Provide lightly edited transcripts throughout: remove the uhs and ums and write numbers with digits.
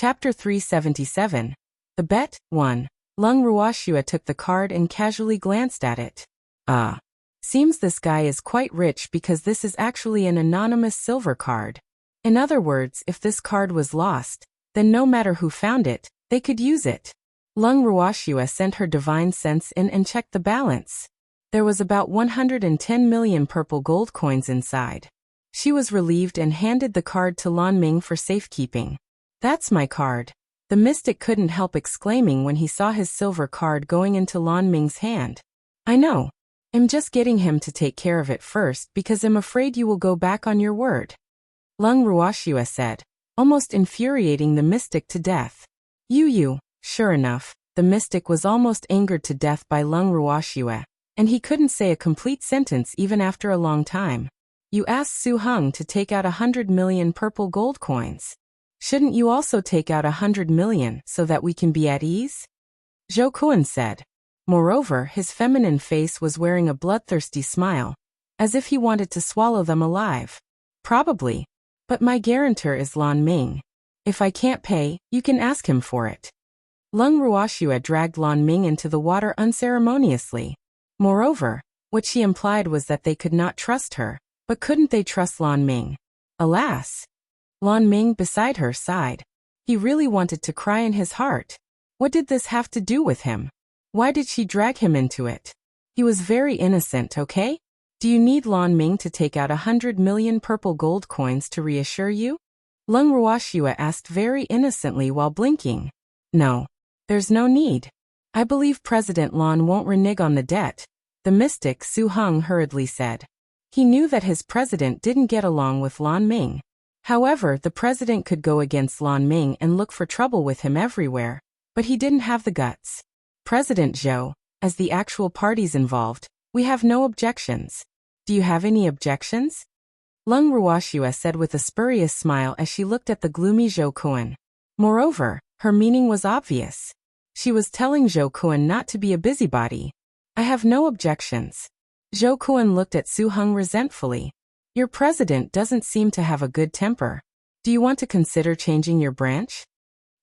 Chapter 377. The Bet. 1. Lung Ruoxua took the card and casually glanced at it. Seems this guy is quite rich because this is actually an anonymous silver card. In other words, if this card was lost, then no matter who found it, they could use it. Lung Ruoxua sent her divine sense in and checked the balance. There was about 110 million purple gold coins inside. She was relieved and handed the card to Lan Ming for safekeeping. That's my card. The mystic couldn't help exclaiming when he saw his silver card going into Lan Ming's hand. I know. I'm just getting him to take care of it first because I'm afraid you will go back on your word. Lung Ruoxua said, almost infuriating the mystic to death. You. Sure enough, the mystic was almost angered to death by Lung Ruoxua, and he couldn't say a complete sentence even after a long time. You asked Su Heng to take out 100 million purple gold coins. Shouldn't you also take out 100 million so that we can be at ease? Zhou Kuan said. Moreover, his feminine face was wearing a bloodthirsty smile, as if he wanted to swallow them alive. Probably. But my guarantor is Lan Ming. If I can't pay, you can ask him for it. Lung Ruoxua dragged Lan Ming into the water unceremoniously. Moreover, what she implied was that they could not trust her, but couldn't they trust Lan Ming? Alas! Lan Ming beside her sighed. He really wanted to cry in his heart. What did this have to do with him? Why did she drag him into it? He was very innocent, okay? Do you need Lan Ming to take out 100 million purple gold coins to reassure you? Lung Ruoxua asked very innocently while blinking. No. There's no need. I believe President Lan won't renege on the debt, the mystic Su Heng hurriedly said. He knew that his president didn't get along with Lan Ming. However, the president could go against Lan Ming and look for trouble with him everywhere, but he didn't have the guts. President Zhou, as the actual parties involved, we have no objections. Do you have any objections? Lung Ruoxua said with a spurious smile as she looked at the gloomy Zhou Kuan. Moreover, her meaning was obvious. She was telling Zhou Kuan not to be a busybody. I have no objections. Zhou Kuan looked at Su Heng resentfully. Your president doesn't seem to have a good temper. Do you want to consider changing your branch?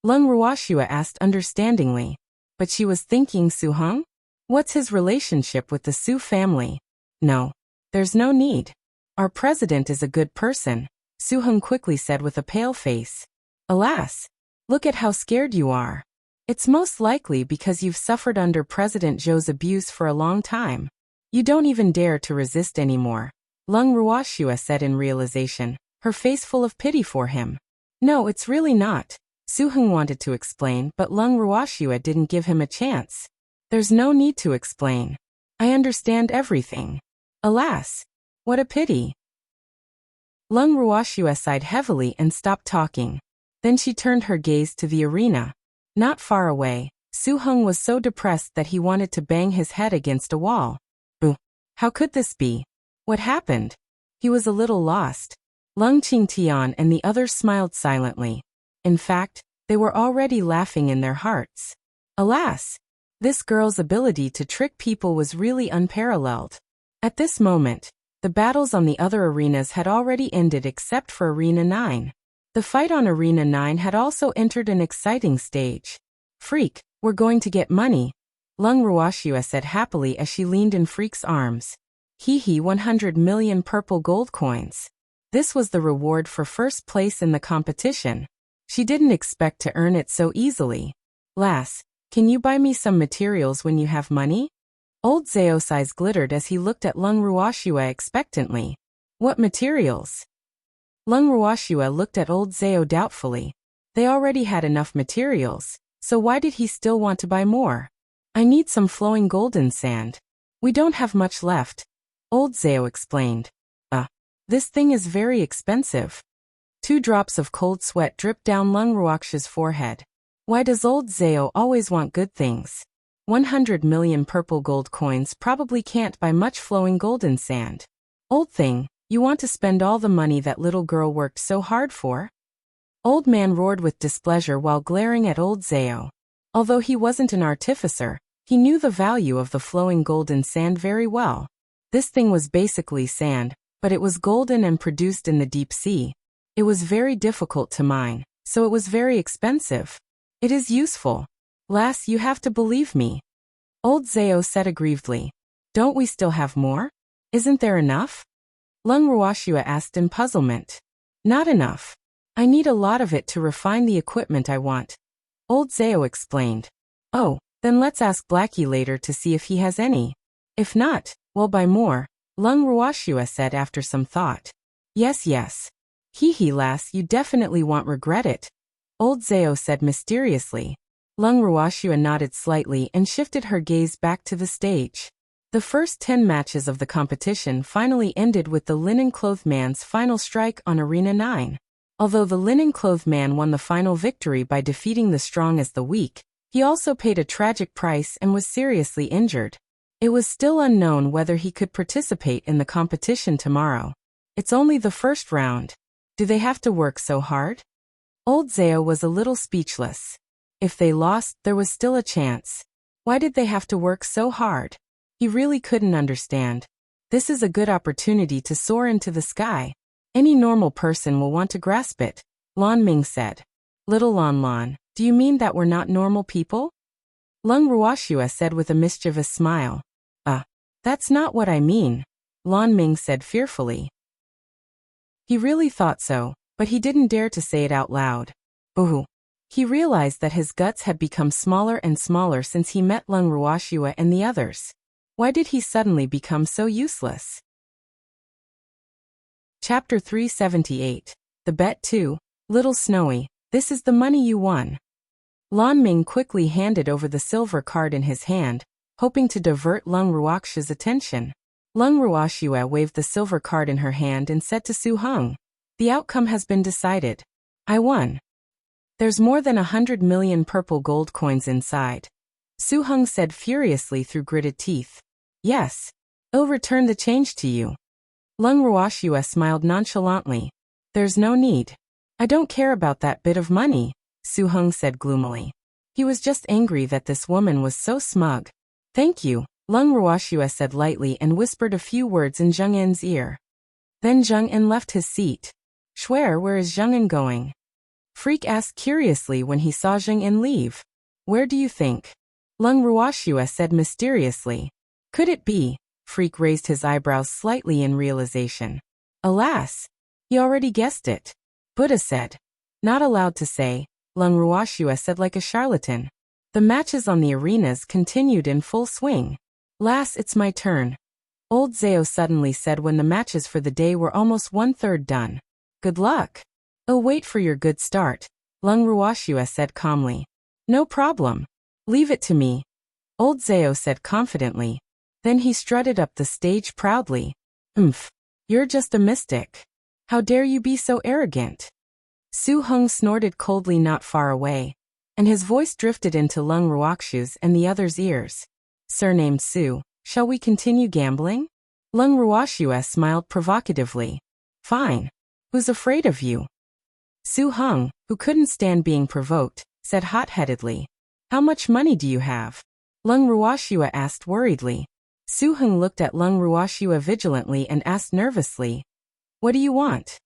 Lung Ruoxua asked understandingly. But she was thinking Su Heng? What's his relationship with the Su family? No. There's no need. Our president is a good person, Su Heng quickly said with a pale face. Alas! Look at how scared you are. It's most likely because you've suffered under President Zhou's abuse for a long time. You don't even dare to resist anymore, Lung Ruoxua said in realization, her face full of pity for him. No, it's really not. Su Heng wanted to explain, but Lung Ruoxua didn't give him a chance. There's no need to explain. I understand everything. Alas! What a pity. Lung Ruoxua sighed heavily and stopped talking. Then she turned her gaze to the arena. Not far away, Su Heng was so depressed that he wanted to bang his head against a wall. How could this be? What happened? He was a little lost. Lung Qingtian and the others smiled silently. In fact, they were already laughing in their hearts. Alas! This girl's ability to trick people was really unparalleled. At this moment, the battles on the other arenas had already ended except for Arena 9. The fight on Arena 9 had also entered an exciting stage. Freak, we're going to get money, Lung Ruoxua said happily as she leaned in Freak's arms. 100 million purple gold coins. This was the reward for first place in the competition. She didn't expect to earn it so easily. Lass, can you buy me some materials when you have money? Old Zao's eyes glittered as he looked at Lung Ruoxua expectantly. What materials? Lung Ruoxua looked at old Zao doubtfully. They already had enough materials, so why did he still want to buy more? I need some flowing golden sand. We don't have much left, old Zao explained. This thing is very expensive. 2 drops of cold sweat dripped down Lung Ruoxua's forehead. Why does old Zao always want good things? 100 million purple gold coins probably can't buy much flowing golden sand. Old thing, you want to spend all the money that little girl worked so hard for? Old man roared with displeasure while glaring at old Zao. Although he wasn't an artificer, he knew the value of the flowing golden sand very well. This thing was basically sand, but it was golden and produced in the deep sea. It was very difficult to mine, so it was very expensive. It is useful. Lass, you have to believe me. Old Zhao said aggrievedly. Don't we still have more? Isn't there enough? Lung Ruoxua asked in puzzlement. Not enough. I need a lot of it to refine the equipment I want. Old Zhao explained. Oh, then let's ask Blackie later to see if he has any. If not, we'll buy more, Lung Ruoxua said after some thought. Yes. Hee lass, you definitely won't regret it, Old Zhao said mysteriously. Lung Ruoxua nodded slightly and shifted her gaze back to the stage. The first 10 matches of the competition finally ended with the linen-clothed man's final strike on Arena 9. Although the linen-clothed man won the final victory by defeating the strong as the weak, he also paid a tragic price and was seriously injured. It was still unknown whether he could participate in the competition tomorrow. It's only the first round. Do they have to work so hard? Old Zhao was a little speechless. If they lost, there was still a chance. Why did they have to work so hard? He really couldn't understand. This is a good opportunity to soar into the sky. Any normal person will want to grasp it, Lan Ming said. Little Lan, do you mean that we're not normal people? Lung Ruoxua said with a mischievous smile. That's not what I mean, Lan Ming said fearfully. He really thought so, but he didn't dare to say it out loud. Boo! He realized that his guts had become smaller and smaller since he met Lung Ruoxua and the others. Why did he suddenly become so useless? Chapter 378. The Bet 2. Little Snowy, this is the money you won. Lan Ming quickly handed over the silver card in his hand, hoping to divert Lung Ruoxua's attention. Lung Ruoxua waved the silver card in her hand and said to Su Heng, the outcome has been decided. I won. There's more than 100 million purple gold coins inside. Su Heng said furiously through gritted teeth. Yes. I'll return the change to you. Lung Ruoxua smiled nonchalantly. There's no need. I don't care about that bit of money, Su Heng said gloomily. He was just angry that this woman was so smug. Thank you, Lung Ruoxua said lightly and whispered a few words in Zheng En's ear. Then Zheng En left his seat. Schwer, where is Zheng En going? Freak asked curiously when he saw Zheng En leave. Where do you think? Lung Ruoxua said mysteriously. Could it be? Freak raised his eyebrows slightly in realization. Alas! He already guessed it. Buddha said. Not allowed to say, Lung Ruoxua said like a charlatan. The matches on the arenas continued in full swing. Lass, it's my turn. Old Zhao suddenly said when the matches for the day were almost 1/3 done. Good luck. I'll wait for your good start, Lung Ruoxua said calmly. No problem. Leave it to me, Old Zhao said confidently. Then he strutted up the stage proudly. You're just a mystic. How dare you be so arrogant? Su Heng snorted coldly not far away, and his voice drifted into Lung Ruoxua's and the others' ears. Surnamed Su, shall we continue gambling? Lung Ruoxua smiled provocatively. Fine. Who's afraid of you? Su Heng, who couldn't stand being provoked, said hot-headedly. How much money do you have? Lung Ruoxua asked worriedly. Su Heng looked at Lung Ruoxua vigilantly and asked nervously. What do you want?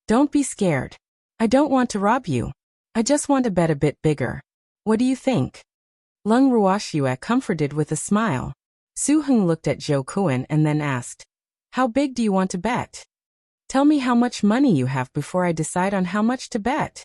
Don't be scared. I don't want to rob you. I just want to bet a bit bigger. What do you think? Lung Ruoxua comforted with a smile. Su Heng looked at Zhou Kuan and then asked. How big do you want to bet? Tell me how much money you have before I decide on how much to bet.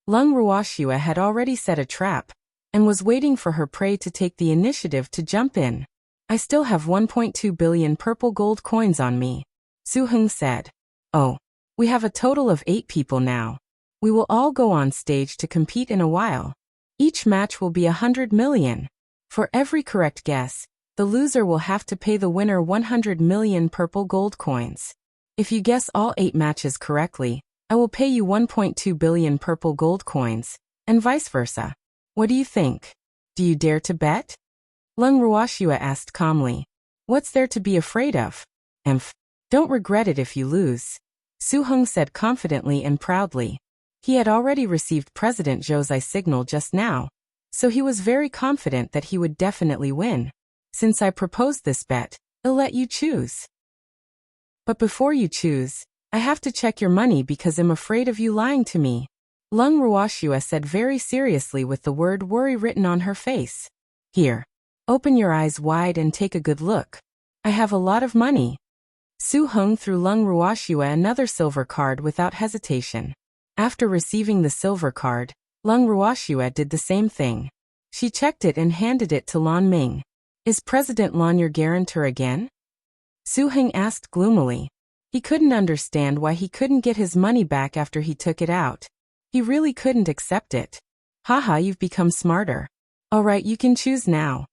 Lung Ruoxua had already set a trap, and was waiting for her prey to take the initiative to jump in. I still have 1.2 billion purple gold coins on me, Su Heng said. Oh, we have a total of 8 people now. We will all go on stage to compete in a while. Each match will be 100 million. For every correct guess, the loser will have to pay the winner 100 million purple gold coins. If you guess all 8 matches correctly, I will pay you 1.2 billion purple gold coins, and vice versa. What do you think? Do you dare to bet? Lung Ruoxua asked calmly. What's there to be afraid of? Don't regret it if you lose, Su Heng said confidently and proudly. He had already received President Zhou's signal just now, so he was very confident that he would definitely win. Since I proposed this bet, I'll let you choose. But before you choose, I have to check your money because I'm afraid of you lying to me. Lung Ruoxua said very seriously with the word worry written on her face. Here. Open your eyes wide and take a good look. I have a lot of money. Su Heng threw Lung Ruoxua another silver card without hesitation. After receiving the silver card, Lung Ruoxua did the same thing. She checked it and handed it to Lan Ming. Is President Lan your guarantor again? Su Heng asked gloomily. He couldn't understand why he couldn't get his money back after he took it out. He really couldn't accept it. Haha, you've become smarter. Alright, you can choose now.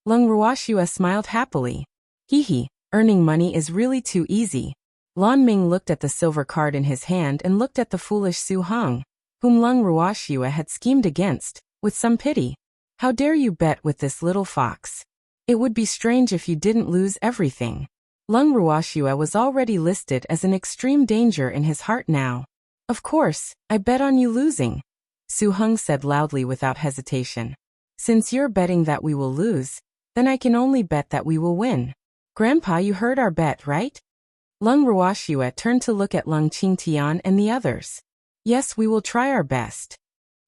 Lung Ruoxua smiled happily. Hee, earning money is really too easy. Lan Ming looked at the silver card in his hand and looked at the foolish Su Heng, whom Lung Ruoxua had schemed against, with some pity. How dare you bet with this little fox? It would be strange if you didn't lose everything. Lung Ruoxua was already listed as an extreme danger in his heart now. Of course, I bet on you losing, Su Heng said loudly without hesitation. Since you're betting that we will lose, then I can only bet that we will win. Grandpa, you heard our bet, right? Lung Ruoxua turned to look at Lung Qingtian and the others. Yes, we will try our best.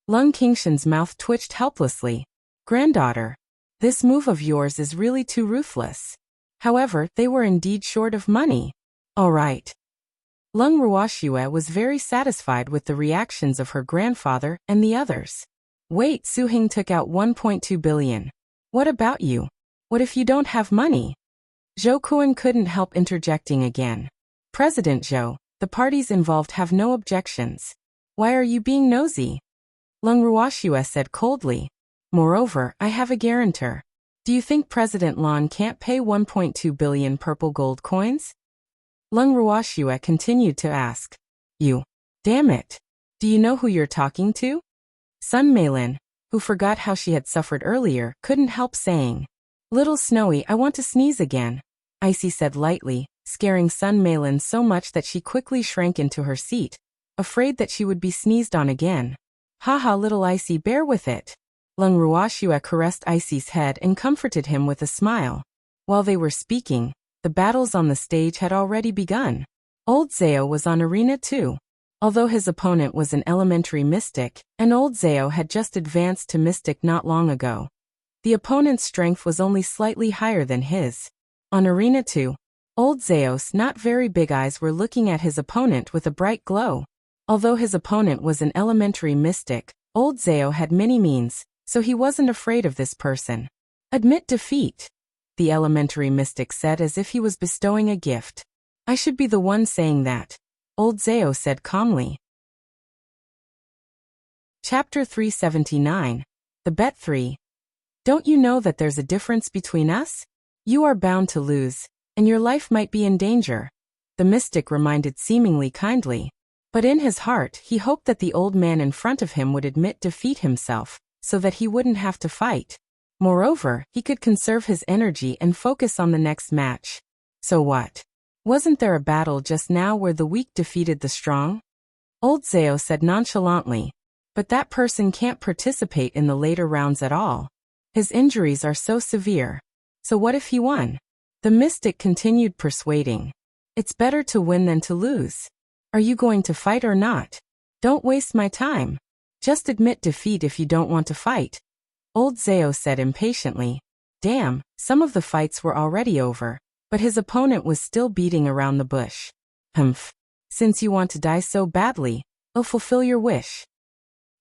Lung Qingshan's mouth twitched helplessly. Granddaughter, this move of yours is really too ruthless. However, they were indeed short of money. All right. Lung Ruoxua was very satisfied with the reactions of her grandfather and the others. Wait, Su Heng took out 1.2 billion. What about you? What if you don't have money? Zhou Kuan couldn't help interjecting again. President Zhou, the parties involved have no objections. Why are you being nosy? Lung Ruoxua said coldly. Moreover, I have a guarantor. Do you think President Lan can't pay 1.2 billion purple gold coins? Lung Ruoxua continued to ask. You. Damn it. Do you know who you're talking to? Sun Meilin, who forgot how she had suffered earlier, couldn't help saying. Little Snowy, I want to sneeze again, Icy said lightly, scaring Sun Meilin so much that she quickly shrank into her seat, afraid that she would be sneezed on again. Haha, little Icy, bear with it. Lung Ruoxua caressed Icy's head and comforted him with a smile. While they were speaking, the battles on the stage had already begun. Old Zhao was on arena too. Although his opponent was an elementary mystic, and Old Zhao had just advanced to mystic not long ago, the opponent's strength was only slightly higher than his. On arena 2, Old Zhao's not very big eyes were looking at his opponent with a bright glow. Although his opponent was an elementary mystic, Old Zhao had many means, so he wasn't afraid of this person. Admit defeat, the elementary mystic said as if he was bestowing a gift. I should be the one saying that, Old Zhao said calmly. Chapter 379. The Bet 3. Don't you know that there's a difference between us? You are bound to lose, and your life might be in danger, the mystic reminded seemingly kindly. But in his heart, he hoped that the old man in front of him would admit defeat himself, so that he wouldn't have to fight. Moreover, he could conserve his energy and focus on the next match. So what? Wasn't there a battle just now where the weak defeated the strong? Old Zhao said nonchalantly. But that person can't participate in the later rounds at all. His injuries are so severe. So what if he won? The mystic continued persuading. It's better to win than to lose. Are you going to fight or not? Don't waste my time. Just admit defeat if you don't want to fight. Old Zhao said impatiently. Damn, some of the fights were already over, but his opponent was still beating around the bush. Humph. Since you want to die so badly, I'll fulfill your wish.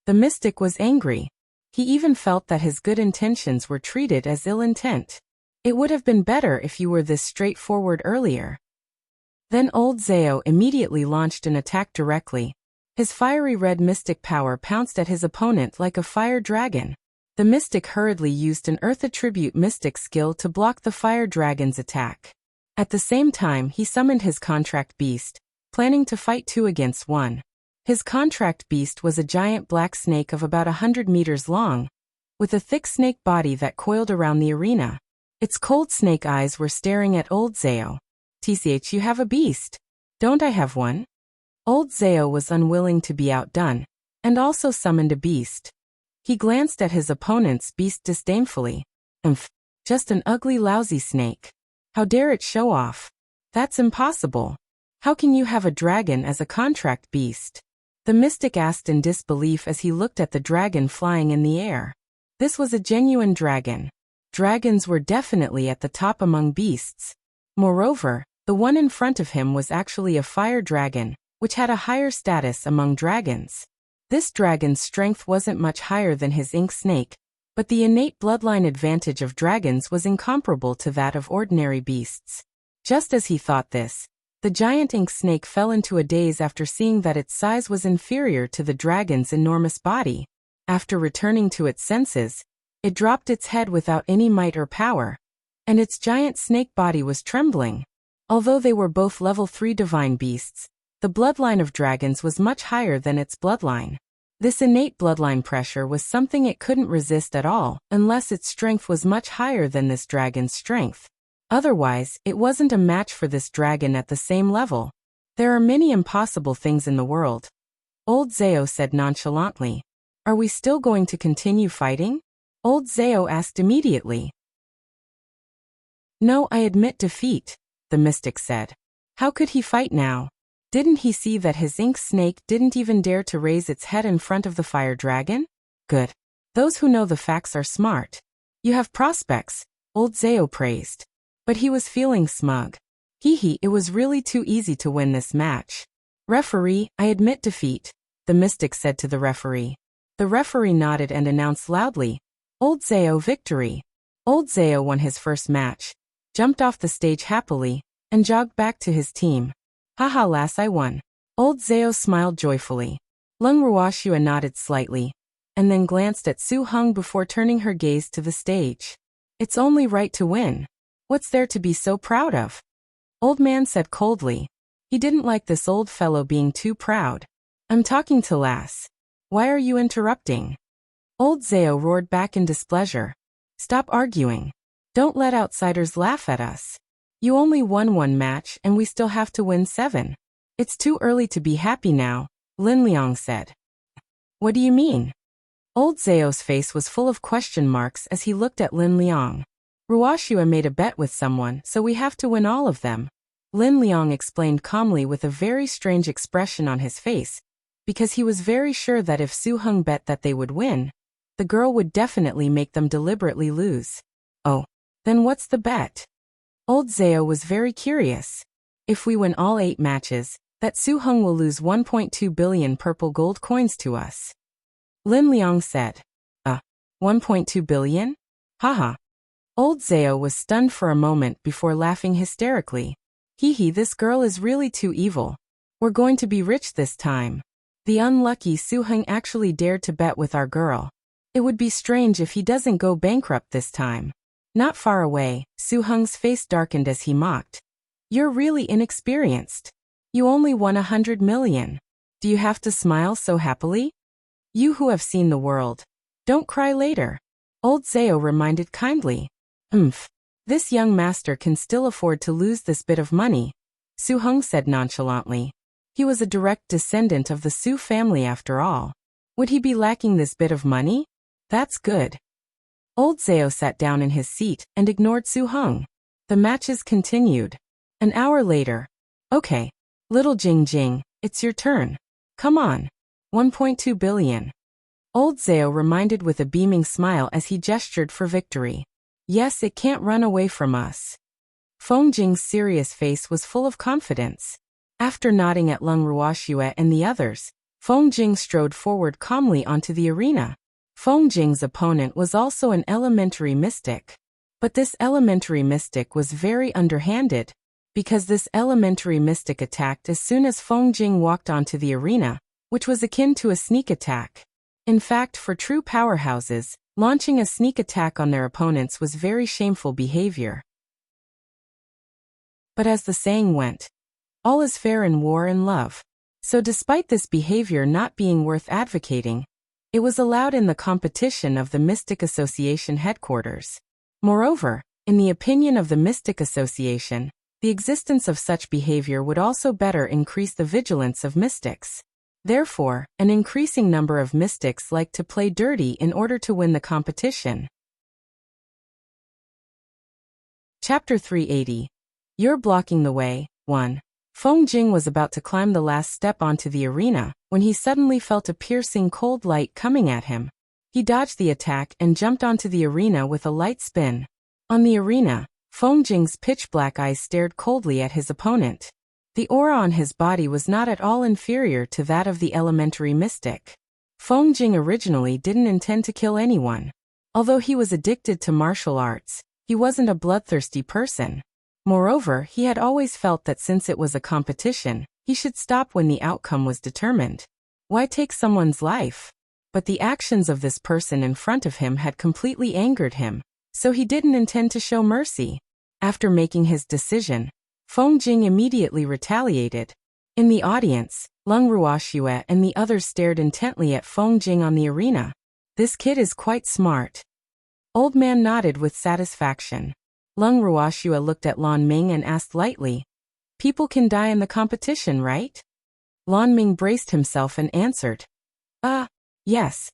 The mystic was angry. He even felt that his good intentions were treated as ill intent. It would have been better if you were this straightforward earlier. Then Old Zhao immediately launched an attack directly. His fiery red mystic power pounced at his opponent like a fire dragon. The mystic hurriedly used an earth attribute mystic skill to block the fire dragon's attack. At the same time, he summoned his contract beast, planning to fight 2 against 1. His contract beast was a giant black snake of about 100 meters long, with a thick snake body that coiled around the arena. Its cold snake eyes were staring at Old Zhao. TCH, you have a beast. Don't I have one? Old Zhao was unwilling to be outdone, and also summoned a beast. He glanced at his opponent's beast disdainfully. Just an ugly lousy snake. How dare it show off? That's impossible. How can you have a dragon as a contract beast? The mystic asked in disbelief as he looked at the dragon flying in the air. This was a genuine dragon. Dragons were definitely at the top among beasts. Moreover, the one in front of him was actually a fire dragon, which had a higher status among dragons. This dragon's strength wasn't much higher than his ink snake, but the innate bloodline advantage of dragons was incomparable to that of ordinary beasts. Just as he thought this, the giant ink snake fell into a daze after seeing that its size was inferior to the dragon's enormous body. After returning to its senses, it dropped its head without any might or power, and its giant snake body was trembling. Although they were both level 3 divine beasts, the bloodline of dragons was much higher than its bloodline. This innate bloodline pressure was something it couldn't resist at all, unless its strength was much higher than this dragon's strength. Otherwise, it wasn't a match for this dragon at the same level. There are many impossible things in the world. Old Zao said nonchalantly. Are we still going to continue fighting? Old Zao asked immediately. No, I admit defeat, the mystic said. How could he fight now? Didn't he see that his ink snake didn't even dare to raise its head in front of the fire dragon? Good. Those who know the facts are smart. You have prospects, old Zao praised. But he was feeling smug. It was really too easy to win this match. Referee, I admit defeat, the mystic said to the referee. The referee nodded and announced loudly, Old Zao victory. Old Zao won his first match, jumped off the stage happily, and jogged back to his team. Haha, lass, I won. Old Zao smiled joyfully. Lung Ruoxia nodded slightly, and then glanced at Su Heng before turning her gaze to the stage. It's only right to win. What's there to be so proud of? Old man said coldly. He didn't like this old fellow being too proud. I'm talking to lass. Why are you interrupting? Old Zao roared back in displeasure. Stop arguing. Don't let outsiders laugh at us. You only won one match and we still have to win 7. It's too early to be happy now, Lin Liang said. What do you mean? Old Zao's face was full of question marks as he looked at Lin Liang. Ruoxia made a bet with someone, so we have to win all of them. Lin Liang explained calmly with a very strange expression on his face, because he was very sure that if Su Heng bet that they would win, the girl would definitely make them deliberately lose. Oh, then what's the bet? Old Zao was very curious. If we win all 8 matches, that Su Heng will lose 1.2 billion purple gold coins to us. Lin Liang said. 1.2 billion? Haha. Old Zao was stunned for a moment before laughing hysterically. This girl is really too evil. We're going to be rich this time. The unlucky Su Heng actually dared to bet with our girl. It would be strange if he doesn't go bankrupt this time. Not far away, Su Heng's face darkened as he mocked. You're really inexperienced. You only won 100 million. Do you have to smile so happily? You who have seen the world. Don't cry later. Old Zao reminded kindly. This young master can still afford to lose this bit of money, Su Heng said nonchalantly. He was a direct descendant of the Su family after all. Would he be lacking this bit of money? That's good. Old Zao sat down in his seat and ignored Su Heng. The matches continued. An hour later. Okay. Little Jing Jing, it's your turn. Come on. 1.2 billion. Old Zao reminded with a beaming smile as he gestured for victory. Yes, it can't run away from us. Feng Jing's serious face was full of confidence. After nodding at Lung Ruoxia and the others, Feng Jing strode forward calmly onto the arena. Feng Jing's opponent was also an elementary mystic. But this elementary mystic was very underhanded, because this elementary mystic attacked as soon as Feng Jing walked onto the arena, which was akin to a sneak attack. In fact, for true powerhouses, launching a sneak attack on their opponents was very shameful behavior. But as the saying went, all is fair in war and love. So despite this behavior not being worth advocating, it was allowed in the competition of the Mystic Association headquarters. Moreover, in the opinion of the Mystic Association, the existence of such behavior would also better increase the vigilance of mystics. Therefore, an increasing number of mystics like to play dirty in order to win the competition. Chapter 380. You're blocking the way. 1. Feng Jing was about to climb the last step onto the arena when he suddenly felt a piercing cold light coming at him. He dodged the attack and jumped onto the arena with a light spin. On the arena, Feng Jing's pitch-black eyes stared coldly at his opponent. The aura on his body was not at all inferior to that of the elementary mystic. Feng Jing originally didn't intend to kill anyone. Although he was addicted to martial arts, he wasn't a bloodthirsty person. Moreover, he had always felt that since it was a competition, he should stop when the outcome was determined. Why take someone's life? But the actions of this person in front of him had completely angered him, so he didn't intend to show mercy. After making his decision, Feng Jing immediately retaliated. In the audience, Lung Ruoxue and the others stared intently at Feng Jing on the arena. This kid is quite smart. Old man nodded with satisfaction. Lung Ruoxue looked at Lan Ming and asked lightly, "People can die in the competition, right?" Lan Ming braced himself and answered, yes."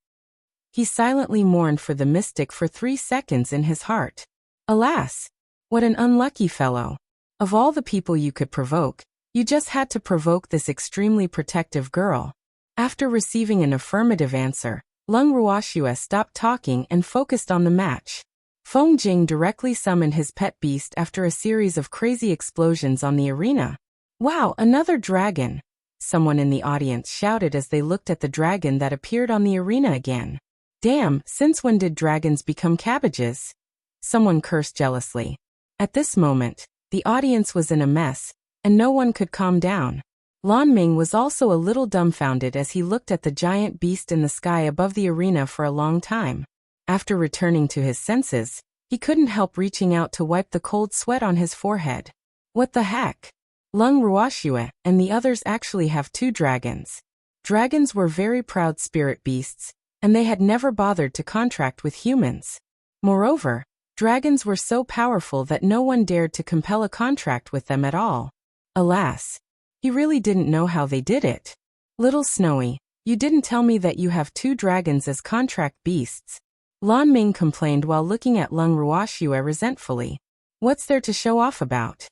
He silently mourned for the mystic for 3 seconds in his heart. Alas! What an unlucky fellow. Of all the people you could provoke, you just had to provoke this extremely protective girl. After receiving an affirmative answer, Lung Ruoxue stopped talking and focused on the match. Feng Jing directly summoned his pet beast after a series of crazy explosions on the arena. "Wow, another dragon!" Someone in the audience shouted as they looked at the dragon that appeared on the arena again. "Damn, since when did dragons become cabbages?" Someone cursed jealously. At this moment, the audience was in a mess, and no one could calm down. Lan Ming was also a little dumbfounded as he looked at the giant beast in the sky above the arena for a long time. After returning to his senses, he couldn't help reaching out to wipe the cold sweat on his forehead. What the heck? Lung Ruoxue and the others actually have 2 dragons. Dragons were very proud spirit beasts, and they had never bothered to contract with humans. Moreover, dragons were so powerful that no one dared to compel a contract with them at all. Alas! He really didn't know how they did it. "Little Snowy, you didn't tell me that you have 2 dragons as contract beasts." Lan Ming complained while looking at Lung Ruoxue resentfully. "What's there to show off about?"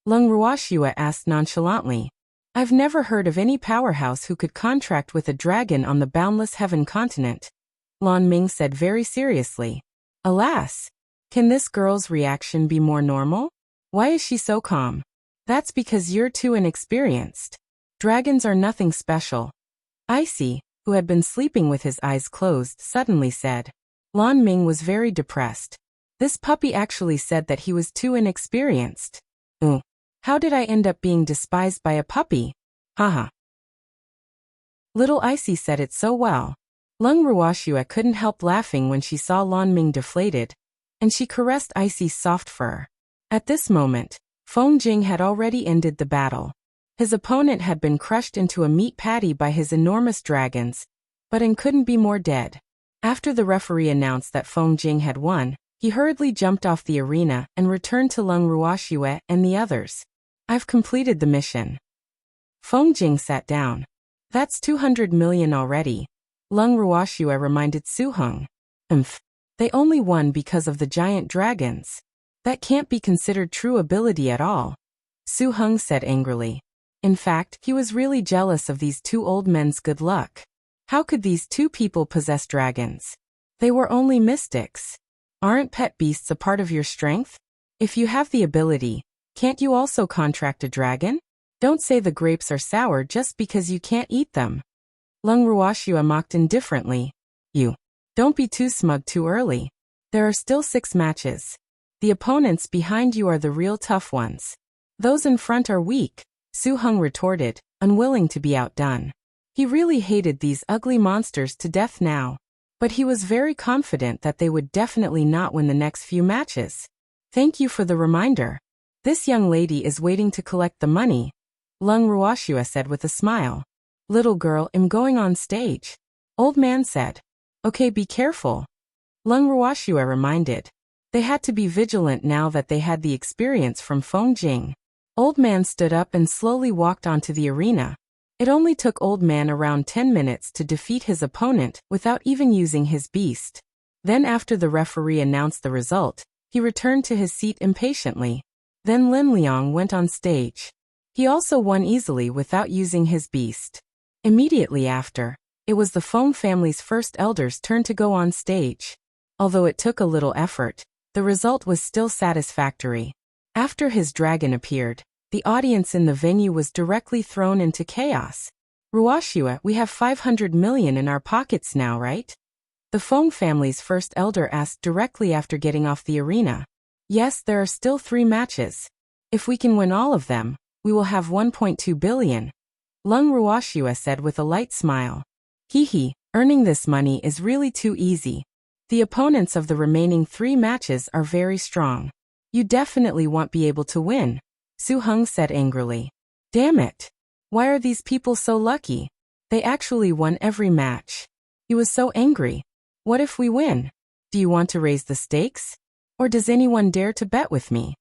Lung Ruoxue asked nonchalantly. "I've never heard of any powerhouse who could contract with a dragon on the boundless heaven continent," Lan Ming said very seriously. "Alas! Can this girl's reaction be more normal? Why is she so calm?" "That's because you're too inexperienced. Dragons are nothing special." Icy, who had been sleeping with his eyes closed, suddenly said. Lan Ming was very depressed. This puppy actually said that he was too inexperienced. How did I end up being despised by a puppy? Haha. Little Icy said it so well. Lung Ruoxue couldn't help laughing when she saw Lan Ming deflated, and she caressed Icy's soft fur. At this moment, Feng Jing had already ended the battle. His opponent had been crushed into a meat patty by his enormous dragons, but couldn't be more dead. After the referee announced that Feng Jing had won, he hurriedly jumped off the arena and returned to Lung Ruoxue and the others. "I've completed the mission." Feng Jing sat down. "That's 200 million already," Lung Ruoxue reminded Su Heng. They only won because of the giant dragons. That can't be considered true ability at all," Su Heng said angrily. In fact, he was really jealous of these 2 old men's good luck. How could these 2 people possess dragons? They were only mystics. Aren't pet beasts a part of your strength? If you have the ability, can't you also contract a dragon? Don't say the grapes are sour just because you can't eat them. Lung Ruoxue mocked indifferently. "You. Don't be too smug too early. There are still 6 matches. The opponents behind you are the real tough ones. Those in front are weak," Su Heng retorted, unwilling to be outdone. He really hated these ugly monsters to death now. But he was very confident that they would definitely not win the next few matches. "Thank you for the reminder. This young lady is waiting to collect the money," Lung Ruoxue said with a smile. "Little girl, I'm going on stage," Old man said. "Okay, be careful," Lung Ruoxue reminded. They had to be vigilant now that they had the experience from Feng Jing. Old man stood up and slowly walked onto the arena. It only took Old Man around 10 minutes to defeat his opponent without even using his beast. Then after the referee announced the result, he returned to his seat impatiently. Then Lin Liang went on stage. He also won easily without using his beast. Immediately after, it was the Feng family's first elder's turn to go on stage. Although it took a little effort, the result was still satisfactory. After his dragon appeared, the audience in the venue was directly thrown into chaos. Ruoxua, we have 500 million in our pockets now, right? The Feng family's first elder asked directly after getting off the arena. Yes, there are still 3 matches. If we can win all of them, we will have 1.2 billion. Lung Ruoxua said with a light smile. Hehe, earning this money is really too easy. The opponents of the remaining 3 matches are very strong. You definitely won't be able to win, Su Heng said angrily. Damn it. Why are these people so lucky? They actually won every match. He was so angry. What if we win? Do you want to raise the stakes? Or does anyone dare to bet with me?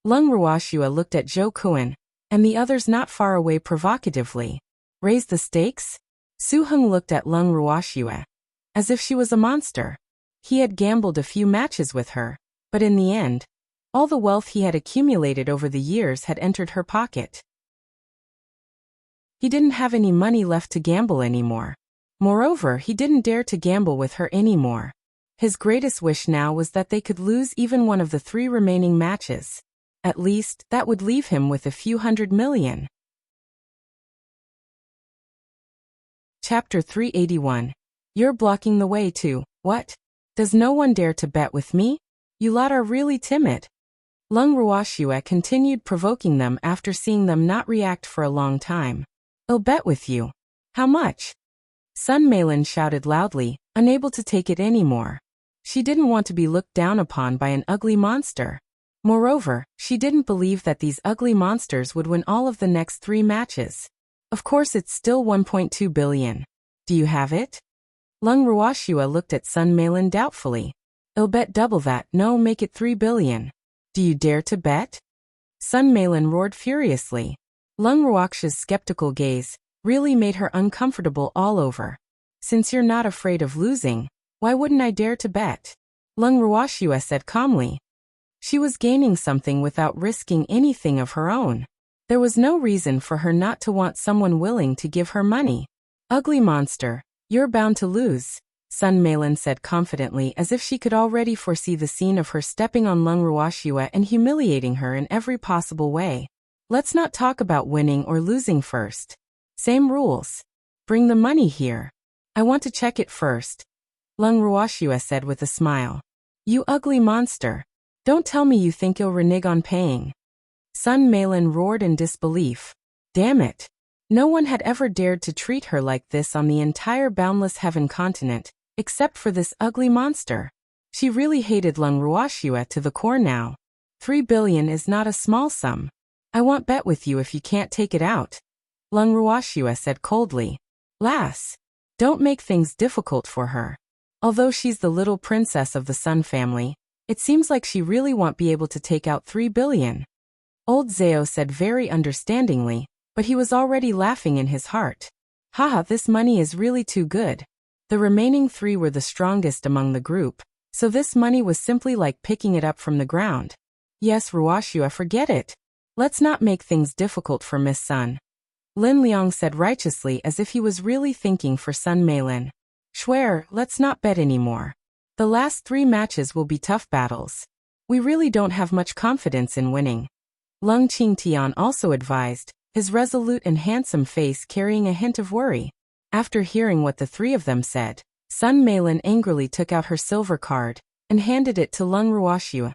Lung Ruoxua looked at Zhou Kuan and the others not far away provocatively. Raise the stakes? Su Heng looked at Lung Ruoxua as if she was a monster. He had gambled a few matches with her, but in the end, all the wealth he had accumulated over the years had entered her pocket. He didn't have any money left to gamble anymore. Moreover, he didn't dare to gamble with her anymore. His greatest wish now was that they could lose even one of the 3 remaining matches. At least, that would leave him with a few 100 million. Chapter 381. You're blocking the way too, what? Does no one dare to bet with me? You lot are really timid. Lung Ruoxua continued provoking them after seeing them not react for a long time. I'll bet with you. How much? Sun Meilin shouted loudly, unable to take it anymore. She didn't want to be looked down upon by an ugly monster. Moreover, she didn't believe that these ugly monsters would win all of the next 3 matches. Of course it's still 1.2 billion. Do you have it? Lung Ruoxua looked at Sun Meilin doubtfully. I'll bet double that, no, make it 3 billion. Do you dare to bet? Sun Meilin roared furiously. Lung Ruoxia's skeptical gaze really made her uncomfortable all over. Since you're not afraid of losing, why wouldn't I dare to bet? Lung Ruoxua said calmly. She was gaining something without risking anything of her own. There was no reason for her not to want someone willing to give her money. Ugly monster, you're bound to lose, Sun Meilin said confidently as if she could already foresee the scene of her stepping on Lung Ruoxua and humiliating her in every possible way. Let's not talk about winning or losing first. Same rules. Bring the money here. I want to check it first, Lung Ruoxua said with a smile. You ugly monster. Don't tell me you think you'll renege on paying. Sun Meilin roared in disbelief. Damn it. No one had ever dared to treat her like this on the entire Boundless Heaven continent, except for this ugly monster. She really hated Lung Ruoxua to the core now. 3 billion is not a small sum. I won't bet with you if you can't take it out, Lung Ruoxua said coldly. Lass, don't make things difficult for her. Although she's the little princess of the Sun family, it seems like she really won't be able to take out 3 billion. Old Zhao said very understandingly, but he was already laughing in his heart. Haha, this money is really too good. The remaining 3 were the strongest among the group, so this money was simply like picking it up from the ground. Yes, Ruoxua, forget it. Let's not make things difficult for Miss Sun, Lin Liang said righteously as if he was really thinking for Sun Meilin. Schwer, let's not bet anymore. The last 3 matches will be tough battles. We really don't have much confidence in winning. Lung Qingtian also advised, his resolute and handsome face carrying a hint of worry. After hearing what the 3 of them said, Sun Meilin angrily took out her silver card and handed it to Lung Ruoxua.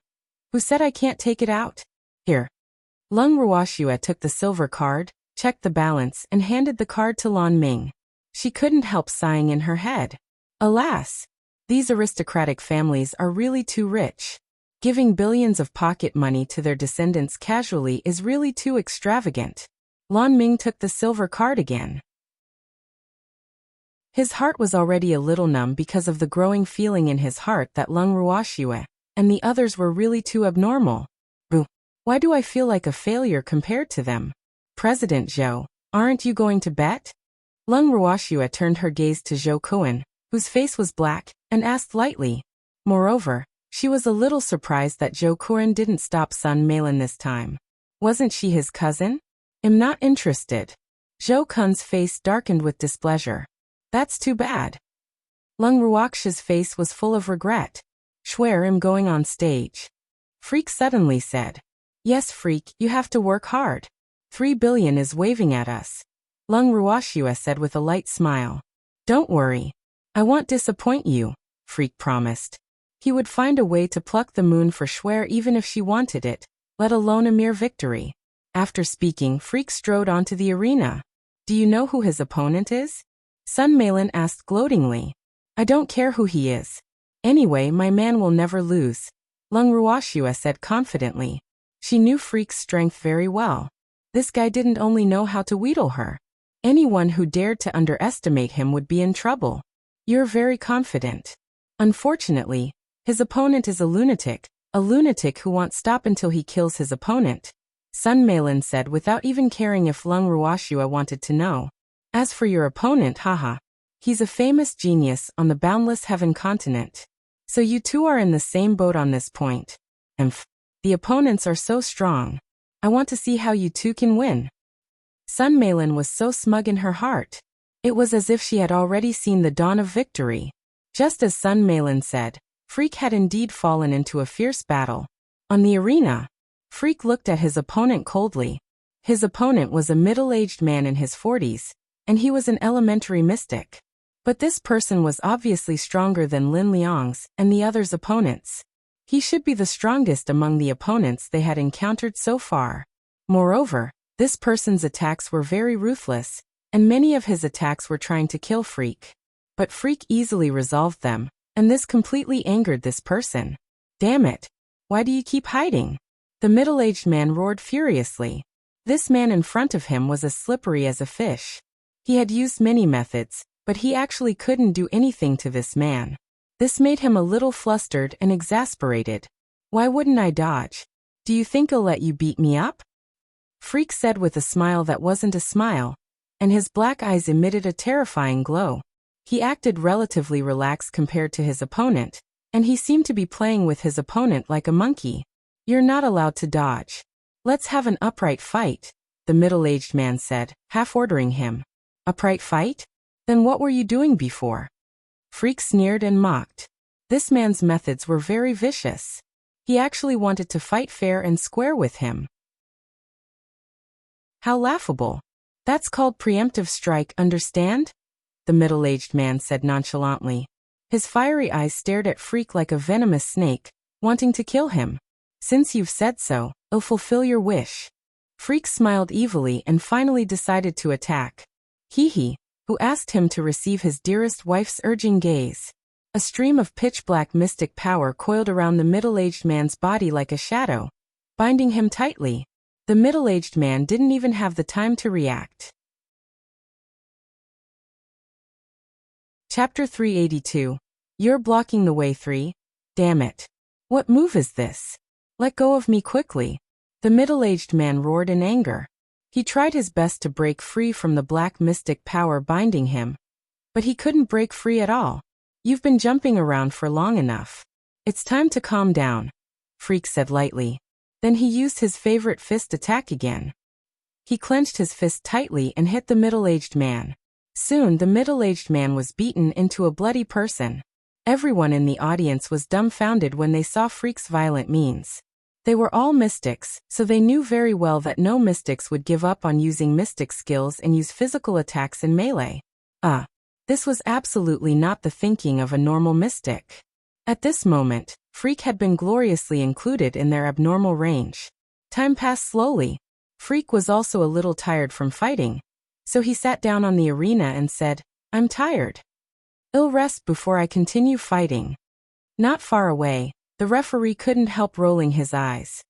Who said I can't take it out? Here. Lung Ruoxua took the silver card, checked the balance and handed the card to Lan Ming. She couldn't help sighing in her head. Alas! These aristocratic families are really too rich. Giving billions of pocket money to their descendants casually is really too extravagant. Lan Ming took the silver card again. His heart was already a little numb because of the growing feeling in his heart that Lung Ruoxua and the others were really too abnormal. Boo! Why do I feel like a failure compared to them? President Zhou, aren't you going to bet? Lung Ruoxua turned her gaze to Zhou Kuan, whose face was black, and asked lightly. Moreover, she was a little surprised that Zhou Kuan didn't stop Sun Meilin this time. Wasn't she his cousin? Am not interested. Zhou Kun's face darkened with displeasure. That's too bad. Lung Ruoxia's face was full of regret. Swear I'm going on stage. Freak suddenly said. Yes, Freak, you have to work hard. 3 billion is waving at us. Lung Ruoxia said with a light smile. Don't worry. I won't disappoint you, Freak promised. He would find a way to pluck the moon for Swear even if she wanted it, let alone a mere victory. After speaking, Freak strode onto the arena. Do you know who his opponent is? Sun Malin asked gloatingly. I don't care who he is. Anyway, my man will never lose, Lung Ruoxia said confidently. She knew Freak's strength very well. This guy didn't only know how to wheedle her. Anyone who dared to underestimate him would be in trouble. You're very confident. Unfortunately, his opponent is a lunatic who won't stop until he kills his opponent, Sun Malin said without even caring if Lung Ruoxia wanted to know. As for your opponent, haha. He's a famous genius on the boundless heaven continent. So you two are in the same boat on this point. The opponents are so strong. I want to see how you two can win. Sun Malin was so smug in her heart. It was as if she had already seen the dawn of victory. Just as Sun Malin said, Freak had indeed fallen into a fierce battle. On the arena, Freak looked at his opponent coldly. His opponent was a middle-aged man in his 40s, and he was an elementary mystic. But this person was obviously stronger than Lin Liang's and the others' opponents. He should be the strongest among the opponents they had encountered so far. Moreover, this person's attacks were very ruthless, and many of his attacks were trying to kill Freak. But Freak easily resolved them, and this completely angered this person. Damn it! Why do you keep hiding? The middle-aged man roared furiously. This man in front of him was as slippery as a fish. He had used many methods, but he actually couldn't do anything to this man. This made him a little flustered and exasperated. Why wouldn't I dodge? Do you think I'll let you beat me up? Freak said with a smile that wasn't a smile, and his black eyes emitted a terrifying glow. He acted relatively relaxed compared to his opponent, and he seemed to be playing with his opponent like a monkey. You're not allowed to dodge. Let's have an upright fight, the middle-aged man said, half ordering him. Upright fight? Then what were you doing before? Freak sneered and mocked. This man's methods were very vicious. He actually wanted to fight fair and square with him. How laughable. That's called preemptive strike, understand? The middle-aged man said nonchalantly. His fiery eyes stared at Freak like a venomous snake, wanting to kill him. Since you've said so, I'll fulfill your wish. Freak smiled evilly and finally decided to attack. He who asked him to receive his dearest wife's urging gaze. A stream of pitch-black mystic power coiled around the middle-aged man's body like a shadow, binding him tightly. The middle-aged man didn't even have the time to react. Chapter 382. You're blocking the way, 3. Damn it. What move is this? Let go of me quickly. The middle-aged man roared in anger. He tried his best to break free from the black mystic power binding him, but he couldn't break free at all. You've been jumping around for long enough. It's time to calm down, Freak said lightly. Then he used his favorite fist attack again. He clenched his fist tightly and hit the middle-aged man. Soon the middle-aged man was beaten into a bloody person. Everyone in the audience was dumbfounded when they saw Freak's violent means. They were all mystics, so they knew very well that no mystics would give up on using mystic skills and use physical attacks in melee. This was absolutely not the thinking of a normal mystic. At this moment, Freak had been gloriously included in their abnormal range. Time passed slowly. Freak was also a little tired from fighting, so he sat down on the arena and said, I'm tired. I'll rest before I continue fighting. Not far away, the referee couldn't help rolling his eyes.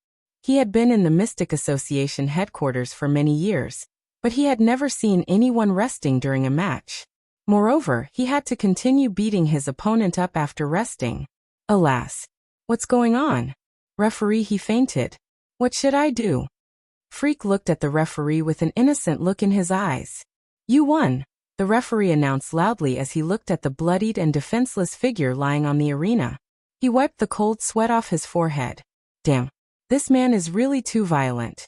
He had been in the Mystic Association headquarters for many years, but he had never seen anyone resting during a match. Moreover, he had to continue beating his opponent up after resting. Alas. What's going on? Referee, he fainted. What should I do? Freak looked at the referee with an innocent look in his eyes. You won, the referee announced loudly as he looked at the bloodied and defenseless figure lying on the arena. He wiped the cold sweat off his forehead. Damn. This man is really too violent.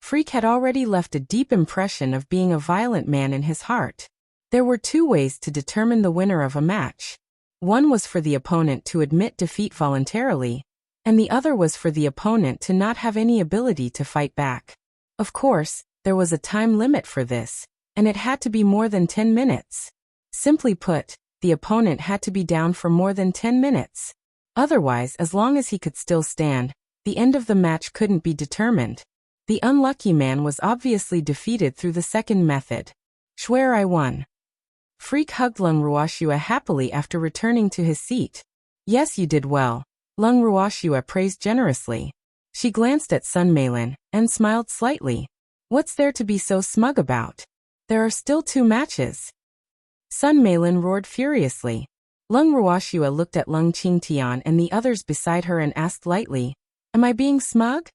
Freak had already left a deep impression of being a violent man in his heart. There were two ways to determine the winner of a match. One was for the opponent to admit defeat voluntarily, and the other was for the opponent to not have any ability to fight back. Of course, there was a time limit for this, and it had to be more than 10 minutes. Simply put, the opponent had to be down for more than 10 minutes. Otherwise, as long as he could still stand, the end of the match couldn't be determined. The unlucky man was obviously defeated through the second method. Swear I won. Freak hugged Lung Ruoxua happily after returning to his seat. Yes, you did well, Lung Ruoxua praised generously. She glanced at Sun Meilin and smiled slightly. What's there to be so smug about? There are still 2 matches. Sun Meilin roared furiously. Lung Ruoxua looked at Lung Qingtian and the others beside her and asked lightly, Am I being smug?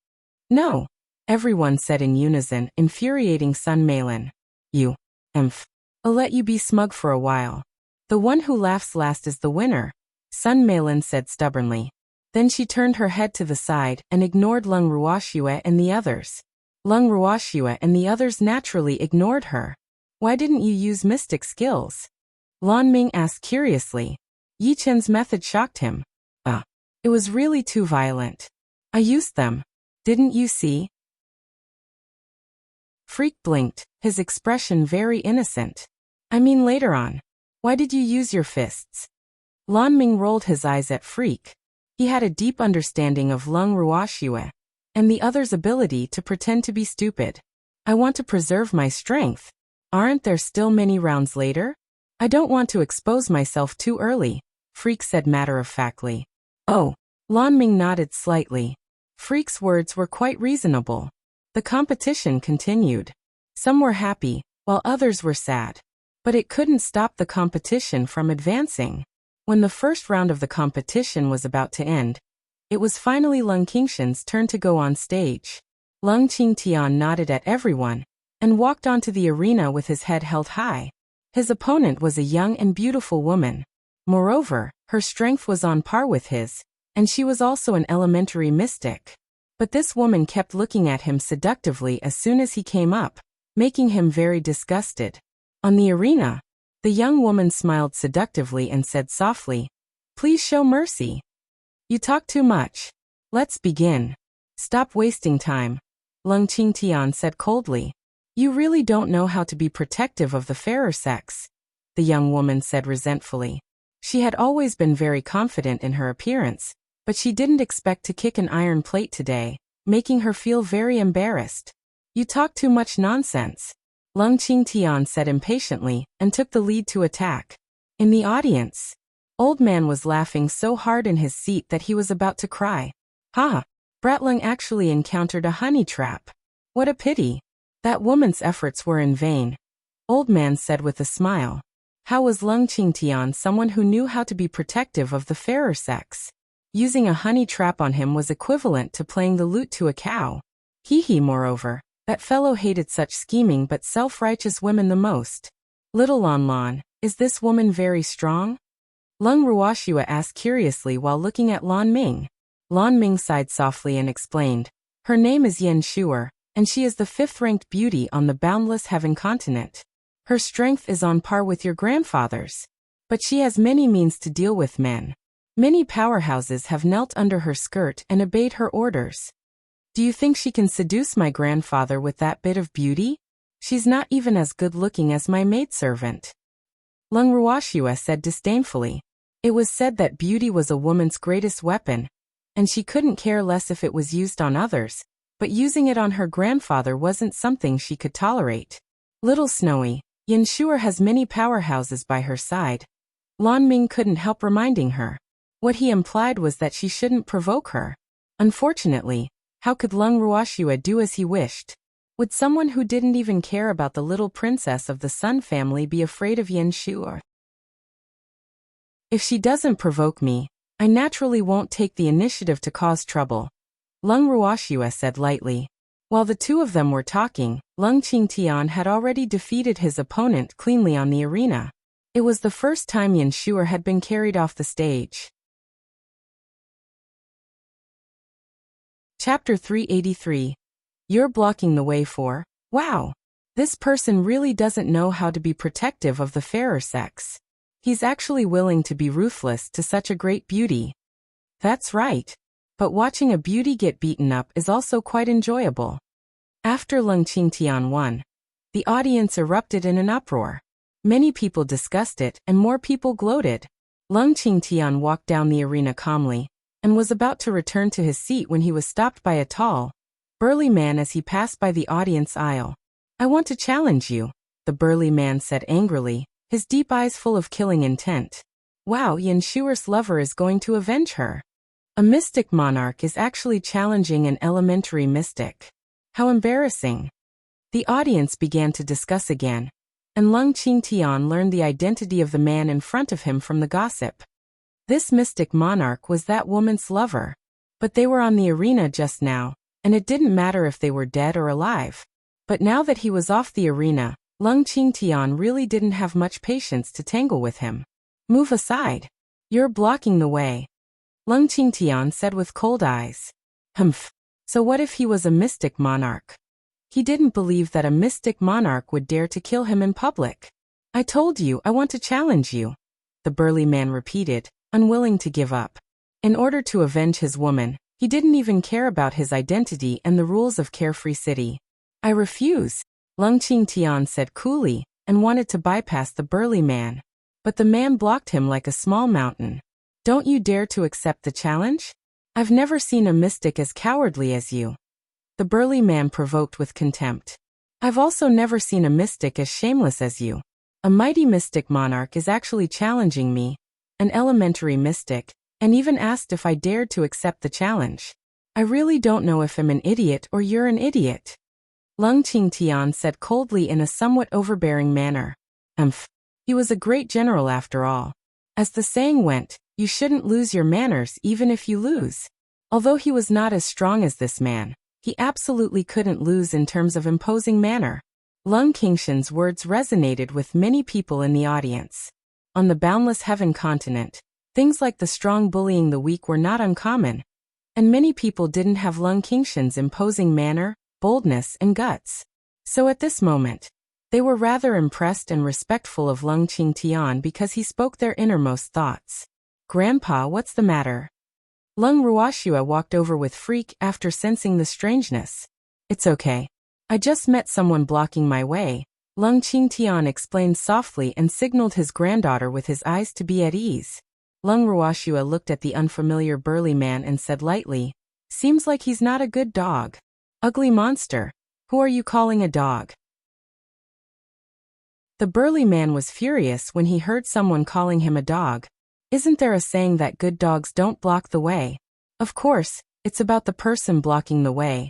No, everyone said in unison, infuriating Sun Meilin. You, I'll let you be smug for a while. The one who laughs last is the winner, Sun Meilin said stubbornly. Then she turned her head to the side and ignored Lung Ruoxua and the others. Lung Ruoxua and the others naturally ignored her. Why didn't you use mystic skills? Lan Ming asked curiously. Yi Chen's method shocked him. It was really too violent. I used them. Didn't you see? Freak blinked, his expression very innocent. I mean later on. Why did you use your fists? Lan Ming rolled his eyes at Freak. He had a deep understanding of Lung Ruoxua and the other's ability to pretend to be stupid. I want to preserve my strength. Aren't there still many rounds later? I don't want to expose myself too early, Freak said matter-of-factly. Oh, Lan Ming nodded slightly. Freak's words were quite reasonable. The competition continued. Some were happy, while others were sad. But it couldn't stop the competition from advancing. When the first round of the competition was about to end, it was finally Lung Qingshan's turn to go on stage. Lung Qingtian nodded at everyone and walked onto the arena with his head held high. His opponent was a young and beautiful woman. Moreover, her strength was on par with his, and she was also an elementary mystic. But this woman kept looking at him seductively as soon as he came up, making him very disgusted. On the arena, the young woman smiled seductively and said softly, Please show mercy. You talk too much. Let's begin. Stop wasting time, Lung Qingtian said coldly. You really don't know how to be protective of the fairer sex, the young woman said resentfully. She had always been very confident in her appearance, but she didn't expect to kick an iron plate today, making her feel very embarrassed. You talk too much nonsense, Lung Qingtian said impatiently and took the lead to attack. In the audience, Old Man was laughing so hard in his seat that he was about to cry. Bratlung actually encountered a honey trap. What a pity. That woman's efforts were in vain, Old Man said with a smile. How was Lung Qingtian someone who knew how to be protective of the fairer sex? Using a honey trap on him was equivalent to playing the lute to a cow. Moreover, that fellow hated such scheming but self-righteous women the most. Little Lan Lan, is this woman very strong? Lung Ruoxua asked curiously while looking at Lan Ming. Lan Ming sighed softly and explained. Her name is Yan Shuer, and she is the 5th-ranked beauty on the boundless heaven continent. Her strength is on par with your grandfather's. But she has many means to deal with men. Many powerhouses have knelt under her skirt and obeyed her orders. Do you think she can seduce my grandfather with that bit of beauty? She's not even as good-looking as my maidservant. Lung Ruoxua said disdainfully. It was said that beauty was a woman's greatest weapon, and she couldn't care less if it was used on others, but using it on her grandfather wasn't something she could tolerate. Little Snowy, Yan Shuer has many powerhouses by her side. Lan Ming couldn't help reminding her. What he implied was that she shouldn't provoke her. Unfortunately, how could Lung Ruoxua do as he wished? Would someone who didn't even care about the little princess of the Sun family be afraid of Yan Shuer? If she doesn't provoke me, I naturally won't take the initiative to cause trouble, Lung Ruoxua said lightly. While the two of them were talking, Lung Qingtian had already defeated his opponent cleanly on the arena. It was the first time Yan Shuer had been carried off the stage. Chapter 383. You're blocking the way for? Wow. This person really doesn't know how to be protective of the fairer sex. He's actually willing to be ruthless to such a great beauty. That's right. But watching a beauty get beaten up is also quite enjoyable. After Leng Qingtian won, the audience erupted in an uproar. Many people discussed it and more people gloated. Leng Qingtian walked down the arena calmly and was about to return to his seat when he was stopped by a tall, burly man as he passed by the audience aisle. I want to challenge you, the burly man said angrily, his deep eyes full of killing intent. Wow, Yan Shuer's lover is going to avenge her. A mystic monarch is actually challenging an elementary mystic. How embarrassing. The audience began to discuss again, and Leng Qingtian learned the identity of the man in front of him from the gossip. This mystic monarch was that woman's lover. But they were on the arena just now, and it didn't matter if they were dead or alive. But now that he was off the arena, Leng Qingtian really didn't have much patience to tangle with him. Move aside. You're blocking the way. Leng Qingtian said with cold eyes. Humph. So what if he was a mystic monarch? He didn't believe that a mystic monarch would dare to kill him in public. I told you I want to challenge you, the burly man repeated, unwilling to give up. In order to avenge his woman, he didn't even care about his identity and the rules of Carefree City. I refuse, Leng Qingtian said coolly, and wanted to bypass the burly man. But the man blocked him like a small mountain. Don't you dare to accept the challenge? I've never seen a mystic as cowardly as you. The burly man provoked with contempt. I've also never seen a mystic as shameless as you. A mighty mystic monarch is actually challenging me, an elementary mystic, and even asked if I dared to accept the challenge. I really don't know if I'm an idiot or you're an idiot. Leng Qingtian said coldly in a somewhat overbearing manner. He was a great general after all. As the saying went, you shouldn't lose your manners even if you lose. Although he was not as strong as this man, he absolutely couldn't lose in terms of imposing manner. Leng Qingshan's words resonated with many people in the audience. On the boundless heaven continent, things like the strong bullying the weak were not uncommon, and many people didn't have Leng Qingshan's imposing manner, boldness, and guts. So at this moment, they were rather impressed and respectful of Leng Qingtian because he spoke their innermost thoughts. Grandpa, what's the matter? Leng Ruoxua walked over with freak after sensing the strangeness. It's okay. I just met someone blocking my way, Leng Qingtian explained softly and signaled his granddaughter with his eyes to be at ease. Leng Ruoxua looked at the unfamiliar burly man and said lightly, seems like he's not a good dog. Ugly monster. Who are you calling a dog? The burly man was furious when he heard someone calling him a dog. Isn't there a saying that good dogs don't block the way? Of course, it's about the person blocking the way.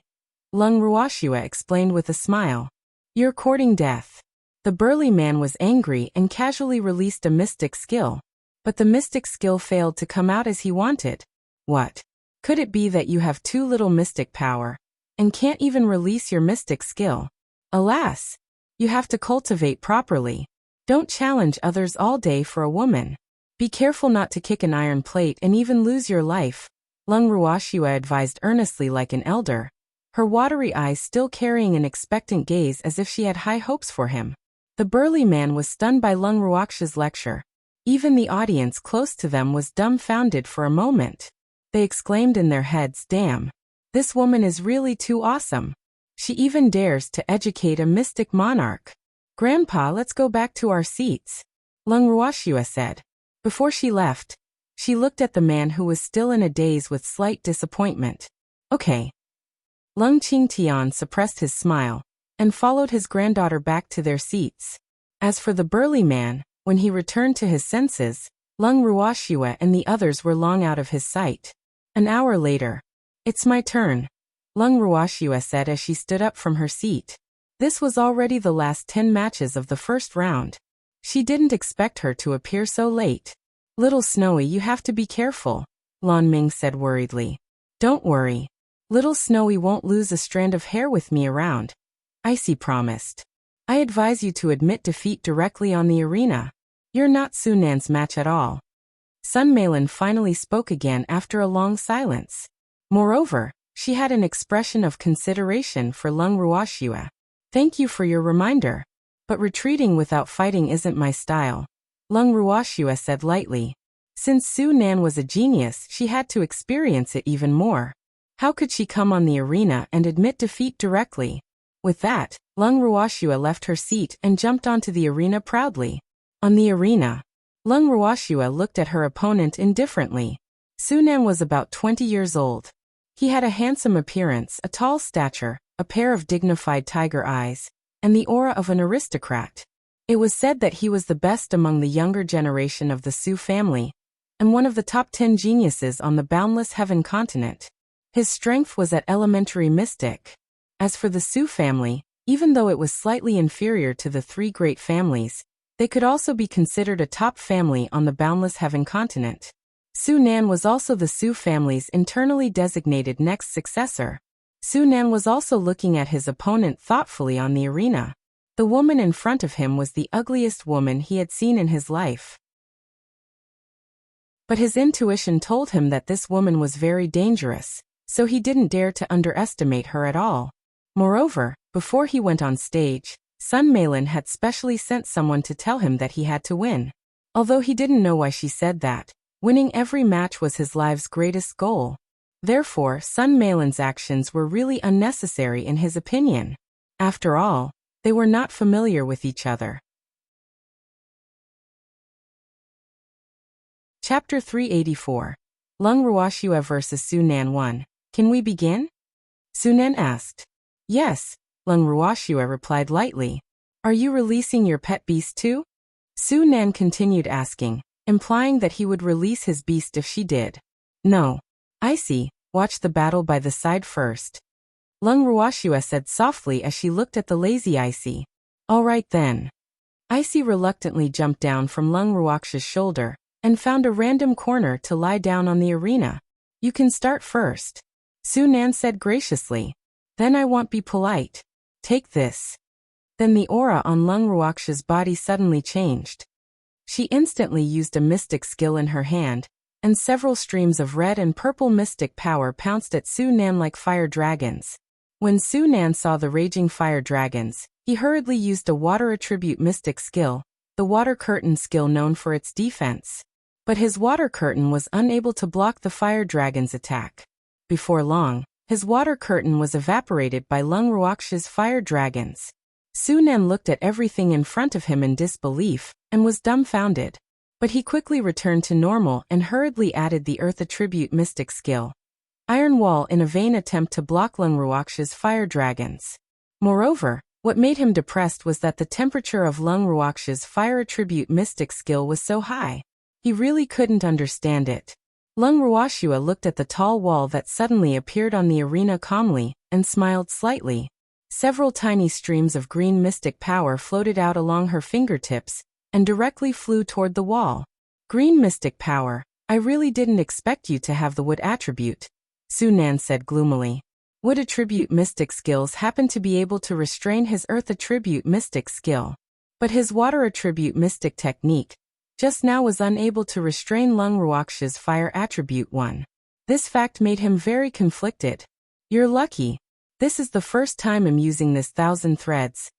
Leng Ruoxua explained with a smile. You're courting death. The burly man was angry and casually released a mystic skill. But the mystic skill failed to come out as he wanted. What? Could it be that you have too little mystic power and can't even release your mystic skill? Alas! You have to cultivate properly. Don't challenge others all day for a woman. Be careful not to kick an iron plate and even lose your life, Leng Ruoxua advised earnestly like an elder, her watery eyes still carrying an expectant gaze as if she had high hopes for him. The burly man was stunned by Leng Ruoxia's lecture. Even the audience close to them was dumbfounded for a moment. They exclaimed in their heads, damn, this woman is really too awesome. She even dares to educate a mystic monarch. Grandpa, let's go back to our seats, Leng Ruoxua said. Before she left, she looked at the man who was still in a daze with slight disappointment. Okay. Leng Qingtian suppressed his smile and followed his granddaughter back to their seats. As for the burly man, when he returned to his senses, Leng Ruoxua and the others were long out of his sight. An hour later. It's my turn, Leng Ruoxua said as she stood up from her seat. This was already the last 10 matches of the first round. She didn't expect her to appear so late. Little Snowy, you have to be careful, Lan Ming said worriedly. Don't worry. Little Snowy won't lose a strand of hair with me around. Icy promised. I advise you to admit defeat directly on the arena. You're not Sunan's match at all. Sun Meilin finally spoke again after a long silence. Moreover, She had an expression of consideration for Lung Ruoxua. Thank you for your reminder. But retreating without fighting isn't my style, Lung Ruoxua said lightly. Since Su Nan was a genius, she had to experience it even more. How could she come on the arena and admit defeat directly? With that, Lung Ruoxua left her seat and jumped onto the arena proudly. On the arena, Lung Ruoxua looked at her opponent indifferently. Su Nan was about 20 years old. He had a handsome appearance, a tall stature, a pair of dignified tiger eyes, and the aura of an aristocrat. It was said that he was the best among the younger generation of the Su family, and one of the top 10 geniuses on the boundless heaven continent. His strength was at elementary mystic. As for the Su family, even though it was slightly inferior to the three great families, they could also be considered a top family on the boundless heaven continent. Su Nan was also the Su family's internally designated next successor. Su Nan was also looking at his opponent thoughtfully on the arena. The woman in front of him was the ugliest woman he had seen in his life. But his intuition told him that this woman was very dangerous, so he didn't dare to underestimate her at all. Moreover, before he went on stage, Sun Meilin had specially sent someone to tell him that he had to win. Although he didn't know why she said that, winning every match was his life's greatest goal. Therefore, Sun Meilin's actions were really unnecessary in his opinion. After all, they were not familiar with each other. Chapter 384. Lung Ruoxua vs. Su Nan 1. Can we begin? Su Nan asked. Yes, Lung Ruoxua replied lightly. Are you releasing your pet beast too? Su Nan continued asking, implying that he would release his beast if she did. No. I see, watch the battle by the side first. Lung Ruoxua said softly as she looked at the lazy Icy. All right then. Icy reluctantly jumped down from Lung Ruoxua's shoulder and found a random corner to lie down on the arena. You can start first, Su Nan said graciously. Then I won't be polite. Take this. Then the aura on Lung Ruoxua's body suddenly changed. She instantly used a mystic skill in her hand, and several streams of red and purple mystic power pounced at Su Nan like fire dragons. When Su Nan saw the raging fire dragons, he hurriedly used a water attribute mystic skill, the water curtain skill known for its defense. But his water curtain was unable to block the fire dragon's attack. Before long, his water curtain was evaporated by Lung Ruoxua's fire dragons. Su Nan looked at everything in front of him in disbelief, and was dumbfounded. But he quickly returned to normal and hurriedly added the earth attribute mystic skill, Iron Wall, in a vain attempt to block Lung Ruoxua's fire dragons. Moreover, what made him depressed was that the temperature of Lung Ruoxua's fire attribute mystic skill was so high. He really couldn't understand it. Lung Ruoxua looked at the tall wall that suddenly appeared on the arena calmly, and smiled slightly. Several tiny streams of green mystic power floated out along her fingertips, and directly flew toward the wall. Green mystic power, I really didn't expect you to have the wood attribute, Su Nan said gloomily. Wood attribute mystic skills happen to be able to restrain his earth attribute mystic skill. But his water attribute mystic technique just now was unable to restrain Lung Ruoxua's fire attribute 1. This fact made him very conflicted. You're lucky. This is the first time I'm using this 1,000 threads.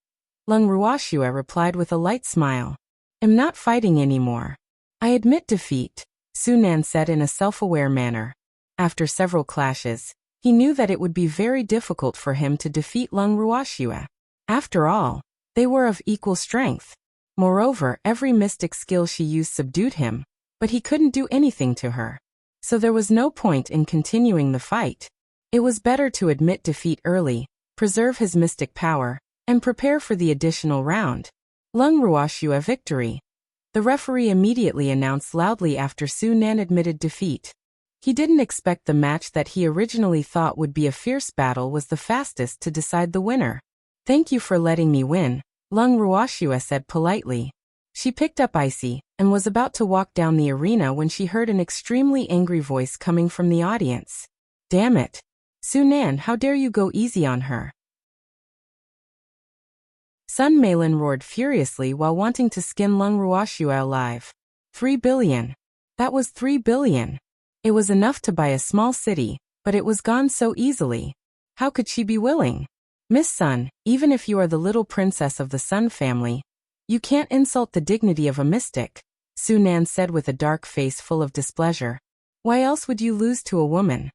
Lung Ruoxua replied with a light smile. I'm not fighting anymore. I admit defeat, Su Nan said in a self-aware manner. After several clashes, he knew that it would be very difficult for him to defeat Lung Ruoxua. After all, they were of equal strength. Moreover, every mystic skill she used subdued him, but he couldn't do anything to her. So there was no point in continuing the fight. It was better to admit defeat early, preserve his mystic power, and prepare for the additional round. Lung Ruoxua victory. The referee immediately announced loudly after Su Nan admitted defeat. He didn't expect the match that he originally thought would be a fierce battle was the fastest to decide the winner. Thank you for letting me win, Lung Ruoxua said politely. She picked up Icy, and was about to walk down the arena when she heard an extremely angry voice coming from the audience. Damn it! Su Nan, how dare you go easy on her? Sun Meilin roared furiously while wanting to skin Lung Ruoxua alive. 3 billion. That was 3 billion. It was enough to buy a small city, But it was gone so easily. How could she be willing? Miss Sun, even if you are the little princess of the Sun family, you can't insult the dignity of a mystic, Su Nan said with a dark face full of displeasure. Why else would you lose to a woman?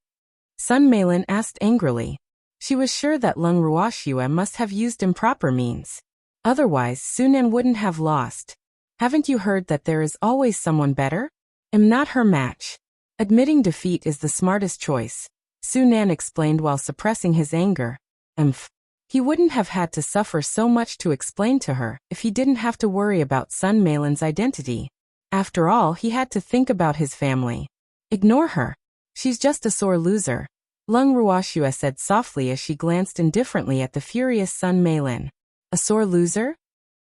Sun Meilin asked angrily. She was sure that Lung Ruoxue must have used improper means. Otherwise, Su Nan wouldn't have lost. Haven't you heard that there is always someone better? Am not her match. Admitting defeat is the smartest choice, Su Nan explained while suppressing his anger. He wouldn't have had to suffer so much to explain to her if he didn't have to worry about Sun Meilin's identity. After all, he had to think about his family. Ignore her. She's just a sore loser, Lung Ruoxue said softly as she glanced indifferently at the furious Sun Meilin. A sore loser?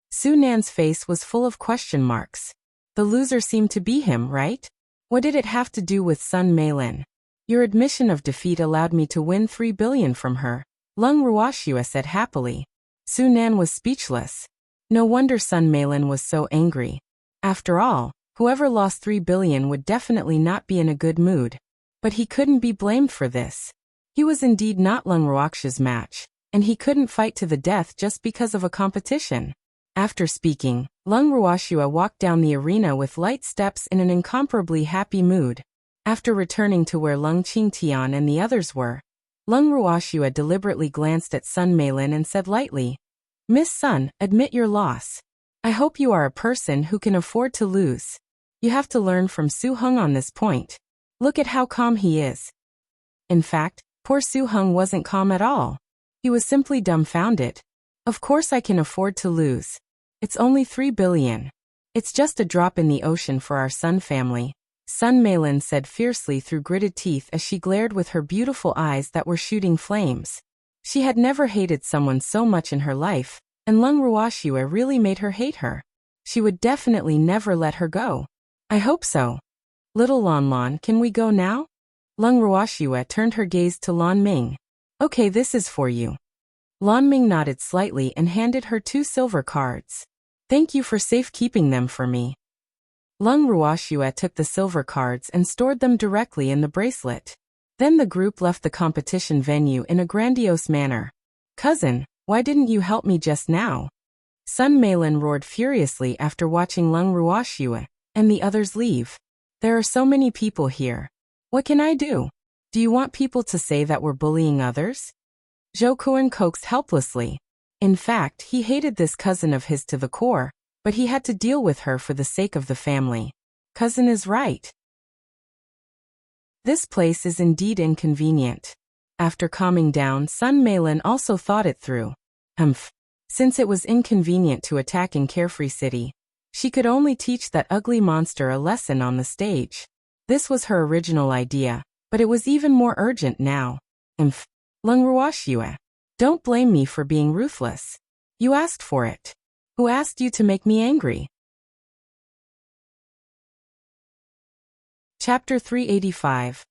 Su Nan's face was full of question marks. The loser seemed to be him, right? What did it have to do with Sun Meilin? Your admission of defeat allowed me to win 3 billion from her, Lung Ruoxue said happily. Su Nan was speechless. No wonder Sun Meilin was so angry. After all, whoever lost 3 billion would definitely not be in a good mood. But he couldn't be blamed for this. He was indeed not Lung Ruoxue's match, and he couldn't fight to the death just because of a competition. After speaking, Lung Ruoxue walked down the arena with light steps in an incomparably happy mood. After returning to where Lung Qingtian and the others were, Lung Ruoxue deliberately glanced at Sun Meilin and said lightly, Miss Sun, admit your loss. I hope you are a person who can afford to lose. You have to learn from Su Heng on this point. Look at how calm he is. In fact, poor Su Heng wasn't calm at all. He was simply dumbfounded. Of course I can afford to lose. It's only 3 billion. It's just a drop in the ocean for our Sun family, Sun Meilin said fiercely through gritted teeth as she glared with her beautiful eyes that were shooting flames. She had never hated someone so much in her life, and Lung Ruoxue really made her hate her. She would definitely never let her go. I hope so. Little Lan Lan, can we go now? Lung Ruoxue turned her gaze to Lan Ming. Okay, this is for you. Lan Ming nodded slightly and handed her 2 silver cards. Thank you for safekeeping them for me. Lung Ruoxue took the silver cards and stored them directly in the bracelet. Then the group left the competition venue in a grandiose manner. Cousin, why didn't you help me just now? Sun Meilin roared furiously after watching Lung Ruoxue and the others leave. There are so many people here. What can I do? Do you want people to say that we're bullying others? Zhou Kuan coaxed helplessly. In fact, he hated this cousin of his to the core, but he had to deal with her for the sake of the family. Cousin is right. This place is indeed inconvenient. After calming down, Sun Meilin also thought it through. Since it was inconvenient to attack in Carefree City, she could only teach that ugly monster a lesson on the stage. This was her original idea, but it was even more urgent now. Lung Ruoxue, don't blame me for being ruthless. You asked for it. Who asked you to make me angry? Chapter 385.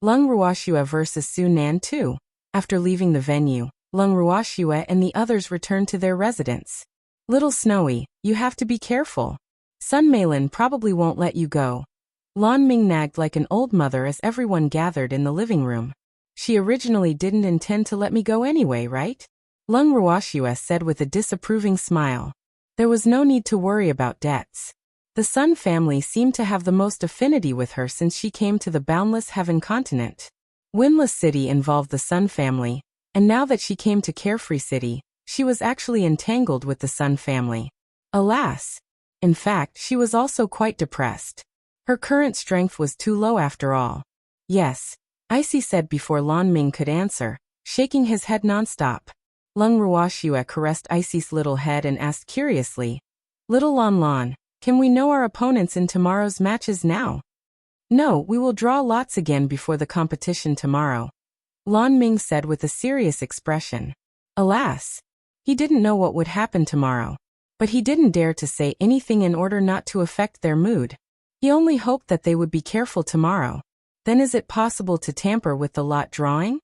Lung Ruoxue vs. Su Nan 2. After leaving the venue, Lung Ruoxue and the others returned to their residence. Little Snowy, you have to be careful. Sun Meilin probably won't let you go. Lan Ming nagged like an old mother as everyone gathered in the living room. She originally didn't intend to let me go anyway, right? Lung Ruoxue said with a disapproving smile. There was no need to worry about debts. The Sun family seemed to have the most affinity with her since she came to the Boundless Heaven continent. Windless City involved the Sun family, and now that she came to Carefree City, she was actually entangled with the Sun family. Alas! In fact, she was also quite depressed. Her current strength was too low after all. Yes, Icy said before Lan Ming could answer, shaking his head nonstop. Lung Ruoxue caressed Icy's little head and asked curiously, Little Lan Lan, can we know our opponents in tomorrow's matches now? No, we will draw lots again before the competition tomorrow. Lan Ming said with a serious expression. Alas! He didn't know what would happen tomorrow. But he didn't dare to say anything in order not to affect their mood. He only hoped that they would be careful tomorrow. Then is it possible to tamper with the lot drawing?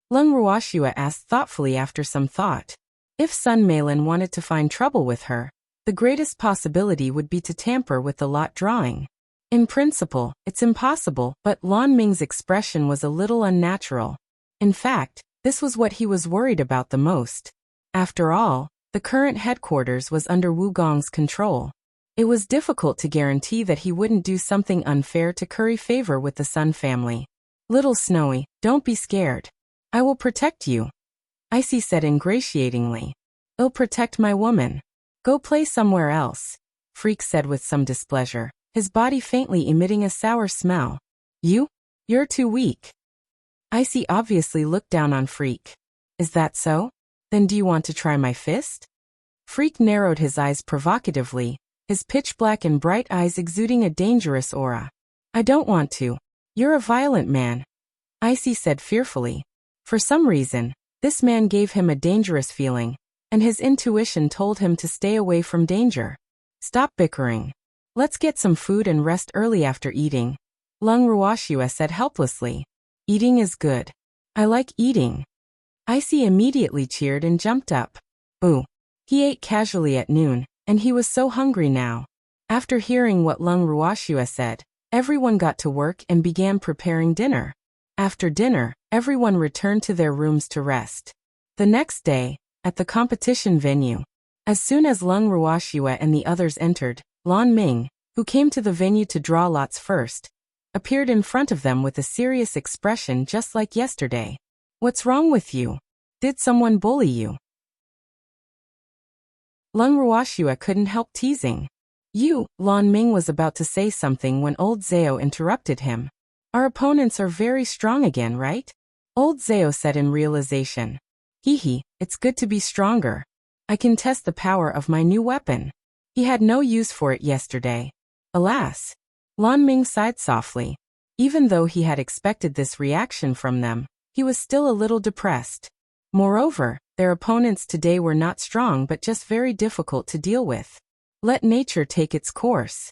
Lung Ruoxue asked thoughtfully after some thought. If Sun Meilin wanted to find trouble with her, the greatest possibility would be to tamper with the lot drawing. In principle, it's impossible, but Lan Ming's expression was a little unnatural. In fact, this was what he was worried about the most. After all, the current headquarters was under Wu Gong's control. It was difficult to guarantee that he wouldn't do something unfair to curry favor with the Sun family. Little Snowy, don't be scared. I will protect you, Icy said ingratiatingly. I'll protect my woman. Go play somewhere else, Freak said with some displeasure, his body faintly emitting a sour smell. You're too weak. Icy obviously looked down on Freak. Is that so? Then do you want to try my fist? Freak narrowed his eyes provocatively, his pitch-black and bright eyes exuding a dangerous aura. I don't want to. You're a violent man, Icy said fearfully. For some reason, this man gave him a dangerous feeling, and his intuition told him to stay away from danger. Stop bickering. Let's get some food and rest early after eating, Lung Ruoxua said helplessly. Eating is good. I like eating. Icy immediately cheered and jumped up. Ooh. He ate casually at noon, and he was so hungry now. After hearing what Lung Ruoxua said, everyone got to work and began preparing dinner. After dinner, everyone returned to their rooms to rest. The next day, at the competition venue, as soon as Lung Ruoxua and the others entered, Lan Ming, who came to the venue to draw lots first, appeared in front of them with a serious expression just like yesterday. What's wrong with you? Did someone bully you? Lung Ruoxua couldn't help teasing. Lan Ming was about to say something when old Zhao interrupted him. Our opponents are very strong again, right? Old Zhao said in realization. Hee, it's good to be stronger. I can test the power of my new weapon. He had no use for it yesterday. Alas. Lan Ming sighed softly. Even though he had expected this reaction from them, he was still a little depressed. Moreover, their opponents today were not strong but just very difficult to deal with. Let nature take its course.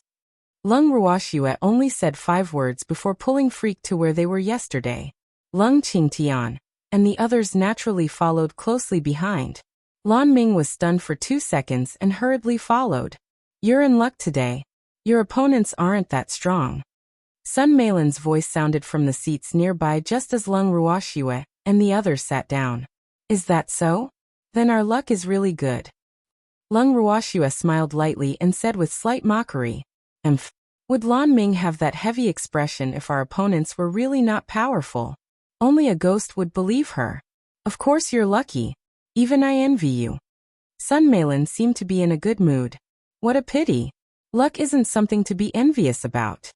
Lung Ruoxua only said 5 words before pulling Freak to where they were yesterday. Lung Qingtian and the others naturally followed closely behind. Lan Ming was stunned for 2 seconds and hurriedly followed. You're in luck today. Your opponents aren't that strong. Sun Meilan's voice sounded from the seats nearby just as Lung Ruoxua and the others sat down. Is that so? Then our luck is really good. Lung Ruoxua smiled lightly and said with slight mockery. Would Lan Ming have that heavy expression if our opponents were really not powerful? Only a ghost would believe her. Of course you're lucky. Even I envy you. Sun Meilan seemed to be in a good mood. What a pity. Luck isn't something to be envious about.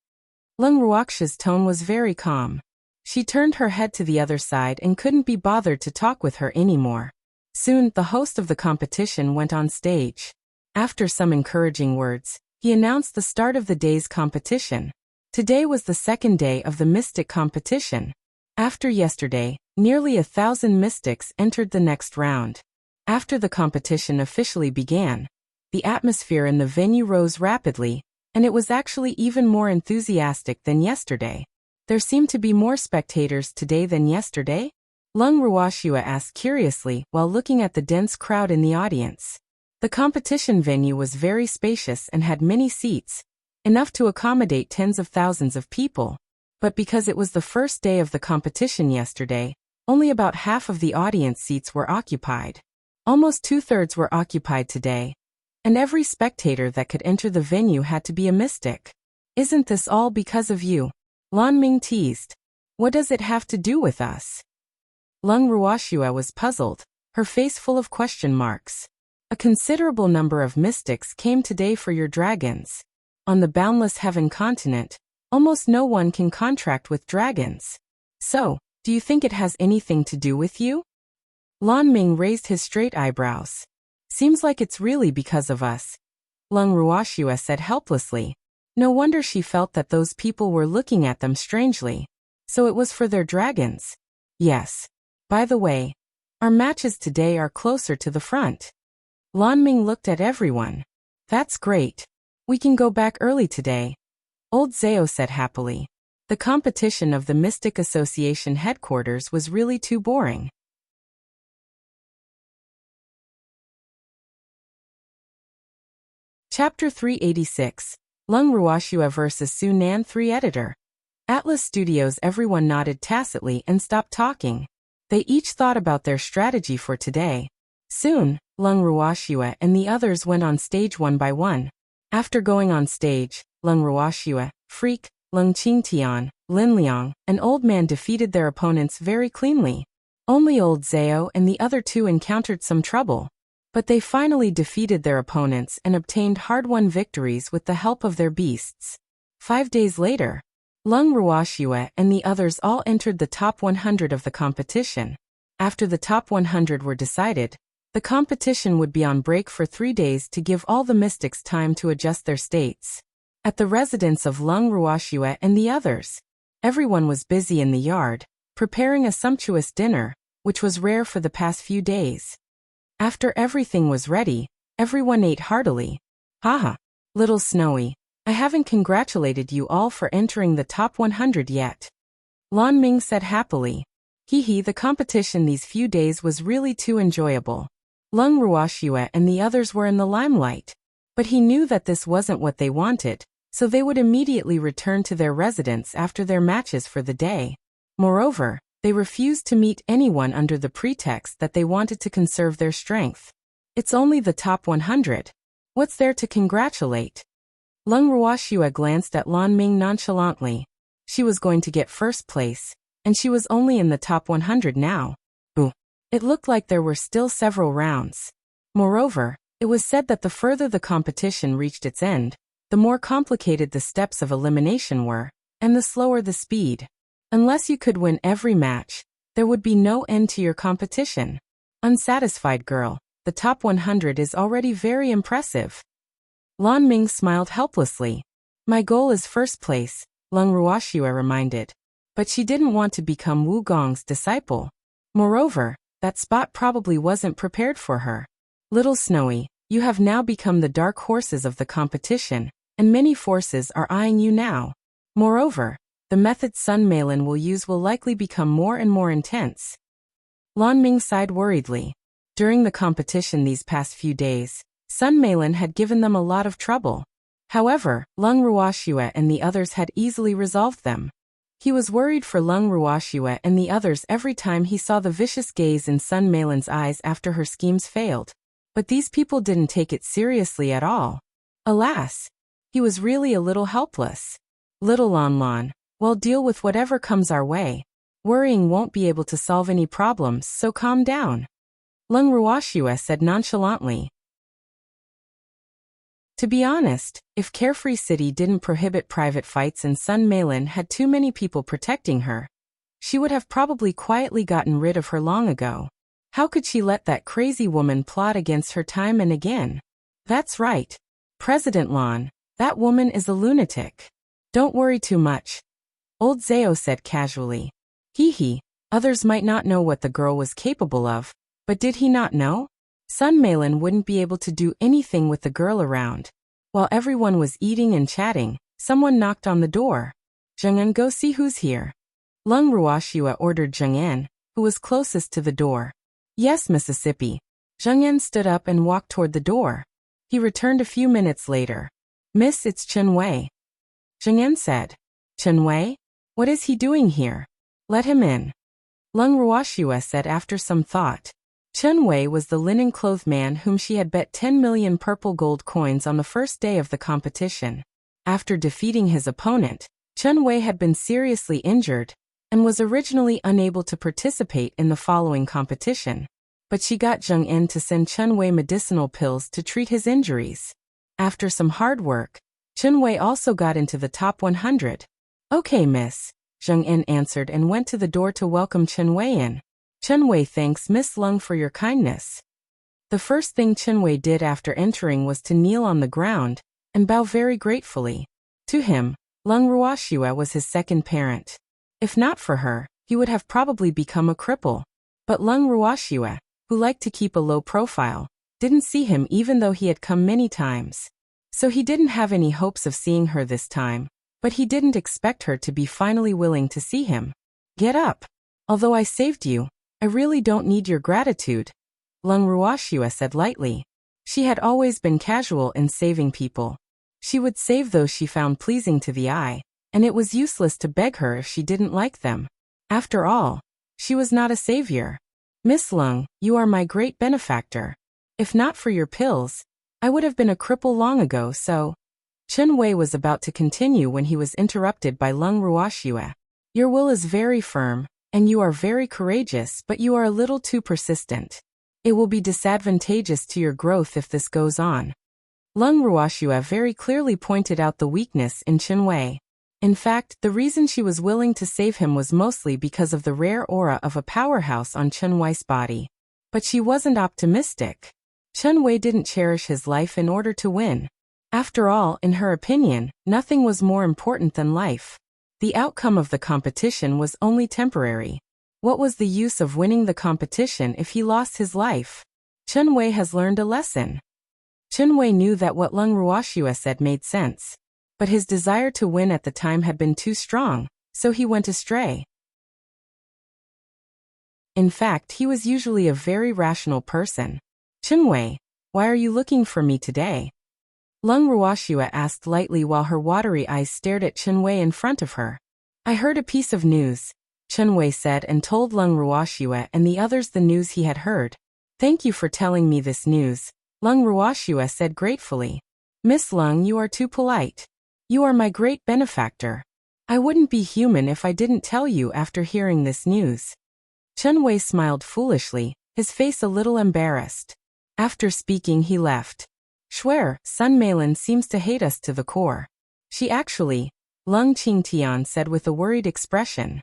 Lung Ruoxia's tone was very calm. She turned her head to the other side and couldn't be bothered to talk with her anymore. Soon, the host of the competition went on stage. After some encouraging words, he announced the start of the day's competition. Today was the second day of the mystic competition. After yesterday, nearly 1,000 mystics entered the next round. After the competition officially began, the atmosphere in the venue rose rapidly, and it was actually even more enthusiastic than yesterday. There seemed to be more spectators today than yesterday? Lung Ruoxua asked curiously while looking at the dense crowd in the audience. The competition venue was very spacious and had many seats, enough to accommodate tens of thousands of people. But because it was the first day of the competition yesterday, only about half of the audience seats were occupied. Almost 2/3 were occupied today. And every spectator that could enter the venue had to be a mystic. Isn't this all because of you? Lan Ming teased. What does it have to do with us? Lung Ruoxua was puzzled, her face full of question marks. A considerable number of mystics came today for your dragons. On the boundless heaven continent, almost no one can contract with dragons. So, do you think it has anything to do with you? Lan Ming raised his straight eyebrows. Seems like it's really because of us, Lung Ruoxua said helplessly. No wonder she felt that those people were looking at them strangely. So it was for their dragons. Yes. By the way, our matches today are closer to the front. Lan Ming looked at everyone. That's great. We can go back early today, Old Zhao said happily. The competition of the Mystic Association headquarters was really too boring. Chapter 386. Lung Ruoxue vs. Su Nan 3 editor. Atlas Studios. Everyone nodded tacitly and stopped talking. They each thought about their strategy for today. Soon, Lung Ruoxue and the others went on stage one by one. After going on stage, Lung Ruoxue, Freak, Lung Qingtian, Lin Liang, and Old Man defeated their opponents very cleanly. Only Old Zhao and the other two encountered some trouble. But they finally defeated their opponents and obtained hard-won victories with the help of their beasts. 5 days later, Lung Ruoxue and the others all entered the top 100 of the competition. After the top 100 were decided, the competition would be on break for 3 days to give all the mystics time to adjust their states. At the residence of Lung Ruoxue and the others, everyone was busy in the yard, preparing a sumptuous dinner, which was rare for the past few days. After everything was ready, everyone ate heartily. Haha, little Snowy, I haven't congratulated you all for entering the top 100 yet. Lan Ming said happily. Hee, the competition these few days was really too enjoyable. Lung Ruoxue and the others were in the limelight. But he knew that this wasn't what they wanted, so they would immediately return to their residence after their matches for the day. Moreover, they refused to meet anyone under the pretext that they wanted to conserve their strength. It's only the top 100. What's there to congratulate? Lung Ruoxue glanced at Lan Ming nonchalantly. She was going to get first place, and she was only in the top 100 now. Ooh. It looked like there were still several rounds. Moreover, it was said that the further the competition reached its end, the more complicated the steps of elimination were, and the slower the speed. Unless you could win every match, there would be no end to your competition. Unsatisfied girl, the top 100 is already very impressive. Lan Ming smiled helplessly. My goal is first place, Lung Ruoxue reminded. But she didn't want to become Wu Gong's disciple. Moreover, that spot probably wasn't prepared for her. Little Snowy, you have now become the dark horses of the competition, and many forces are eyeing you now. Moreover, the method Sun Meilin will use will likely become more and more intense. Lan Ming sighed worriedly. During the competition these past few days, Sun Meilin had given them a lot of trouble. However, Lung Ruoxue and the others had easily resolved them. He was worried for Lung Ruoxue and the others every time he saw the vicious gaze in Sun Meilin's eyes after her schemes failed. But these people didn't take it seriously at all. Alas, he was really a little helpless. Little Lan Lan, we'll deal with whatever comes our way. Worrying won't be able to solve any problems, so calm down. Lung Ruoxue said nonchalantly. To be honest, if Carefree City didn't prohibit private fights and Sun Meilin had too many people protecting her, she would have probably quietly gotten rid of her long ago. How could she let that crazy woman plot against her time and again? That's right. President Lan, that woman is a lunatic. Don't worry too much. Old Zhao said casually. Hee, others might not know what the girl was capable of, but did he not know? Sun Meilin wouldn't be able to do anything with the girl around. While everyone was eating and chatting, someone knocked on the door. Zheng, go see who's here. Lung Ruoxue ordered Zheng, who was closest to the door. Yes, Mississippi. Zheng stood up and walked toward the door. He returned a few minutes later. Miss, it's Chen Wei. Zheng said. Chen Wei? What is he doing here? Let him in. Lung Ruoxue said after some thought. Chen Wei was the linen-clothed man whom she had bet 10 million purple gold coins on the first day of the competition. After defeating his opponent, Chen Wei had been seriously injured, and was originally unable to participate in the following competition. But she got Zheng to send Chen Wei medicinal pills to treat his injuries. After some hard work, Chen Wei also got into the top 100. Okay, miss, Zheng answered and went to the door to welcome Chen Wei in. Chen Wei thanks Miss Lung for your kindness. The first thing Chen Wei did after entering was to kneel on the ground and bow very gratefully. To him, Lung Ruoxue was his second parent. If not for her, he would have probably become a cripple. But Lung Ruoxue, who liked to keep a low profile, didn't see him even though he had come many times. So he didn't have any hopes of seeing her this time, but he didn't expect her to be finally willing to see him. Get up. Although I saved you, I really don't need your gratitude, Lung Ruoxue said lightly. She had always been casual in saving people. She would save those she found pleasing to the eye, and it was useless to beg her if she didn't like them. After all, she was not a savior. Miss Lung, you are my great benefactor. If not for your pills, I would have been a cripple long ago, so. Chen Wei was about to continue when he was interrupted by Lung Ruoxue. Your will is very firm, and you are very courageous, but you are a little too persistent. It will be disadvantageous to your growth if this goes on. Lung Ruoxue very clearly pointed out the weakness in Chen Wei. In fact, the reason she was willing to save him was mostly because of the rare aura of a powerhouse on Chen Wei's body. But she wasn't optimistic. Chen Wei didn't cherish his life in order to win. After all, in her opinion, nothing was more important than life. The outcome of the competition was only temporary. What was the use of winning the competition if he lost his life? Chen Wei has learned a lesson. Chen Wei knew that what Lung Ruoxue said made sense. But his desire to win at the time had been too strong, so he went astray. In fact, he was usually a very rational person. Chen Wei, why are you looking for me today? Lung Ruoxue asked lightly while her watery eyes stared at Chen Wei in front of her. I heard a piece of news, Chen Wei said and told Lung Ruoxue and the others the news he had heard. Thank you for telling me this news, Lung Ruoxue said gratefully. Miss Lung, you are too polite. You are my great benefactor. I wouldn't be human if I didn't tell you after hearing this news. Chen Wei smiled foolishly, his face a little embarrassed. After speaking, he left. Schwer, Sun Meilin seems to hate us to the core. She actually, Lung Qingtian said with a worried expression.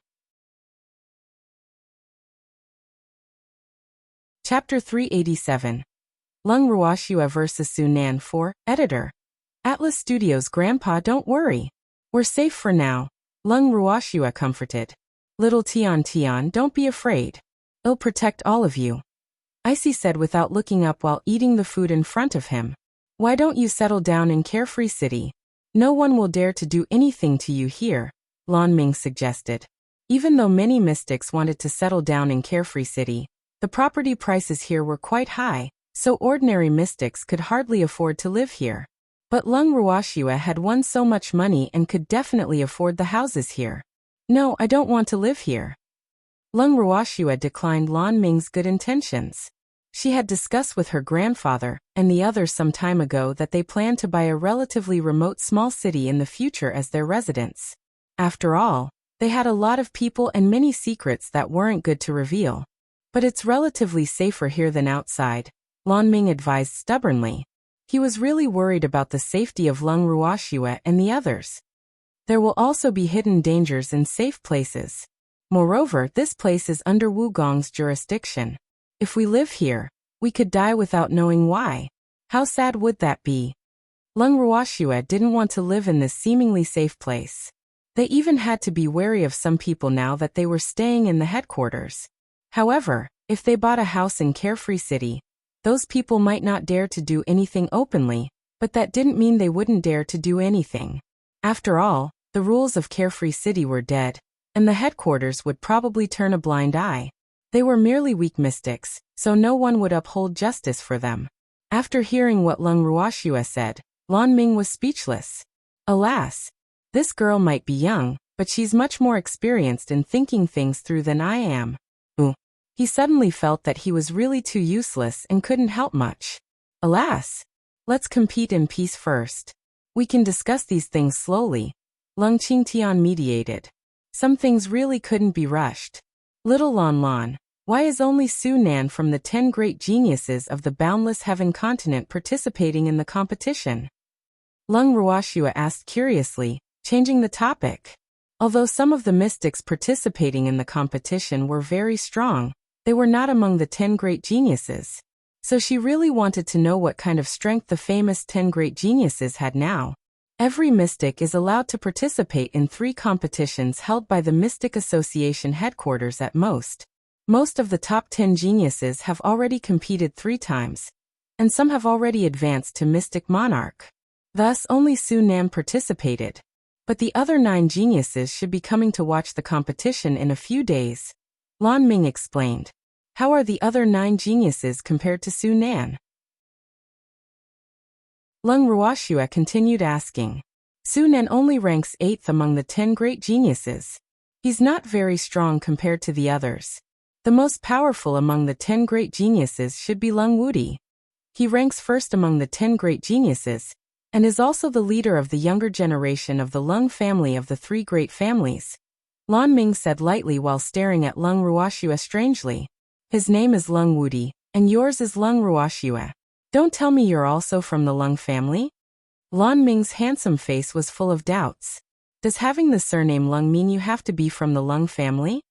Chapter 387. Lung Ruoxue vs. Su Nan 4, Editor. Atlas Studios. Grandpa, don't worry. We're safe for now, Lung Ruoxue comforted. Little Tian Tian, don't be afraid. I'll protect all of you, Icy said without looking up while eating the food in front of him. Why don't you settle down in Carefree City? No one will dare to do anything to you here, Lan Ming suggested. Even though many mystics wanted to settle down in Carefree City, the property prices here were quite high, so ordinary mystics could hardly afford to live here. But Lung Ruoxue had won so much money and could definitely afford the houses here. No, I don't want to live here. Lung Ruoxue declined Lan Ming's good intentions. She had discussed with her grandfather and the others some time ago that they planned to buy a relatively remote small city in the future as their residence. After all, they had a lot of people and many secrets that weren't good to reveal. But it's relatively safer here than outside, Lan Ming advised stubbornly. He was really worried about the safety of Lung Ruoxue and the others. There will also be hidden dangers in safe places. Moreover, this place is under Wugong's jurisdiction. If we live here, we could die without knowing why. How sad would that be? Lung Ruoxue didn't want to live in this seemingly safe place. They even had to be wary of some people now that they were staying in the headquarters. However, if they bought a house in Carefree City, those people might not dare to do anything openly, but that didn't mean they wouldn't dare to do anything. After all, the rules of Carefree City were dead, and the headquarters would probably turn a blind eye. They were merely weak mystics, so no one would uphold justice for them. After hearing what Lung Ruoxue said, Lan Ming was speechless. Alas, this girl might be young, but she's much more experienced in thinking things through than I am. He suddenly felt that he was really too useless and couldn't help much. Alas, let's compete in peace first. We can discuss these things slowly, Lung Qingtian mediated. Some things really couldn't be rushed. Little Lan Lan, why is only Su Nan from the 10 great geniuses of the Boundless Heaven continent participating in the competition? Lung Ruoxue asked curiously, changing the topic. Although some of the mystics participating in the competition were very strong, they were not among the 10 great geniuses. So she really wanted to know what kind of strength the famous 10 great geniuses had now. Every mystic is allowed to participate in 3 competitions held by the Mystic Association headquarters at most. Most of the top 10 geniuses have already competed 3 times, and some have already advanced to Mystic Monarch. Thus, only Su Nan participated. But the other 9 geniuses should be coming to watch the competition in a few days. Lan Ming explained. How are the other 9 geniuses compared to Su Nan? Lung Ruoxue continued asking. Su Nen only ranks 8th among the 10 great geniuses. He's not very strong compared to the others. The most powerful among the 10 great geniuses should be Lung Wudi. He ranks first among the 10 great geniuses, and is also the leader of the younger generation of the Lung family of the 3 great families. Lan Ming said lightly while staring at Lung Ruoxue strangely. His name is Lung Wudi, and yours is Lung Ruoxue. Don't tell me you're also from the Lung family? Lan Ming's handsome face was full of doubts. Does having the surname Lung mean you have to be from the Lung family?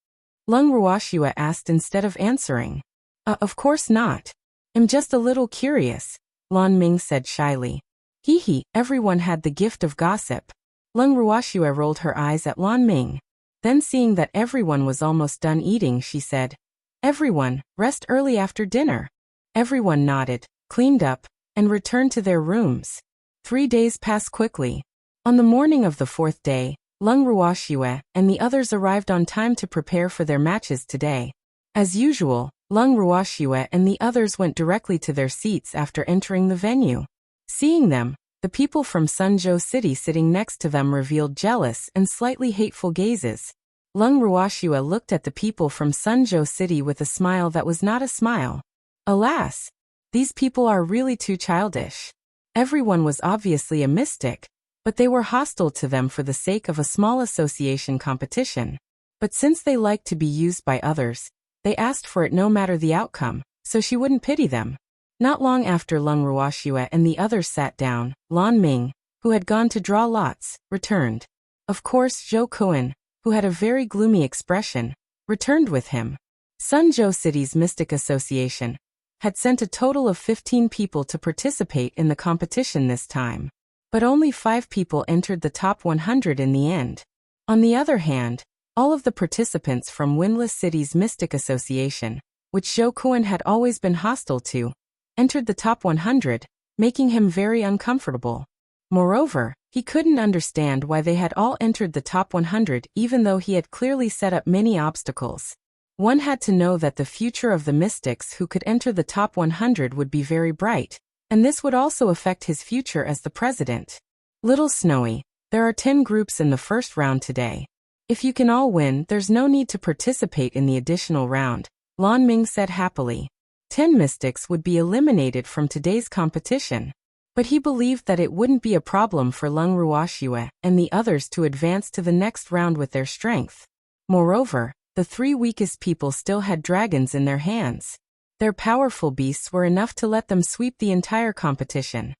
Lung Ruoxue asked instead of answering. Of course not. I'm just a little curious, Lan Ming said shyly. Hee, everyone had the gift of gossip. Lung Ruoxue rolled her eyes at Lan Ming. Then seeing that everyone was almost done eating, she said, Everyone, rest early after dinner. Everyone nodded, cleaned up, and returned to their rooms. 3 days passed quickly. On the morning of the 4th day, Lung Ruoxue and the others arrived on time to prepare for their matches today. As usual, Lung Ruoxue and the others went directly to their seats after entering the venue. Seeing them, the people from Sunzhou City sitting next to them revealed jealous and slightly hateful gazes. Lung Ruoxue looked at the people from Sunzhou City with a smile that was not a smile. Alas! These people are really too childish. Everyone was obviously a mystic, but they were hostile to them for the sake of a small association competition. But since they liked to be used by others, they asked for it no matter the outcome, so she wouldn't pity them. Not long after Lung Ruoxue and the others sat down, Lan Ming, who had gone to draw lots, returned. Of course, Zhou Kuan, who had a very gloomy expression, returned with him. Sunzhou City's Mystic Association had sent a total of 15 people to participate in the competition this time. But only 5 people entered the top 100 in the end. On the other hand, all of the participants from Windless City's Mystic Association, which Zhou Kuan had always been hostile to, entered the top 100, making him very uncomfortable. Moreover, he couldn't understand why they had all entered the top 100 even though he had clearly set up many obstacles. One had to know that the future of the mystics who could enter the top 100 would be very bright, and this would also affect his future as the president. Little Snowy, there are 10 groups in the first round today. If you can all win, there's no need to participate in the additional round, Lan Ming said happily. 10 mystics would be eliminated from today's competition. But he believed that it wouldn't be a problem for Lung Ruoxue and the others to advance to the next round with their strength. Moreover, the 3 weakest people still had dragons in their hands. Their powerful beasts were enough to let them sweep the entire competition.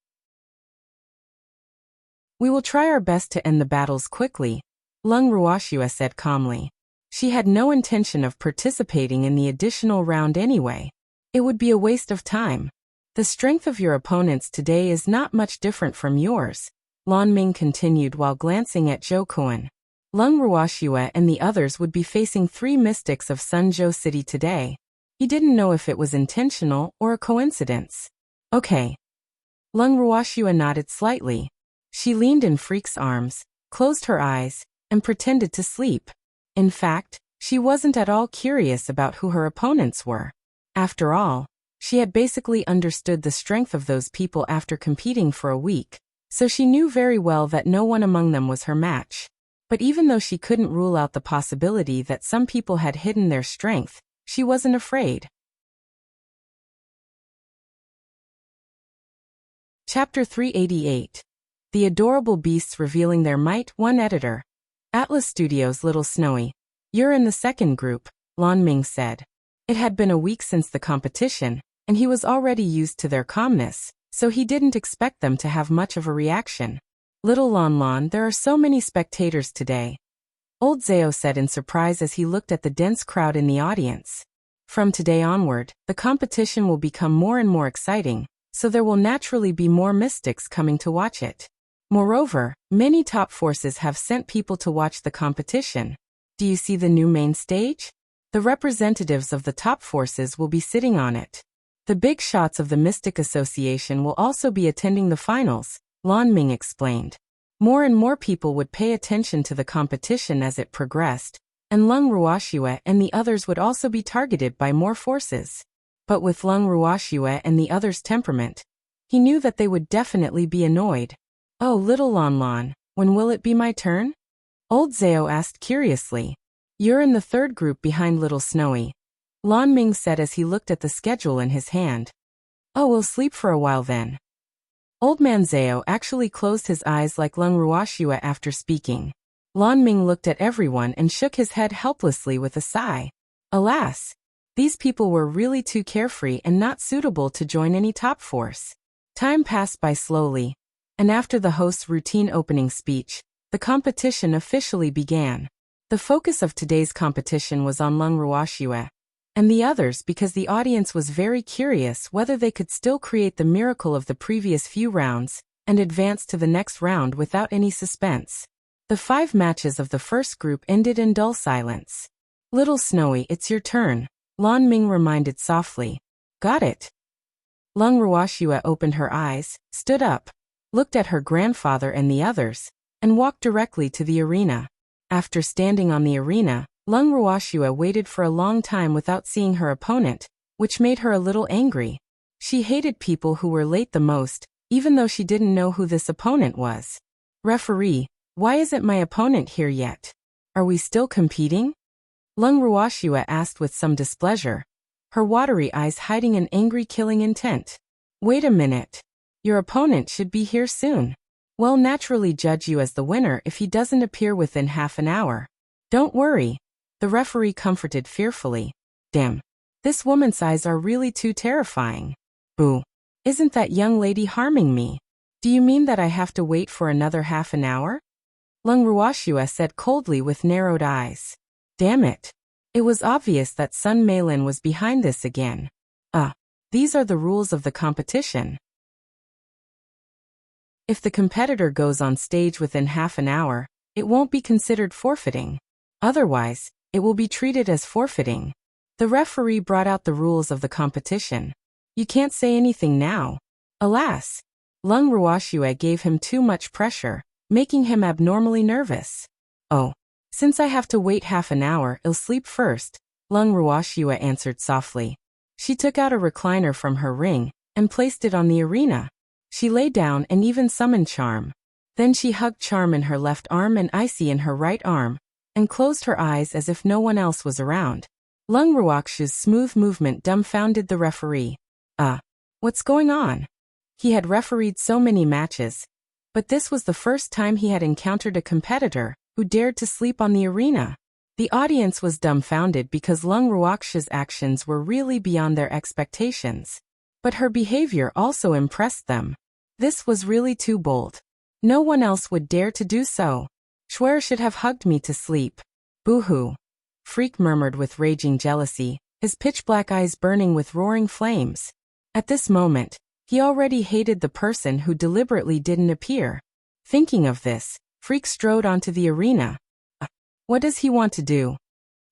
We will try our best to end the battles quickly, Lung Ruoxue said calmly. She had no intention of participating in the additional round anyway. It would be a waste of time. The strength of your opponents today is not much different from yours, Lan Ming continued while glancing at Zhou Kuan. Lung Ruoxue and the others would be facing 3 mystics of Sunzhou City today. He didn't know if it was intentional or a coincidence. Okay. Lung Ruoxue nodded slightly. She leaned in Freak's arms, closed her eyes, and pretended to sleep. In fact, she wasn't at all curious about who her opponents were. After all, she had basically understood the strength of those people after competing for a week, so she knew very well that no one among them was her match. But even though she couldn't rule out the possibility that some people had hidden their strength, she wasn't afraid. Chapter 388. The Adorable Beasts Revealing Their Might. 1 Editor. Atlas Studios. Little Snowy. You're in the second group, Lan Ming said. It had been a week since the competition, and he was already used to their calmness, so he didn't expect them to have much of a reaction. Little Lan, there are so many spectators today, Old Zhao said in surprise as he looked at the dense crowd in the audience. From today onward, the competition will become more and more exciting, so there will naturally be more mystics coming to watch it. Moreover, many top forces have sent people to watch the competition. Do you see the new main stage? The representatives of the top forces will be sitting on it. The big shots of the Mystic Association will also be attending the finals, Lan Ming explained. More and more people would pay attention to the competition as it progressed, and Lung Ruoxue and the others would also be targeted by more forces. But with Lung Ruoxue and the others' temperament, He knew that they would definitely be annoyed. Oh, little Lon Lon, when will it be my turn? Old Zao asked curiously. You're in the third group behind little Snowy. Lan Ming said as he looked at the schedule in his hand. Oh, we'll sleep for a while then. Old man Zao actually closed his eyes like Lung Ruoxua after speaking. Lan Ming looked at everyone and shook his head helplessly with a sigh. Alas! These people were really too carefree and not suitable to join any top force. Time passed by slowly, and after the host's routine opening speech, the competition officially began. The focus of today's competition was on Lung Ruoxua and the others because the audience was very curious whether they could still create the miracle of the previous few rounds and advance to the next round without any suspense. The 5 matches of the first group ended in dull silence. Little Snowy, it's your turn, Lan Ming reminded softly. Got it. Lung Ruoxua opened her eyes, stood up, looked at her grandfather and the others, and walked directly to the arena. After standing on the arena, Lung Ruoxua waited for a long time without seeing her opponent, which made her a little angry. She hated people who were late the most, even though she didn't know who this opponent was. Referee, why isn't my opponent here yet? Are we still competing? Lung Ruoxua asked with some displeasure, her watery eyes hiding an angry killing intent. Wait a minute. Your opponent should be here soon. We'll naturally judge you as the winner if he doesn't appear within half an hour. Don't worry. The referee comforted fearfully. Damn. This woman's eyes are really too terrifying. Boo. Isn't that young lady harming me? Do you mean that I have to wait for another half an hour? Lung Ruoxua said coldly with narrowed eyes. Damn it. It was obvious that Sun Meilin was behind this again. These are the rules of the competition. If the competitor goes on stage within half an hour, it won't be considered forfeiting. Otherwise, it will be treated as forfeiting. The referee brought out the rules of the competition. You can't say anything now. Alas! Lung Ruoxua gave him too much pressure, making him abnormally nervous. Oh, since I have to wait half an hour, I'll sleep first, Lung Ruoxua answered softly. She took out a recliner from her ring and placed it on the arena. She lay down and even summoned Charm. Then she hugged Charm in her left arm and Icy in her right arm, and closed her eyes as if no one else was around. Lung Ruoxua's smooth movement dumbfounded the referee. What's going on? He had refereed so many matches, but this was the first time he had encountered a competitor who dared to sleep on the arena. The audience was dumbfounded because Lung Ruoxua's actions were really beyond their expectations. But her behavior also impressed them. This was really too bold. No one else would dare to do so. Schwer should have hugged me to sleep. Boo-hoo. Freak murmured with raging jealousy, his pitch-black eyes burning with roaring flames. At this moment, he already hated the person who deliberately didn't appear. Thinking of this, Freak strode onto the arena. What does he want to do?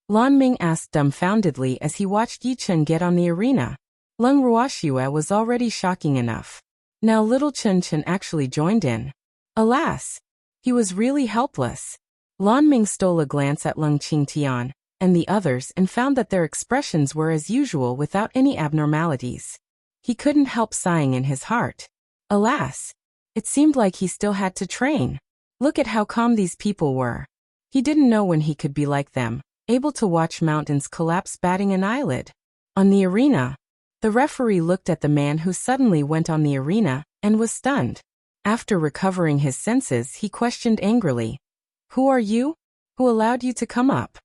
Lan Ming asked dumbfoundedly as he watched Yi Chen get on the arena. Lung Ruoxua was already shocking enough. Now little Chen Chen actually joined in. Alas! He was really helpless. Lan Ming stole a glance at Lung Qingtian and the others and found that their expressions were as usual without any abnormalities. He couldn't help sighing in his heart. Alas! It seemed like he still had to train. Look at how calm these people were. He didn't know when he could be like them, able to watch mountains collapse batting an eyelid. On the arena, the referee looked at the man who suddenly went on the arena and was stunned. After recovering his senses, he questioned angrily. Who are you? Who allowed you to come up?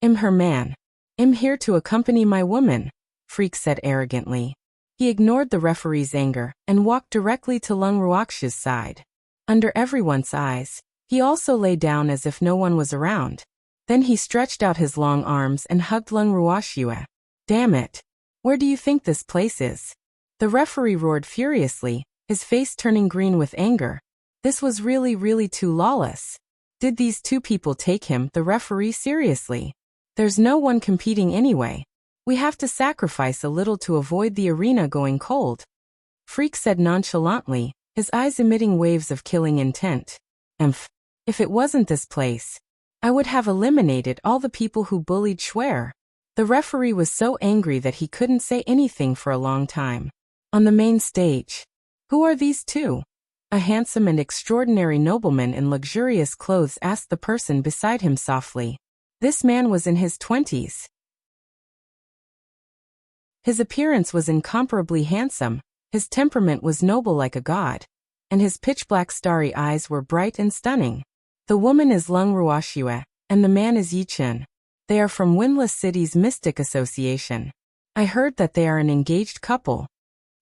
I'm her man. I'm here to accompany my woman, Freak said arrogantly. He ignored the referee's anger and walked directly to Lung Ruoxua's side. Under everyone's eyes, he also lay down as if no one was around. Then he stretched out his long arms and hugged Lung Ruoxua. Damn it! Where do you think this place is? The referee roared furiously, his face turning green with anger. This was really too lawless. Did these two people take him, the referee, seriously? There's no one competing anyway. We have to sacrifice a little to avoid the arena going cold. Freak said nonchalantly, his eyes emitting waves of killing intent. If it wasn't this place, I would have eliminated all the people who bullied Schwer. The referee was so angry that he couldn't say anything for a long time. On the main stage, Who are these two? A handsome and extraordinary nobleman in luxurious clothes asked the person beside him softly. This man was in his 20s. His appearance was incomparably handsome, his temperament was noble like a god, and his pitch-black starry eyes were bright and stunning. The woman is Lung Ruoxue, and the man is Yi Chen. They are from Windless City's Mystic Association. I heard that they are an engaged couple.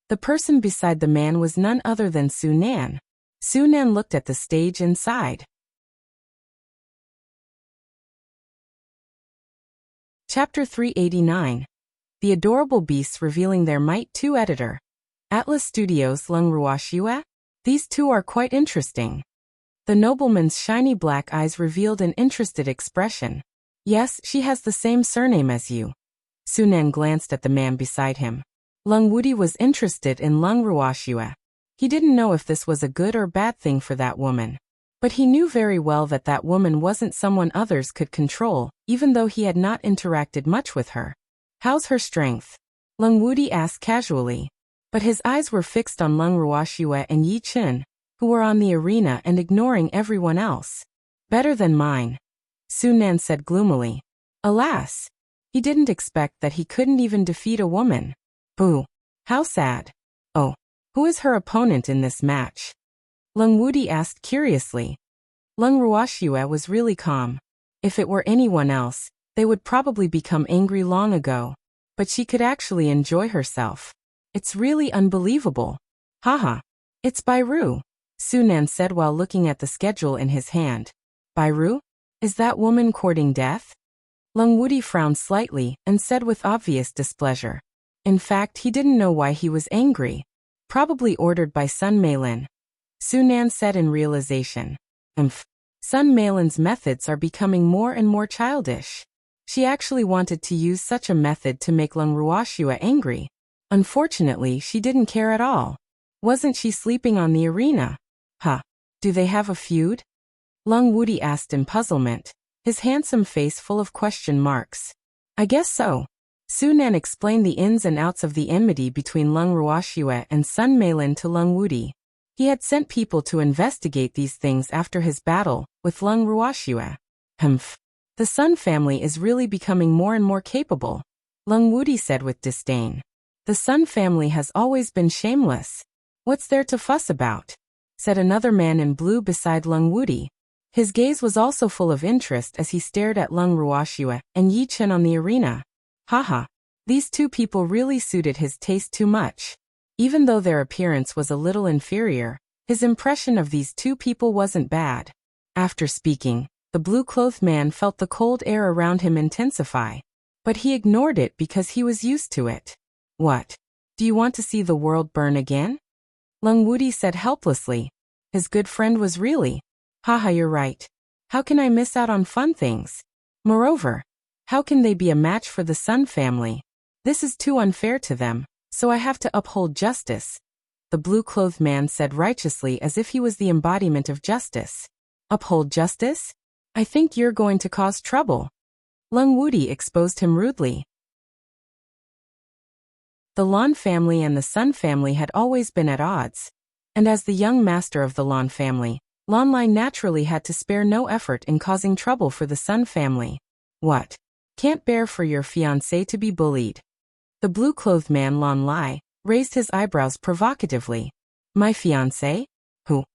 The person beside the man was none other than Su Nan. Su Nan looked at the stage and sighed. Chapter 389. The Adorable Beasts Revealing Their Might. 2 Editor. Atlas Studios. Lung Ruoxue? These two are quite interesting. The nobleman's shiny black eyes revealed an interested expression. Yes, she has the same surname as you. Su Nan glanced at the man beside him. Lung Wudi was interested in Lung Ruoxue. He didn't know if this was a good or bad thing for that woman. But he knew very well that that woman wasn't someone others could control, even though he had not interacted much with her. How's her strength? Lung Wudi asked casually. But his eyes were fixed on Lung Ruoxue and Yi Chen, who were on the arena and ignoring everyone else. Better than mine, Su Nan said gloomily. Alas! He didn't expect that he couldn't even defeat a woman. Boo! How sad. Oh, who is her opponent in this match? Lung Wudi asked curiously. Lung Ruoxue was really calm. If it were anyone else, they would probably become angry long ago. But she could actually enjoy herself. It's really unbelievable. Haha. It's Bairu, Su Nan said while looking at the schedule in his hand. Bairu? Is that woman courting death? Lung Wudi frowned slightly and said with obvious displeasure. In fact, he didn't know why he was angry. Probably ordered by Sun Meilin. Su Nan said in realization. Sun Meilin's methods are becoming more and more childish. She actually wanted to use such a method to make Lung Ruoxue angry. Unfortunately, she didn't care at all. Wasn't she sleeping on the arena? Huh. Do they have a feud? Lung Wudi asked in puzzlement, his handsome face full of question marks. I guess so. Su Nan explained the ins and outs of the enmity between Lung Ruoxue and Sun Meilin to Lung Wudi. He had sent people to investigate these things after his battle with Lung Ruoxue. The Sun family is really becoming more and more capable, Lung Wudi said with disdain. The Sun family has always been shameless. What's there to fuss about? Said another man in blue beside Lung Wudi. His gaze was also full of interest as he stared at Lung Ruoxue and Yi Chen on the arena. Haha. These two people really suited his taste too much. Even though their appearance was a little inferior, his impression of these two people wasn't bad. After speaking, the blue-clothed man felt the cold air around him intensify. But he ignored it because he was used to it. What? Do you want to see the world burn again? Lung Wudi said helplessly. His good friend was really. Haha, you're right. How can I miss out on fun things? Moreover, how can they be a match for the Sun family? This is too unfair to them, so I have to uphold justice. The blue-clothed man said righteously as if he was the embodiment of justice. Uphold justice? I think you're going to cause trouble. Lung Wudi exposed him rudely. The Lan family and the Sun family had always been at odds. And as the young master of the Lan family, Lan Lai naturally had to spare no effort in causing trouble for the Sun family. What? Can't bear for your fiancé to be bullied. The blue-clothed man Lan Lai raised his eyebrows provocatively. My fiancé? Who?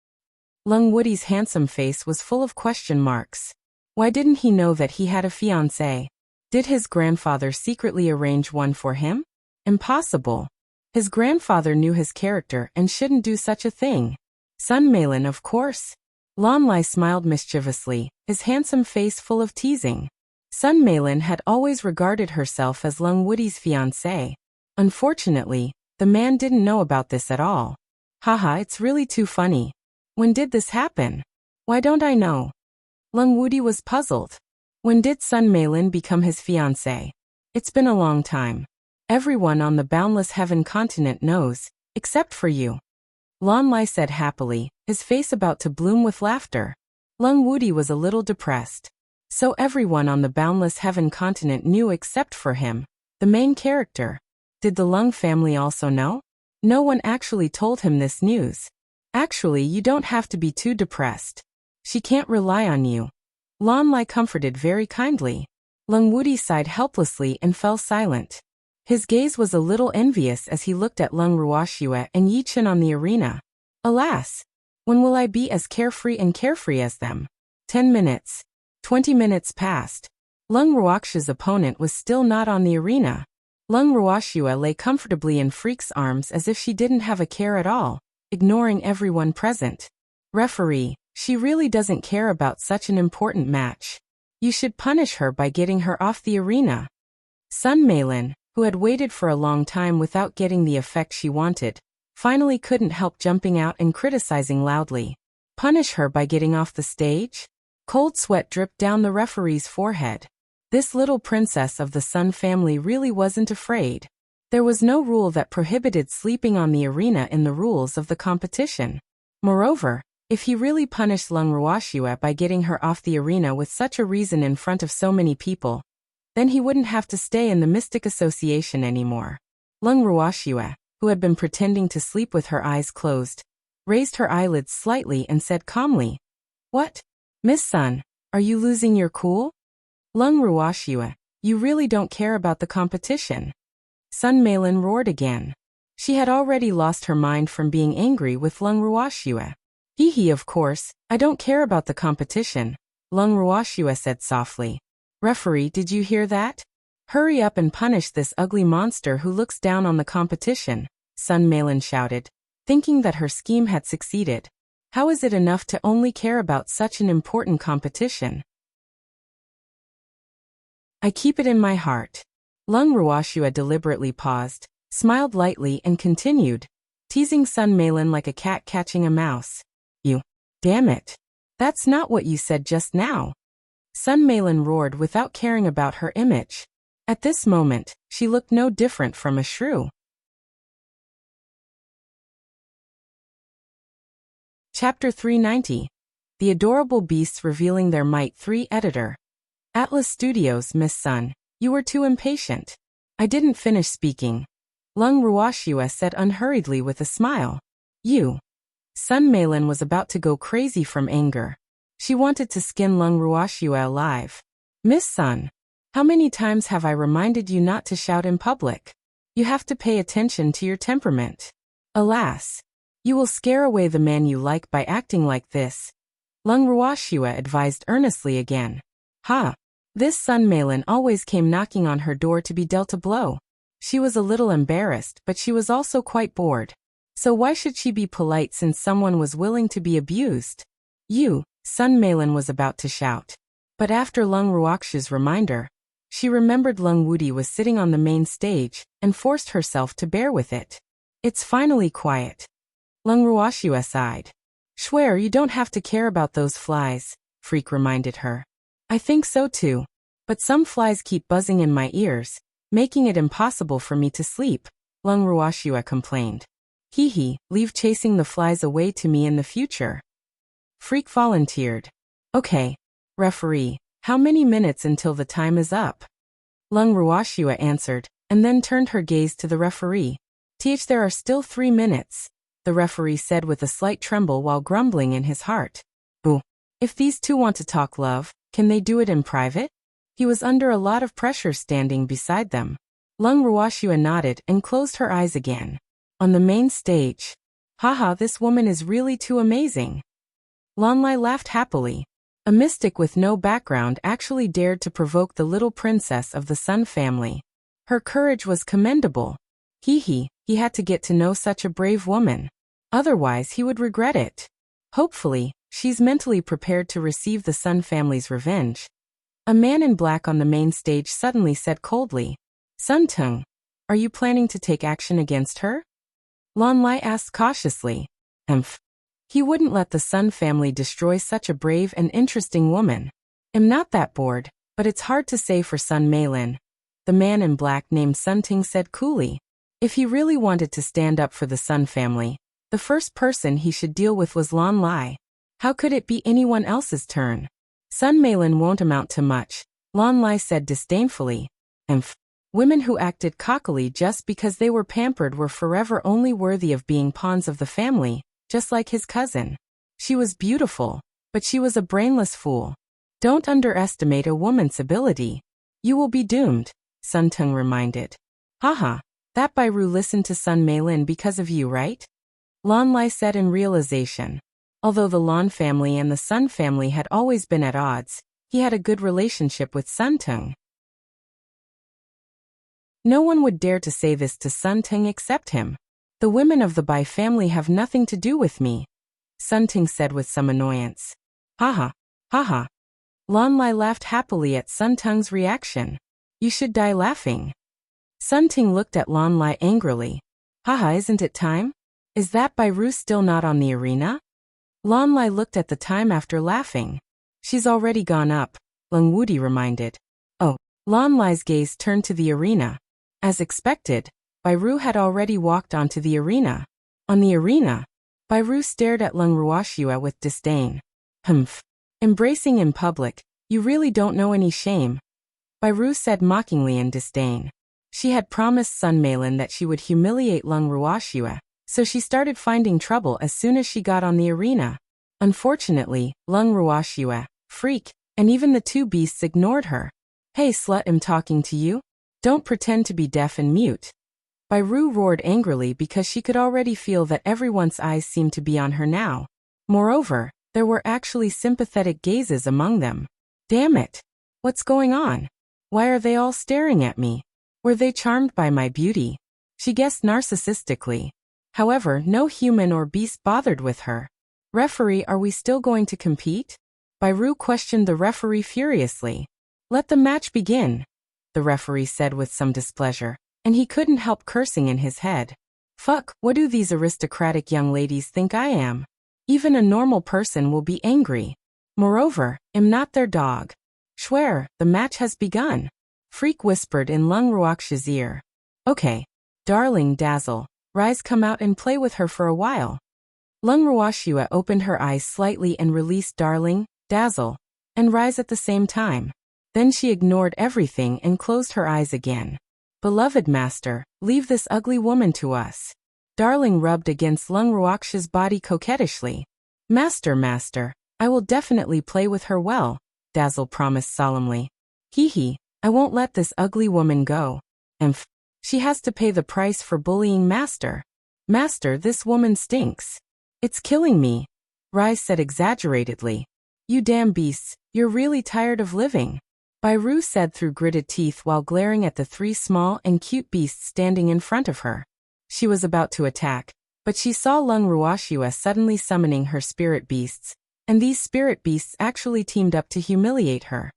Lung Wudi's handsome face was full of question marks. Why didn't he know that he had a fiancé? Did his grandfather secretly arrange one for him? Impossible. His grandfather knew his character and shouldn't do such a thing. Sun Meilin, of course. Lan Lai smiled mischievously, his handsome face full of teasing. Sun Meilin had always regarded herself as Lung Wudi's fiancé. Unfortunately, the man didn't know about this at all. Haha, it's really too funny. When did this happen? Why don't I know? Lung Wudi was puzzled. When did Sun Meilin become his fiancé? It's been a long time. Everyone on the Boundless Heaven continent knows, except for you. Lan Lai said happily, his face about to bloom with laughter. Lung Wudi was a little depressed. So everyone on the Boundless Heaven continent knew except for him, the main character. Did the Lung family also know? No one actually told him this news. Actually, you don't have to be too depressed. She can't rely on you. Lan Lai comforted very kindly. Lung Wuti sighed helplessly and fell silent. His gaze was a little envious as he looked at Lung Ruoxue and Yi Chen on the arena. Alas! When will I be as carefree as them? 10 minutes. 20 minutes passed. Lung Ruoxue's opponent was still not on the arena. Lung Ruoxue lay comfortably in Freak's arms as if she didn't have a care at all, ignoring everyone present. Referee, she really doesn't care about such an important match. You should punish her by getting her off the arena. Sun Meilin, who had waited for a long time without getting the effect she wanted, finally couldn't help jumping out and criticizing loudly. Punish her by getting off the stage? Cold sweat dripped down the referee's forehead. This little princess of the Sun family really wasn't afraid. There was no rule that prohibited sleeping on the arena in the rules of the competition. Moreover, if he really punished Lung Ruoxue by getting her off the arena with such a reason in front of so many people, then he wouldn't have to stay in the Mystic Association anymore. Lung Ruoxue, who had been pretending to sleep with her eyes closed, raised her eyelids slightly and said calmly, "What? Miss Sun, are you losing your cool? Lung Ruoxue, you really don't care about the competition." Sun Meilin roared again. She had already lost her mind from being angry with Lung Ruoxue. Hee, of course, I don't care about the competition, Lung Ruoxue said softly. Referee, did you hear that? Hurry up and punish this ugly monster who looks down on the competition, Sun Meilin shouted, thinking that her scheme had succeeded. How is it enough to only care about such an important competition? I keep it in my heart. Lung Ruoxue deliberately paused, smiled lightly and continued, teasing Sun Meilin like a cat catching a mouse. You. Damn it. That's not what you said just now. Sun Meilin roared without caring about her image. At this moment, she looked no different from a shrew. Chapter 390. The Adorable Beasts Revealing Their Might 3 Editor. Atlas Studios. Miss Sun, you were too impatient. I didn't finish speaking. Lung Ruoxue said unhurriedly with a smile. You. Sun Meilin was about to go crazy from anger. She wanted to skin Lung Ruoxue alive. Miss Sun, how many times have I reminded you not to shout in public? You have to pay attention to your temperament. Alas. You will scare away the man you like by acting like this. Lung Ruoxue advised earnestly again. Ha! This Sun Meilin always came knocking on her door to be dealt a blow. She was a little embarrassed, but she was also quite bored. So why should she be polite since someone was willing to be abused? You, Sun Meilin was about to shout. But after Lung Ruoxue's reminder, she remembered Lung Wuti was sitting on the main stage and forced herself to bear with it. It's finally quiet. Lung Ruoxue sighed. Swear you don't have to care about those flies, Freak reminded her. I think so too. But some flies keep buzzing in my ears, making it impossible for me to sleep, Lung Ruoxue complained. Hee, leave chasing the flies away to me in the future. Freak volunteered. Okay. Referee, how many minutes until the time is up? Lung Ruoxue answered, and then turned her gaze to the referee. There are still 3 minutes, the referee said with a slight tremble while grumbling in his heart. Ooh. If these two want to talk love, can they do it in private? He was under a lot of pressure standing beside them. Lung Ruoxue nodded and closed her eyes again. On the main stage. Haha, this woman is really too amazing. Lan Lai laughed happily. A mystic with no background actually dared to provoke the little princess of the Sun family. Her courage was commendable. He had to get to know such a brave woman. Otherwise he would regret it. Hopefully, she's mentally prepared to receive the Sun family's revenge. A man in black on the main stage suddenly said coldly, Sun Tung, are you planning to take action against her? Lan Lai asked cautiously. He wouldn't let the Sun family destroy such a brave and interesting woman. I'm not that bored, but it's hard to say for Sun Meilin. The man in black named Sun Ting said coolly. If he really wanted to stand up for the Sun family, the first person he should deal with was Lan Lai. How could it be anyone else's turn? Sun Meilin won't amount to much, Lan Lai said disdainfully. Women who acted cockily just because they were pampered were forever only worthy of being pawns of the family, just like his cousin. She was beautiful, but she was a brainless fool. Don't underestimate a woman's ability. You will be doomed, Sun Teng reminded. Haha, that Bairu listened to Sun Meilin because of you, right? Lan Lai said in realization. Although the Lan family and the Sun family had always been at odds, he had a good relationship with Sun Teng. No one would dare to say this to Sun Teng except him. The women of the Bai family have nothing to do with me, Sun Teng said with some annoyance. Haha, haha. Lan Lai laughed happily at Sun Teng's reaction. You should die laughing. Sun Teng looked at Lan Lai angrily. Haha, isn't it time? Is that Bairu still not on the arena? Lan Lai looked at the time after laughing. She's already gone up, Leng Wudi reminded. Oh, Lan Lai's gaze turned to the arena. As expected, Bairu had already walked onto the arena. On the arena, Bairu stared at Leng Ruoxue with disdain. Humph. Embracing in public, you really don't know any shame, Bairu said mockingly in disdain. She had promised Sun Meilin that she would humiliate Leng Ruoxue, so she started finding trouble as soon as she got on the arena. Unfortunately, Leng Ruoxue, Freak, and even the two beasts ignored her. Hey slut, I'm talking to you? Don't pretend to be deaf and mute. Bairu roared angrily because she could already feel that everyone's eyes seemed to be on her now. Moreover, there were actually sympathetic gazes among them. Damn it! What's going on? Why are they all staring at me? Were they charmed by my beauty? She guessed narcissistically. However, no human or beast bothered with her. Referee, are we still going to compete? Bairu questioned the referee furiously. Let the match begin, the referee said with some displeasure, and he couldn't help cursing in his head. Fuck, what do these aristocratic young ladies think I am? Even a normal person will be angry. Moreover, I'm not their dog. Schwer, the match has begun. Freak whispered in Leng Ruoxue's ear. Okay. Darling Dazzle, rise, come out and play with her for a while. Leng Ruoxue opened her eyes slightly and released Darling, Dazzle, and Rise at the same time. Then she ignored everything and closed her eyes again. Beloved master, leave this ugly woman to us. Darling rubbed against Leng Ruoxue's body coquettishly. Master, I will definitely play with her well, Dazzle promised solemnly. Hee, I won't let this ugly woman go. She has to pay the price for bullying Master. Master, this woman stinks. It's killing me, Rise said exaggeratedly. You damn beasts, you're really tired of living, Bairu said through gritted teeth while glaring at the three small and cute beasts standing in front of her. She was about to attack, but she saw Leng Ruoxue suddenly summoning her spirit beasts, and these spirit beasts actually teamed up to humiliate her.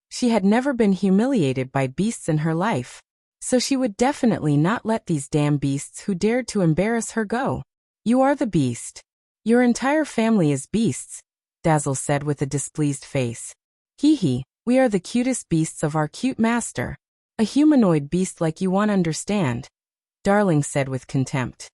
She had never been humiliated by beasts in her life, so she would definitely not let these damn beasts who dared to embarrass her go. You are the beast. Your entire family is beasts, Dazzle said with a displeased face. Hee, we are the cutest beasts of our cute master. A humanoid beast like you won't understand, Darling said with contempt.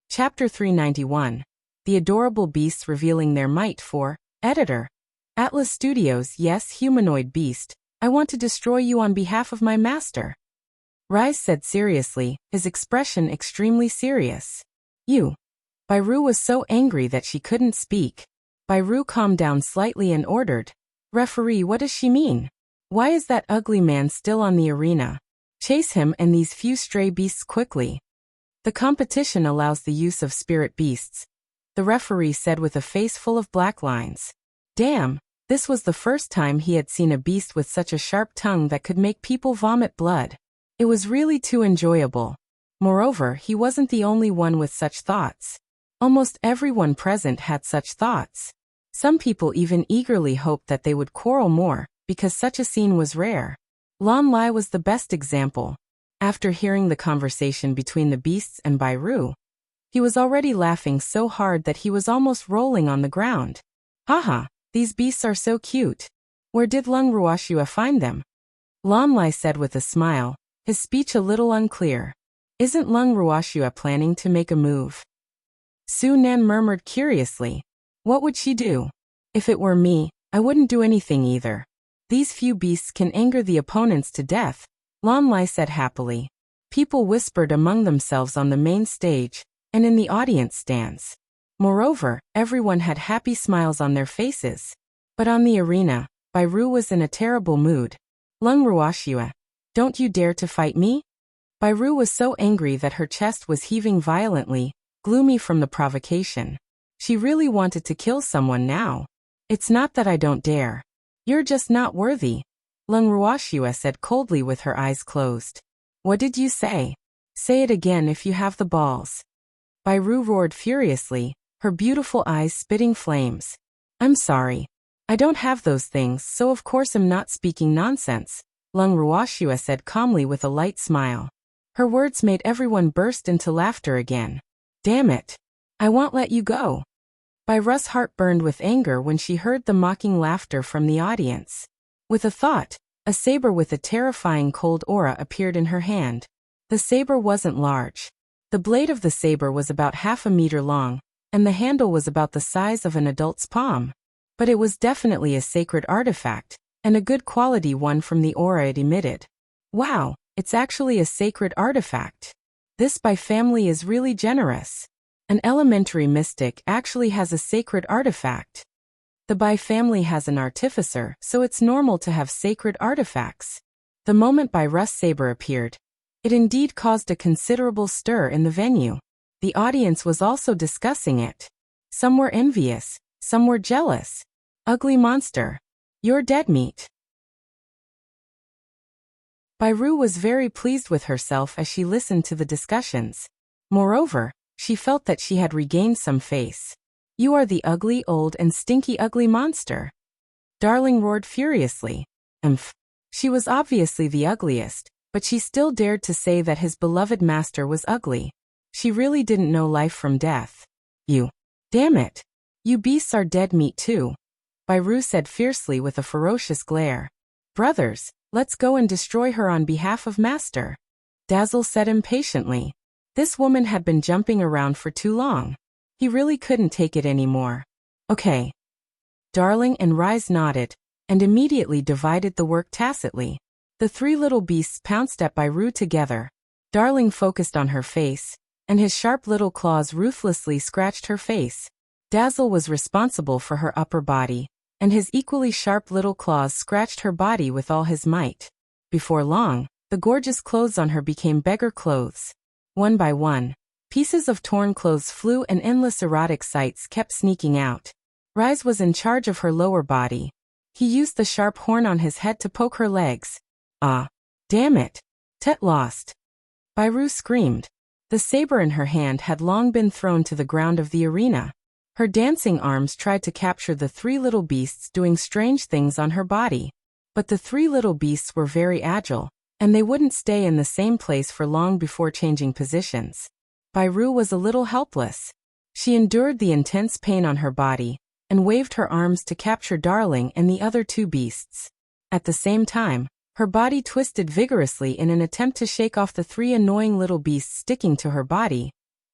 Chapter 391. The Adorable Beasts Revealing Their Might for Editor. Atlas Studios. Yes, humanoid beast, I want to destroy you on behalf of my master, Rise said seriously, his expression extremely serious. You. Bairu was so angry that she couldn't speak. Bairu calmed down slightly and ordered, Referee, what does she mean? Why is that ugly man still on the arena? Chase him and these few stray beasts quickly. The competition allows the use of spirit beasts, the referee said with a face full of black lines. Damn, this was the first time he had seen a beast with such a sharp tongue that could make people vomit blood. It was really too enjoyable. Moreover, he wasn't the only one with such thoughts. Almost everyone present had such thoughts. Some people even eagerly hoped that they would quarrel more, because such a scene was rare. Lan Lai was the best example. After hearing the conversation between the beasts and Bairu, he was already laughing so hard that he was almost rolling on the ground. Haha, these beasts are so cute. Where did Leng Ruoxue find them? Lan Lai said with a smile, his speech a little unclear. Isn't Leng Ruoxue planning to make a move? Su Nan murmured curiously. What would she do? If it were me, I wouldn't do anything either. These few beasts can anger the opponents to death, Lan Lai said happily. People whispered among themselves on the main stage and in the audience stands. Moreover, everyone had happy smiles on their faces. But on the arena, Bai Ru was in a terrible mood. Lung Ruoxia, don't you dare to fight me? Bai Ru was so angry that her chest was heaving violently, gloomy from the provocation. She really wanted to kill someone now. It's not that I don't dare. You're just not worthy, Lung Ruoxia said coldly with her eyes closed. What did you say? Say it again if you have the balls. Bai Ru roared furiously, her beautiful eyes spitting flames. I'm sorry. I don't have those things, so of course I'm not speaking nonsense, Lung Ruoxia said calmly with a light smile. Her words made everyone burst into laughter again. Damn it. I won't let you go. Bai Ru's heart burned with anger when she heard the mocking laughter from the audience. With a thought, a saber with a terrifying cold aura appeared in her hand. The saber wasn't large. The blade of the saber was about half a meter long, and the handle was about the size of an adult's palm. But it was definitely a sacred artifact, and a good quality one from the aura it emitted. Wow, it's actually a sacred artifact. This Bai family is really generous. An elementary mystic actually has a sacred artifact. The Bai family has an artificer, so it's normal to have sacred artifacts. The moment Bai Ru's saber appeared, it indeed caused a considerable stir in the venue. The audience was also discussing it. Some were envious, some were jealous. Ugly monster. You're dead meat. Bai Ru was very pleased with herself as she listened to the discussions. Moreover, she felt that she had regained some face. You are the ugly, old and stinky ugly monster. Darling roared furiously. She was obviously the ugliest, but she still dared to say that his beloved master was ugly. She really didn't know life from death. You. Damn it. You beasts are dead meat too, Bai Ru said fiercely with a ferocious glare. Brothers, let's go and destroy her on behalf of master. Dazzle said impatiently. This woman had been jumping around for too long. He really couldn't take it anymore. Okay. Darling and Rise nodded, and immediately divided the work tacitly. The three little beasts pounced at Bai Ru together. Darling focused on her face, and his sharp little claws ruthlessly scratched her face. Dazzle was responsible for her upper body, and his equally sharp little claws scratched her body with all his might. Before long, the gorgeous clothes on her became beggar clothes. One by one, pieces of torn clothes flew and endless erotic sights kept sneaking out. Rise was in charge of her lower body. He used the sharp horn on his head to poke her legs. Ah, damn it. Tet lost. Bai Ru screamed. The saber in her hand had long been thrown to the ground of the arena. Her dancing arms tried to capture the three little beasts doing strange things on her body. But the three little beasts were very agile, and they wouldn't stay in the same place for long before changing positions. Bai Ru was a little helpless. She endured the intense pain on her body, and waved her arms to capture Darling and the other two beasts. At the same time, her body twisted vigorously in an attempt to shake off the three annoying little beasts sticking to her body,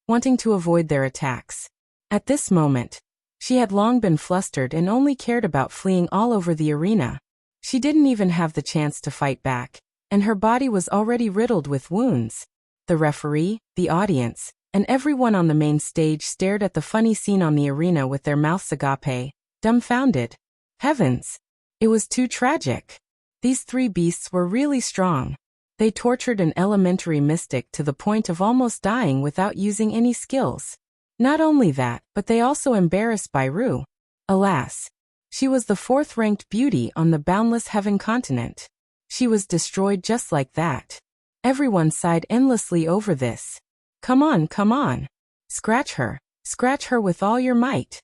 wanting to avoid their attacks. At this moment, she had long been flustered and only cared about fleeing all over the arena. She didn't even have the chance to fight back, and her body was already riddled with wounds. The referee, the audience, and everyone on the main stage stared at the funny scene on the arena with their mouths agape, dumbfounded. Heavens! It was too tragic. These three beasts were really strong. They tortured an elementary mystic to the point of almost dying without using any skills. Not only that, but they also embarrassed Bai Ru. Alas! She was the fourth-ranked beauty on the boundless heaven continent. She was destroyed just like that. Everyone sighed endlessly over this. Come on, come on. Scratch her with all your might.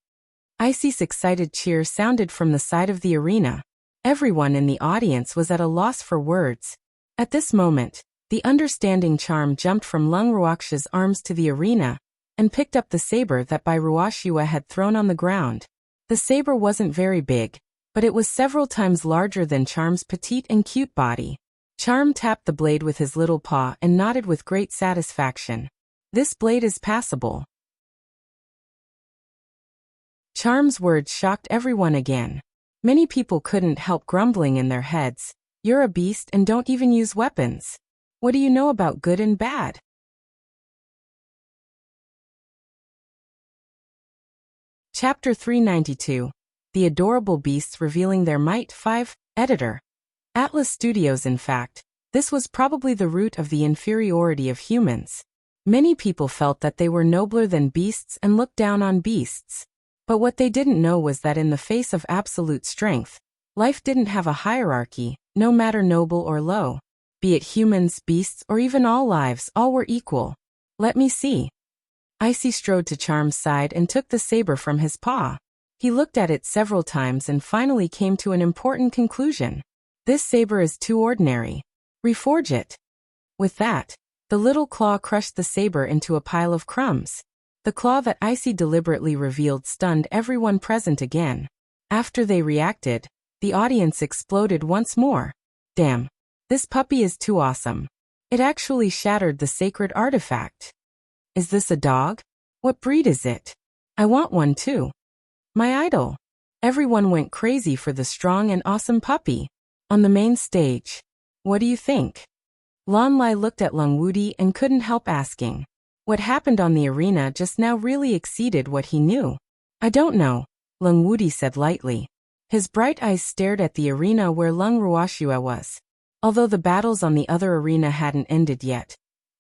Icy's excited cheer sounded from the side of the arena. Everyone in the audience was at a loss for words. At this moment, the understanding charm jumped from Lung Ruoxia's arms to the arena, and picked up the saber that Bai Ruoxia had thrown on the ground. The saber wasn't very big, but it was several times larger than Charm's petite and cute body. Charm tapped the blade with his little paw and nodded with great satisfaction. This blade is passable. Charm's words shocked everyone again. Many people couldn't help grumbling in their heads. You're a beast and don't even use weapons. What do you know about good and bad? Chapter 392. The Adorable Beasts Revealing Their Might 5. Editor. Atlas Studios. In fact, this was probably the root of the inferiority of humans. Many people felt that they were nobler than beasts and looked down on beasts. But what they didn't know was that in the face of absolute strength, life didn't have a hierarchy, no matter noble or low. Be it humans, beasts, or even all lives, all were equal. Let me see. Icy strode to Charm's side and took the saber from his paw. He looked at it several times and finally came to an important conclusion. This saber is too ordinary. Reforge it. With that, the little claw crushed the saber into a pile of crumbs. The claw that Icy deliberately revealed stunned everyone present again. After they reacted, the audience exploded once more. Damn. This puppy is too awesome. It actually shattered the sacred artifact. Is this a dog? What breed is it? I want one too. My idol. Everyone went crazy for the strong and awesome puppy. On the main stage. What do you think? Lon Lai looked at Lung Wudi and couldn't help asking. What happened on the arena just now really exceeded what he knew. I don't know, Lung Wudi said lightly. His bright eyes stared at the arena where Lung Ruoxua was. Although the battles on the other arena hadn't ended yet,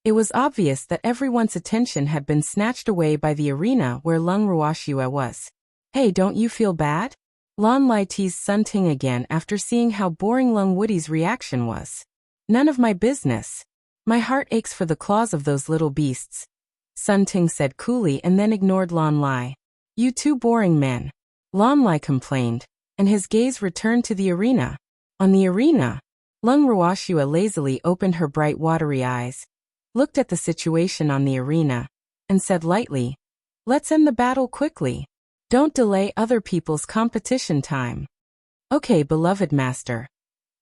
it was obvious that everyone's attention had been snatched away by the arena where Lung Ruoxua was. Hey, don't you feel bad? Lon Lai teased Sun Ting again after seeing how boring Lung Wudi's reaction was. None of my business. My heart aches for the claws of those little beasts, Sun Ting said coolly and then ignored Lon Lai. You two boring men. Lon Lai complained, and his gaze returned to the arena. On the arena, Lung Ruoxua lazily opened her bright watery eyes, looked at the situation on the arena, and said lightly, let's end the battle quickly. Don't delay other people's competition time. Okay, beloved master.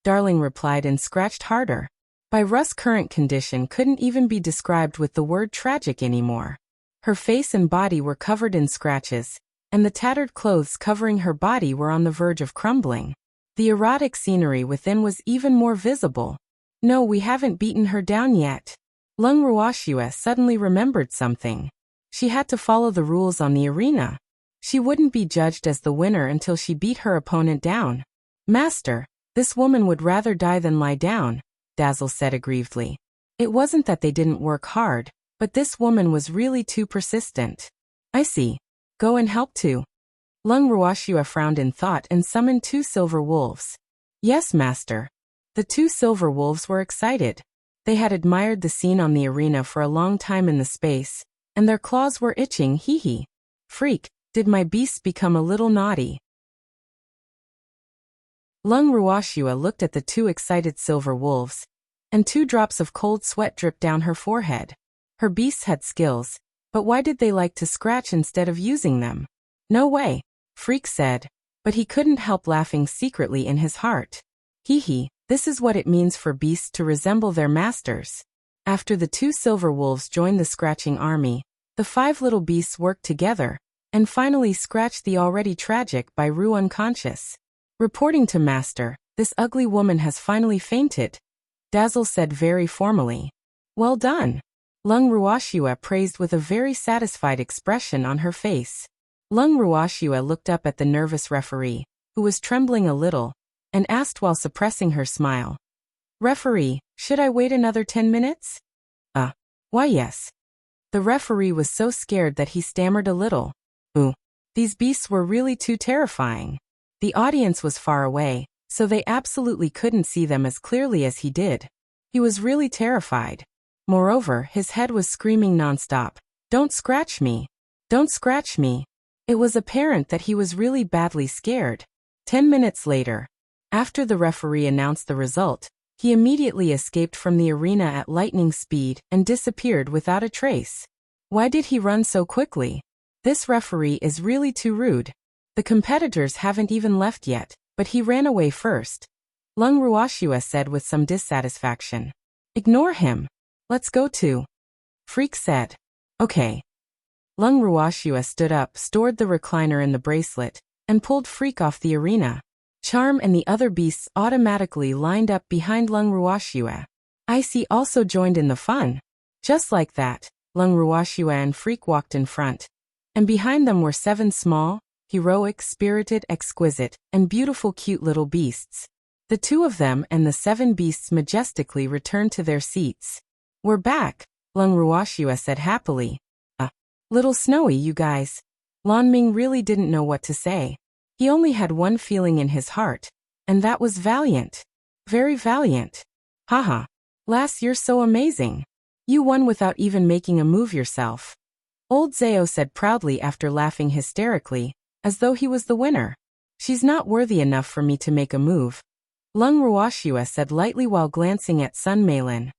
Darling replied and scratched harder. By Russ' current condition couldn't even be described with the word tragic anymore. Her face and body were covered in scratches, and the tattered clothes covering her body were on the verge of crumbling. The erotic scenery within was even more visible. No, we haven't beaten her down yet. Lung Ruoxua suddenly remembered something. She had to follow the rules on the arena. She wouldn't be judged as the winner until she beat her opponent down. Master, this woman would rather die than lie down, Dazzle said aggrievedly. It wasn't that they didn't work hard, but this woman was really too persistent. I see. Go and help too. Lung Ruoxua frowned in thought and summoned 2 silver wolves. Yes, master. The 2 silver wolves were excited. They had admired the scene on the arena for a long time in the space, and their claws were itching. Hee hee. Freak, did my beasts become a little naughty? Lung Ruoxua looked at the 2 excited silver wolves, and 2 drops of cold sweat dripped down her forehead. Her beasts had skills, but why did they like to scratch instead of using them? No way, Freak said, but he couldn't help laughing secretly in his heart. Hee hee, this is what it means for beasts to resemble their masters. After the 2 silver wolves joined the scratching army, the 5 little beasts worked together, and finally scratched the already tragic Bai Ru unconscious. Reporting to master, this ugly woman has finally fainted, Dazzle said very formally. Well done. Lung Ruoxua praised with a very satisfied expression on her face. Lung Ruoxua looked up at the nervous referee, who was trembling a little, and asked while suppressing her smile. Referee, should I wait another 10 minutes? Why yes. The referee was so scared that he stammered a little. These beasts were really too terrifying. The audience was far away, so they absolutely couldn't see them as clearly as he did. He was really terrified. Moreover, his head was screaming nonstop, "Don't scratch me! Don't scratch me!" It was apparent that he was really badly scared. 10 minutes later, after the referee announced the result, he immediately escaped from the arena at lightning speed and disappeared without a trace. Why did he run so quickly? This referee is really too rude. The competitors haven't even left yet, but he ran away first. Lung Ruoxua said with some dissatisfaction. Ignore him. Let's go too. Freak said. Okay. Lung Ruoxua stood up, stored the recliner in the bracelet, and pulled Freak off the arena. Charm and the other beasts automatically lined up behind Lung Ruoxue. Icy also joined in the fun. Just like that, Lung Ruoxue and Freak walked in front. And behind them were 7 small, heroic, spirited, exquisite, and beautiful cute little beasts. The 2 of them and the 7 beasts majestically returned to their seats. "We're back," Lung Ruoxue said happily. Little snowy, you guys." Lan Ming really didn't know what to say. He only had one feeling in his heart, and that was valiant. Very valiant. Haha. Lass, you're so amazing. You won without even making a move yourself. Old Zao said proudly after laughing hysterically, as though he was the winner. She's not worthy enough for me to make a move. Lung Ruoxue said lightly while glancing at Sun Meilin.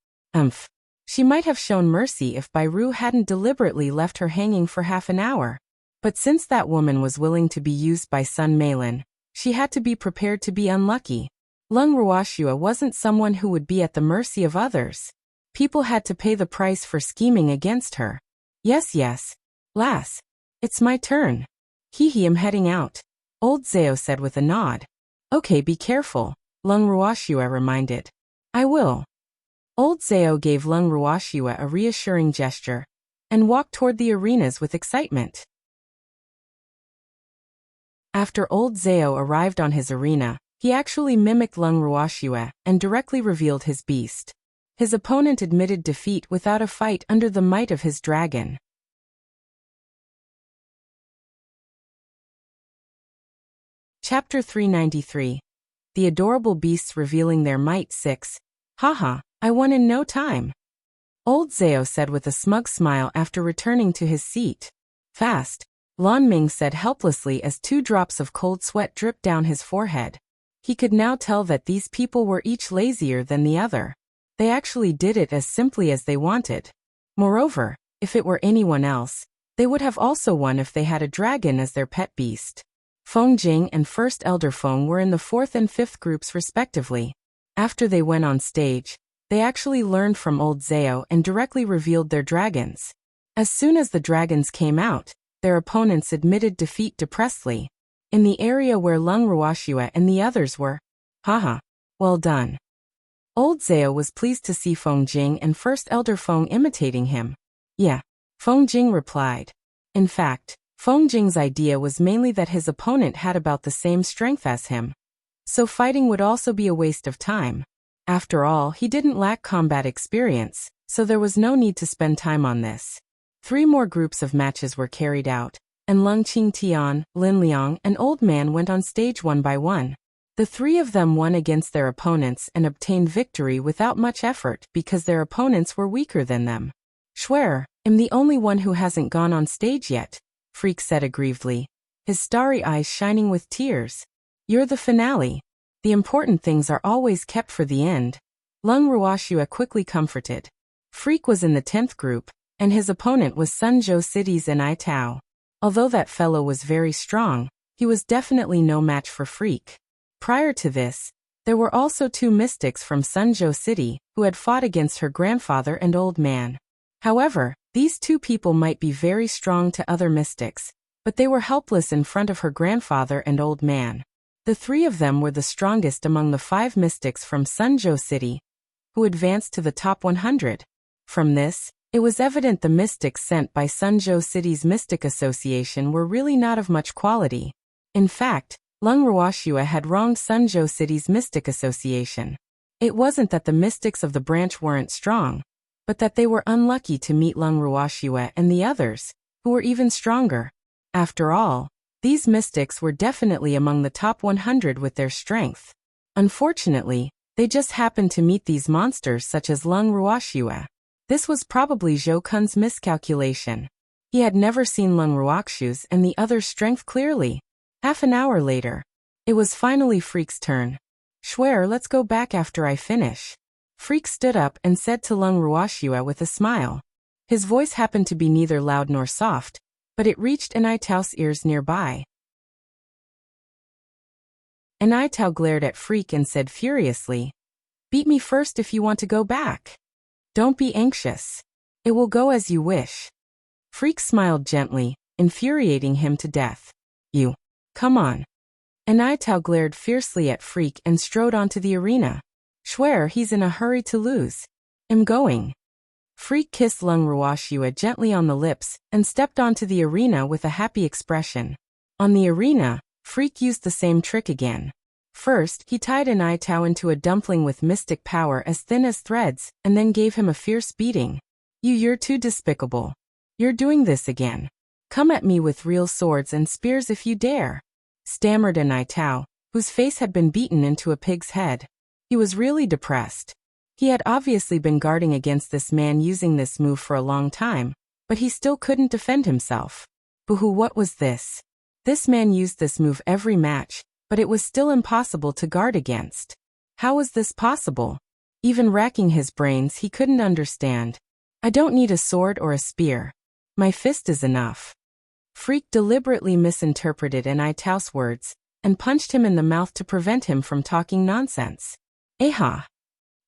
She might have shown mercy if Bai Ru hadn't deliberately left her hanging for half an hour. But since that woman was willing to be used by Sun Meilin, she had to be prepared to be unlucky. Lung Ruoxue wasn't someone who would be at the mercy of others. People had to pay the price for scheming against her. Yes, lass. It's my turn. Hee, I'm heading out. Old Zao said with a nod. Okay, be careful, Lung Ruoxue reminded. I will. Old Zao gave Lung Ruoxue a reassuring gesture and walked toward the arenas with excitement. After Old Zao arrived on his arena, he actually mimicked Lung Ruoxue and directly revealed his beast. His opponent admitted defeat without a fight under the might of his dragon. Chapter 393. The adorable beasts revealing their might 6. Haha, I won in no time. Old Zao said with a smug smile after returning to his seat. Fast, Lan Ming said helplessly as 2 drops of cold sweat dripped down his forehead. He could now tell that these people were each lazier than the other. They actually did it as simply as they wanted. Moreover, if it were anyone else, they would have also won if they had a dragon as their pet beast. Feng Jing and First Elder Feng were in the 4th and 5th groups respectively. After they went on stage, they actually learned from Old Zao and directly revealed their dragons. As soon as the dragons came out, their opponents admitted defeat depressedly. In the area where Lung Ruoxue and the others were. Haha. Well done. Old Zao was pleased to see Feng Jing and First Elder Feng imitating him. Yeah. Feng Jing replied. In fact, Feng Jing's idea was mainly that his opponent had about the same strength as him. So fighting would also be a waste of time. After all, he didn't lack combat experience, so there was no need to spend time on this. 3 more groups of matches were carried out, and Lung Qingtian, Lin Liang, and Old Man went on stage one by one. The 3 of them won against their opponents and obtained victory without much effort because their opponents were weaker than them. Schwer, I'm the only one who hasn't gone on stage yet, Freak said aggrievedly, his starry eyes shining with tears. You're the finale. The important things are always kept for the end. Lung Ruoxue quickly comforted. Freak was in the 10th group, and his opponent was Sunzhou City's Enai Tao. Although that fellow was very strong, he was definitely no match for Freak. Prior to this, there were also 2 mystics from Sunzhou City who had fought against her grandfather and Old Man. However, these 2 people might be very strong to other mystics, but they were helpless in front of her grandfather and Old Man. The 3 of them were the strongest among the 5 mystics from Sunzhou City, who advanced to the top 100. From this, it was evident the mystics sent by Sunzhou City's Mystic Association were really not of much quality. In fact, Lung Ruoxue had wronged Sunzhou City's Mystic Association. It wasn't that the mystics of the branch weren't strong, but that they were unlucky to meet Lung Ruoxue and the others, who were even stronger. After all, these mystics were definitely among the top 100 with their strength. Unfortunately, they just happened to meet these monsters such as Lung Ruoxue. This was probably Zhou Kun's miscalculation. He had never seen Lung Ruoxue's and the others' strength clearly. Half an hour later, it was finally Freak's turn. Schwer, let's go back after I finish. Freak stood up and said to Lung Ruoxue with a smile. His voice happened to be neither loud nor soft, but it reached Enai Tao's ears nearby. Enai Tao glared at Freak and said furiously, "Beat me first if you want to go back. Don't be anxious. It will go as you wish." Freak smiled gently, infuriating him to death. "You. Come on." Anaitao glared fiercely at Freak and strode onto the arena. Schwer, he's in a hurry to lose. I'm going. Freak kissed Lung Ruoxua gently on the lips and stepped onto the arena with a happy expression. On the arena, Freak used the same trick again. First, he tied Anaitao into a dumpling with mystic power as thin as threads, and then gave him a fierce beating. You're too despicable. You're doing this again. Come at me with real swords and spears if you dare, stammered Anaitao, whose face had been beaten into a pig's head. He was really depressed. He had obviously been guarding against this man using this move for a long time, but he still couldn't defend himself. Boo-hoo, what was this? This man used this move every match, but it was still impossible to guard against. How was this possible? Even racking his brains, he couldn't understand. I don't need a sword or a spear. My fist is enough. Freak deliberately misinterpreted Anaitao's words and punched him in the mouth to prevent him from talking nonsense. Eha!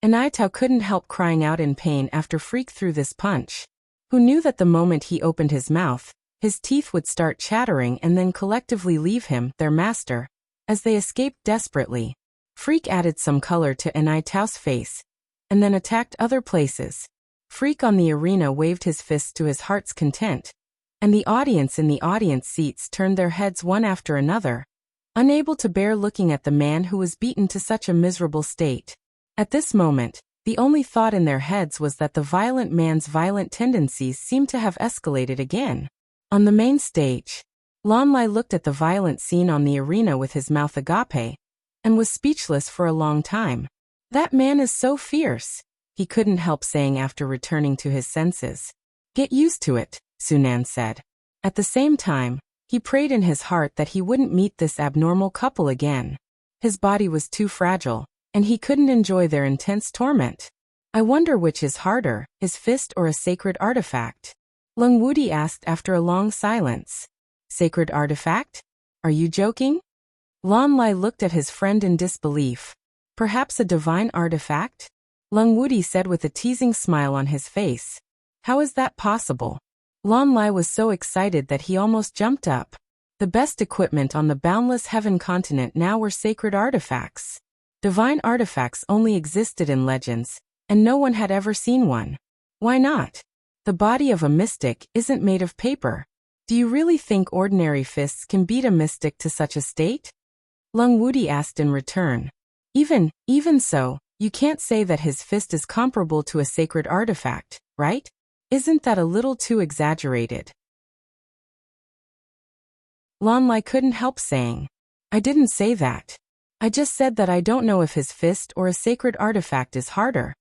Anaitao couldn't help crying out in pain after Freak threw this punch. Who knew that the moment he opened his mouth, his teeth would start chattering and then collectively leave him, their master, as they escaped desperately. Freak added some color to Anaitao's face, and then attacked other places. Freak on the arena waved his fists to his heart's content, and the audience in the audience seats turned their heads one after another, unable to bear looking at the man who was beaten to such a miserable state. At this moment, the only thought in their heads was that the violent man's violent tendencies seemed to have escalated again. On the main stage, Lon Lai looked at the violent scene on the arena with his mouth agape, and was speechless for a long time. That man is so fierce, he couldn't help saying after returning to his senses. Get used to it, Sunan said. At the same time, he prayed in his heart that he wouldn't meet this abnormal couple again. His body was too fragile, and he couldn't enjoy their intense torment. I wonder which is harder, his fist or a sacred artifact? Lung Wudi asked after a long silence. Sacred artifact? Are you joking? Lon Lai looked at his friend in disbelief. Perhaps a divine artifact? Lung Wudi said with a teasing smile on his face. How is that possible? Lon Lai was so excited that he almost jumped up. The best equipment on the boundless heaven continent now were sacred artifacts. Divine artifacts only existed in legends, and no one had ever seen one. Why not? The body of a mystic isn't made of paper. Do you really think ordinary fists can beat a mystic to such a state? Lung Wudi asked in return. Even so, you can't say that his fist is comparable to a sacred artifact, right? Isn't that a little too exaggerated? Lon Lai couldn't help saying. I didn't say that. I just said that I don't know if his fist or a sacred artifact is harder.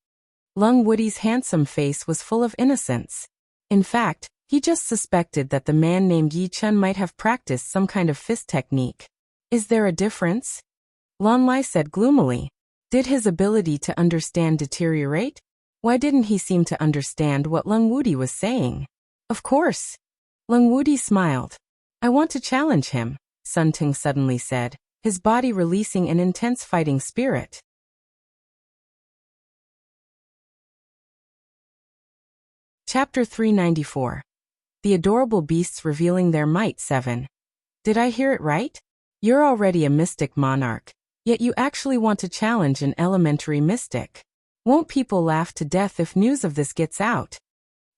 Lung Wudi's handsome face was full of innocence. In fact, he just suspected that the man named Yi Chun might have practiced some kind of fist technique. Is there a difference? Lon Lai said gloomily. Did his ability to understand deteriorate? Why didn't he seem to understand what Lung Wudi was saying? Of course. Lung Wudi smiled. I want to challenge him, Sun Ting suddenly said, his body releasing an intense fighting spirit. Chapter 394. The Adorable Beasts Revealing Their Might 7. Did I hear it right? You're already a mystic monarch, yet you actually want to challenge an elementary mystic. Won't people laugh to death if news of this gets out?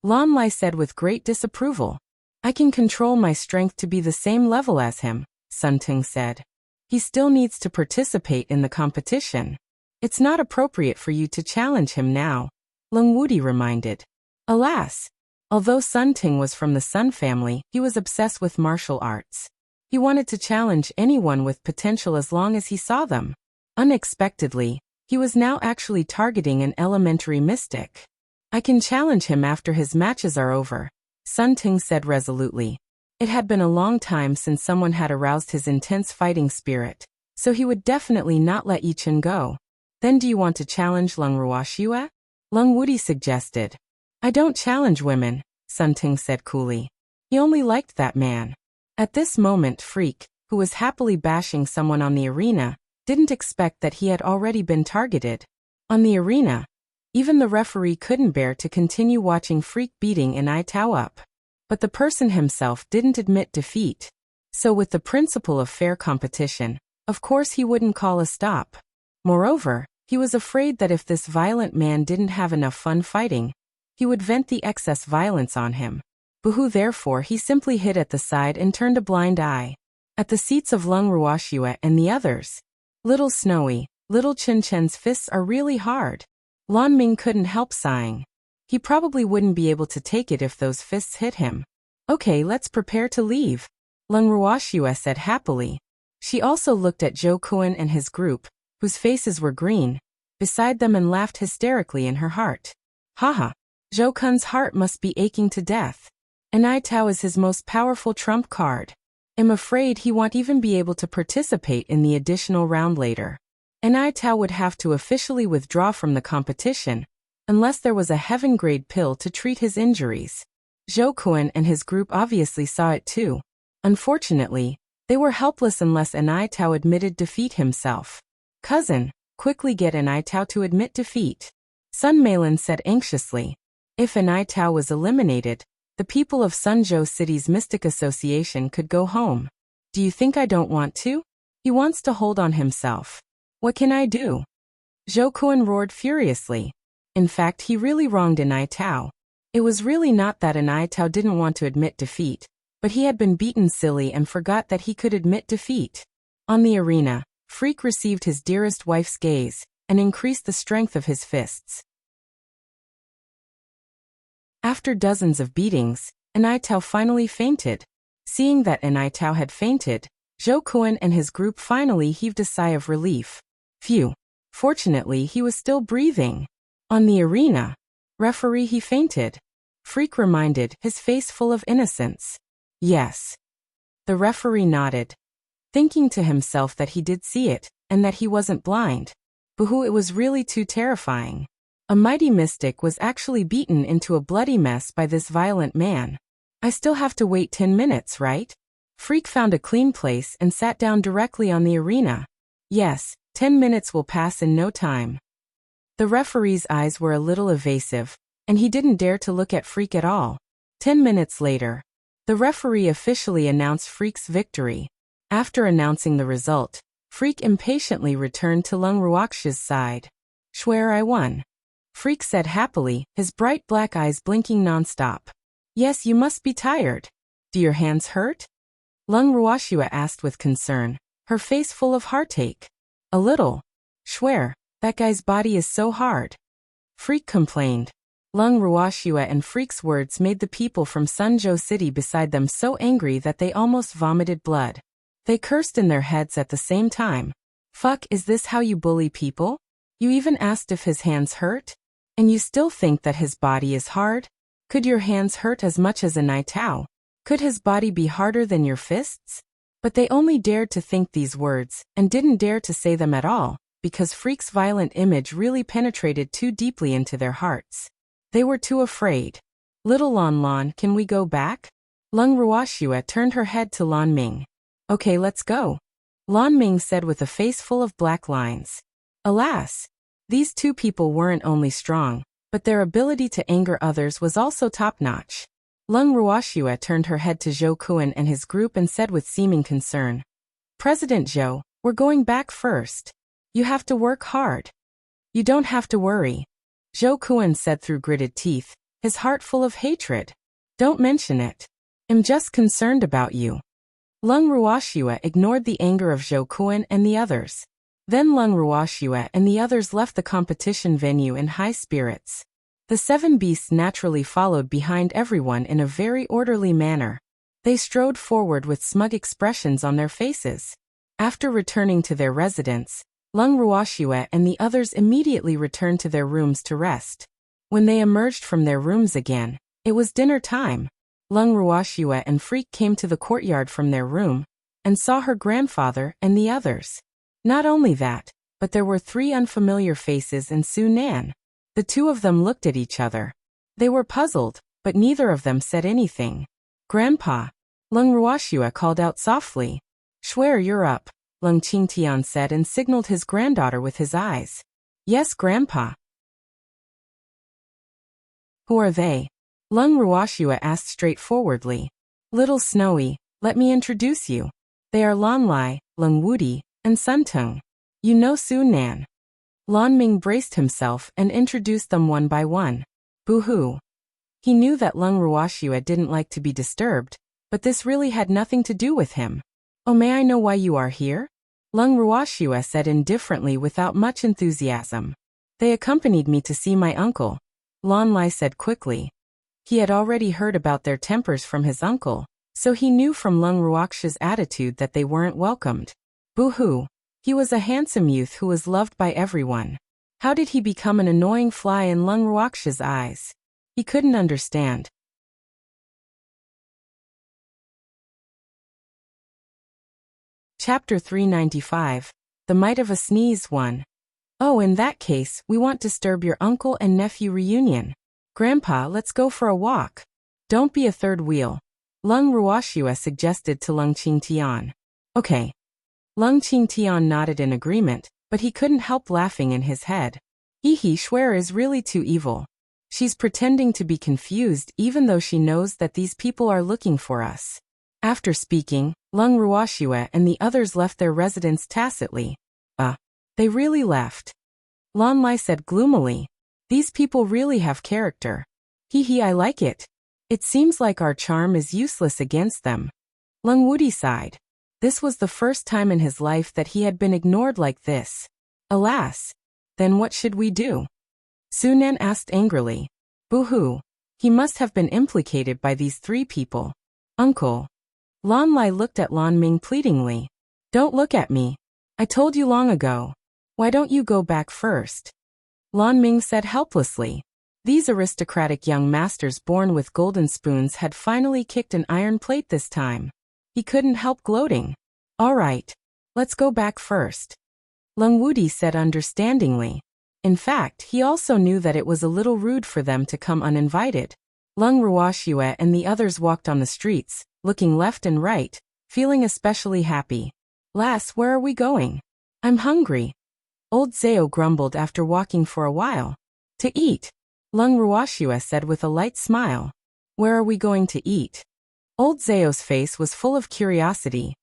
Lon Lai said with great disapproval. I can control my strength to be the same level as him, Sun Ting said. He still needs to participate in the competition. It's not appropriate for you to challenge him now, Lung Wudi reminded. Alas, although Sun Ting was from the Sun family, he was obsessed with martial arts. He wanted to challenge anyone with potential as long as he saw them. Unexpectedly, he was now actually targeting an elementary mystic. I can challenge him after his matches are over, Sun Ting said resolutely. It had been a long time since someone had aroused his intense fighting spirit, so he would definitely not let Yi Chun go. Then do you want to challenge Lung Ruoxua? Lung Wudi suggested. I don't challenge women, Sun Ting said coolly. He only liked that man. At this moment Freak, who was happily bashing someone on the arena, didn't expect that he had already been targeted. On the arena, even the referee couldn't bear to continue watching Freak beating Anaitao up. But the person himself didn't admit defeat. So with the principle of fair competition, Of course he wouldn't call a stop. Moreover, he was afraid that if this violent man didn't have enough fun fighting, he would vent the excess violence on him. Boo-hoo, therefore he simply hid at the side and turned a blind eye. At the seats of Lung Ruoxue and the others. Little Snowy, little Chen Chen's fists are really hard. Lan Ming couldn't help sighing. He probably wouldn't be able to take it if those fists hit him. Okay, let's prepare to leave, Lung Ruoxue said happily. She also looked at Zhou Kun and his group, whose faces were green, beside them and laughed hysterically in her heart. Haha, Zhou Kun's heart must be aching to death. Anai Tao is his most powerful trump card. I'm afraid he won't even be able to participate in the additional round later. Anai Tao would have to officially withdraw from the competition, unless there was a heaven-grade pill to treat his injuries. Zhou Kun and his group obviously saw it too. Unfortunately, they were helpless unless Anai Tao admitted defeat himself. Cousin, quickly get Anai Tao to admit defeat, Sun Meilin said anxiously. If Anai Tao was eliminated, the people of Sunzhou City's Mystic Association could go home. Do you think I don't want to? He wants to hold on himself. What can I do? Zhou Kun roared furiously. In fact, he really wronged Anai Tao. It was really not that Anai Tao didn't want to admit defeat, but he had been beaten silly and forgot that he could admit defeat. On the arena, Freak received his dearest wife's gaze and increased the strength of his fists. After dozens of beatings, Anai Tao finally fainted. Seeing that Anai Tao had fainted, Zhou Kun and his group finally heaved a sigh of relief. Phew. Fortunately, he was still breathing. On the arena, referee, he fainted. Freak reminded, his face full of innocence. Yes. The referee nodded, thinking to himself that he did see it, and that he wasn't blind. Boo-hoo, it was really too terrifying. A mighty mystic was actually beaten into a bloody mess by this violent man. I still have to wait 10 minutes, right? Freak found a clean place and sat down directly on the arena. Yes, 10 minutes will pass in no time. The referee's eyes were a little evasive, and he didn't dare to look at Freak at all. 10 minutes later, the referee officially announced Freak's victory. After announcing the result, Freak impatiently returned to Lung Ruoxue's side. Swear I won, Freak said happily, his bright black eyes blinking non-stop. Yes, you must be tired. Do your hands hurt? Lung Ruoxue asked with concern, her face full of heartache. A little. Swear, that guy's body is so hard. Freak complained. Lung Ruoxue and Freak's words made the people from Sunzhou City beside them so angry that they almost vomited blood. They cursed in their heads at the same time. Fuck, is this how you bully people? You even asked if his hands hurt? And you still think that his body is hard? Could your hands hurt as much as Anai Tao? Could his body be harder than your fists? But they only dared to think these words, and didn't dare to say them at all, because Freak's violent image really penetrated too deeply into their hearts. They were too afraid. Little Lan Lan, can we go back? Lung Ruoxue turned her head to Lan Ming. Okay, let's go, Lan Ming said with a face full of black lines. Alas! These two people weren't only strong, but their ability to anger others was also top-notch. Lung Ruoxue turned her head to Zhou Kun and his group and said with seeming concern. President Zhou, we're going back first. You have to work hard. You don't have to worry, Zhou Kun said through gritted teeth, his heart full of hatred. Don't mention it. I'm just concerned about you. Lung Ruoxue ignored the anger of Zhou Kun and the others. Then Lung Ruoxue and the others left the competition venue in high spirits. The 7 beasts naturally followed behind everyone in a very orderly manner. They strode forward with smug expressions on their faces. After returning to their residence, Lung Ruoxue and the others immediately returned to their rooms to rest. When they emerged from their rooms again, it was dinner time. Lung Ruoxue and Freak came to the courtyard from their room, and saw her grandfather and the others. Not only that, but there were 3 unfamiliar faces in Su Nan. The two of them looked at each other. They were puzzled, but neither of them said anything. Grandpa, Lung Ruoxue called out softly. Swear you're up, Lung Qingtian said and signaled his granddaughter with his eyes. Yes, Grandpa. Who are they? Lung Ruoxue asked straightforwardly. Little Snowy, let me introduce you. They are Lan Lai, Lung Wudi, and Suntung. You know Su Nan. Lan Ming braced himself and introduced them one by one. Boo-hoo. He knew that Lung Ruoxua didn't like to be disturbed, but this really had nothing to do with him. Oh, may I know why you are here? Lung Ruoxua said indifferently without much enthusiasm. They accompanied me to see my uncle, Lan Lai said quickly. He had already heard about their tempers from his uncle, so he knew from Lung Ruoxia's attitude that they weren't welcomed. Boo-hoo. He was a handsome youth who was loved by everyone. How did he become an annoying fly in Lung Ruoxia's eyes? He couldn't understand. Chapter 395. The Might of a Sneeze 1. Oh, in that case, we won't disturb your uncle and nephew reunion. Grandpa, let's go for a walk. Don't be a third wheel. Lung Ruoxua suggested to Lung Qingtian. Okay. Lung Qingtian nodded in agreement, but he couldn't help laughing in his head. Hee Shuer is really too evil. She's pretending to be confused even though she knows that these people are looking for us. After speaking, Lung Ruoxua and the others left their residence tacitly. They really left. Lan Lai said gloomily. These people really have character. I like it. It seems like our charm is useless against them. Lung Wudi sighed. This was the first time in his life that he had been ignored like this. Alas. Then what should we do? Su Nan asked angrily. Boo-hoo. He must have been implicated by these three people. Uncle. Lan Lai looked at Lan Ming pleadingly. Don't look at me. I told you long ago. Why don't you go back first? Lan Ming said helplessly. These aristocratic young masters born with golden spoons had finally kicked an iron plate this time. He couldn't help gloating. All right. Let's go back first. Lung Wudi said understandingly. In fact, he also knew that it was a little rude for them to come uninvited. Lung Ruoxua and the others walked on the streets, looking left and right, feeling especially happy. Lass, where are we going? I'm hungry. Old Zhao grumbled after walking for a while. To eat. Lung Ruoxua said with a light smile. Where are we going to eat? Old Zhao's face was full of curiosity.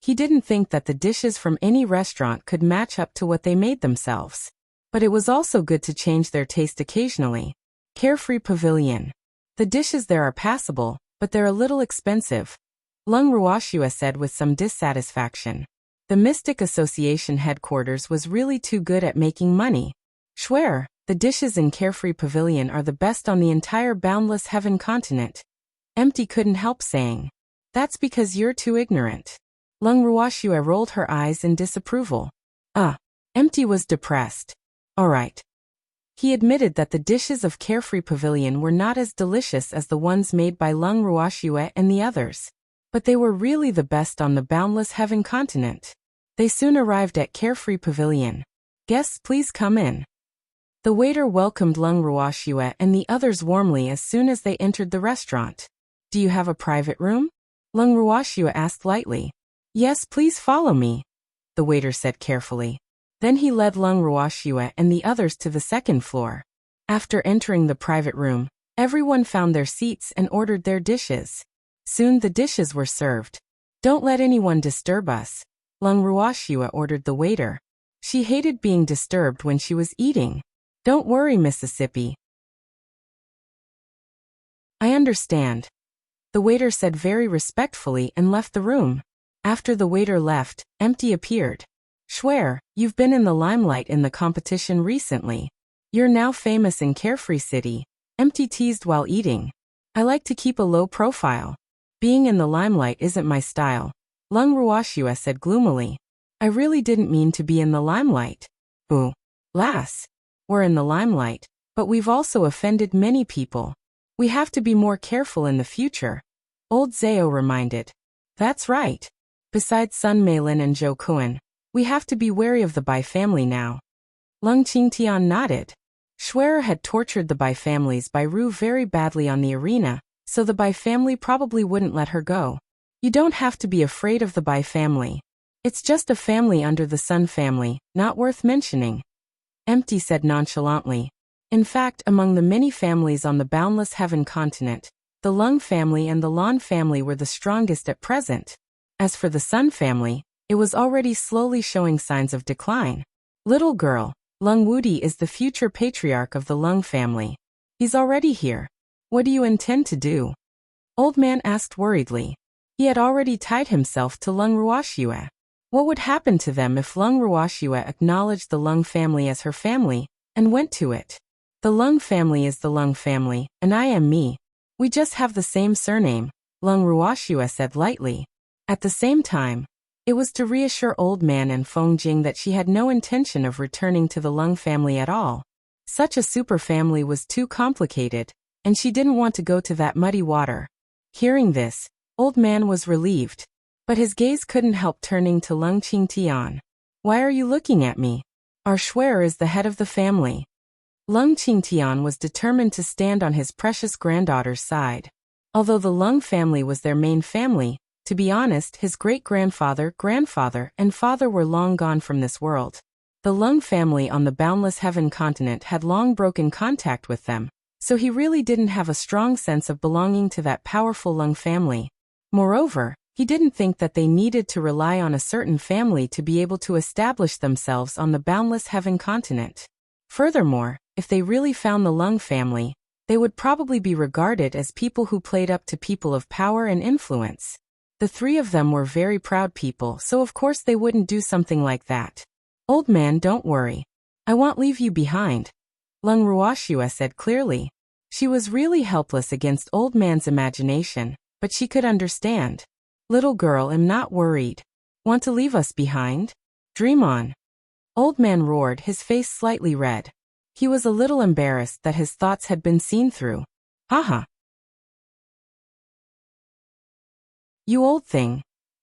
He didn't think that the dishes from any restaurant could match up to what they made themselves. But it was also good to change their taste occasionally. Carefree Pavilion. The dishes there are passable, but they're a little expensive. Lung Ruoxua said with some dissatisfaction. The Mystic Association headquarters was really too good at making money. Swear, the dishes in Carefree Pavilion are the best on the entire Boundless Heaven continent. Empty couldn't help saying. That's because you're too ignorant. Lung Ruoxua rolled her eyes in disapproval. Empty was depressed. All right. He admitted that the dishes of Carefree Pavilion were not as delicious as the ones made by Lung Ruoxua and the others. But they were really the best on the Boundless Heaven continent. They soon arrived at Carefree Pavilion. Guests, please come in. The waiter welcomed Lung Ruoxua and the others warmly as soon as they entered the restaurant. Do you have a private room? Lung Ruoxua asked lightly. Yes, please follow me, the waiter said carefully. Then he led Lung Ruoxua and the others to the second floor. After entering the private room, everyone found their seats and ordered their dishes. Soon the dishes were served. Don't let anyone disturb us, Lung Ruoxua ordered the waiter. She hated being disturbed when she was eating. Don't worry, Mississippi. I understand. The waiter said very respectfully and left the room. After the waiter left, Empty appeared. Swear, you've been in the limelight in the competition recently. You're now famous in Carefree City, Empty teased while eating. I like to keep a low profile. Being in the limelight isn't my style, Lung Ruoxua said gloomily. I really didn't mean to be in the limelight. Ooh. Lass. We're in the limelight, but we've also offended many people. We have to be more careful in the future, Old Zhao reminded. That's right. Besides Sun Meilin and Zhou Kuan, we have to be wary of the Bai family now. Lung Qingtian nodded. Schwerer had tortured the Bai families by Ru very badly on the arena, so the Bai family probably wouldn't let her go. You don't have to be afraid of the Bai family. It's just a family under the Sun family, not worth mentioning. Empty said nonchalantly. In fact, among the many families on the Boundless Heaven continent, the Lung family and the Lan family were the strongest at present. As for the Sun family, It was already slowly showing signs of decline. Little girl, Lung Wudi is the future patriarch of the Lung family. He's already here. What do you intend to do? Old man asked worriedly. He had already tied himself to Lung Ruoxue. What would happen to them if Lung Ruoxue acknowledged the Lung family as her family and went to it? The Lung family is the Lung family, and I am me. We just have the same surname, Lung Ruoxue said lightly. At the same time, it was to reassure Old Man and Feng Jing that she had no intention of returning to the Lung family at all. Such a super family was too complicated, and she didn't want to go to that muddy water. Hearing this, Old Man was relieved, but his gaze couldn't help turning to Lung Qingtian. Why are you looking at me? Our Schwer is the head of the family. Lung Qingtian was determined to stand on his precious granddaughter's side. Although the Lung family was their main family, to be honest, his great-grandfather, grandfather, and father were long gone from this world. The Lung family on the boundless heaven continent had long broken contact with them, so he really didn't have a strong sense of belonging to that powerful Lung family. Moreover, he didn't think that they needed to rely on a certain family to be able to establish themselves on the boundless heaven continent. Furthermore, if they really found the Lung family, they would probably be regarded as people who played up to people of power and influence. The three of them were very proud people, so of course they wouldn't do something like that. Old man, don't worry. I won't leave you behind, Lung Ruoxue said clearly. She was really helpless against Old Man's imagination, but she could understand. Little girl, I'm not worried. Want to leave us behind? Dream on. Old Man roared, his face slightly red. He was a little embarrassed that his thoughts had been seen through. Haha. You old thing.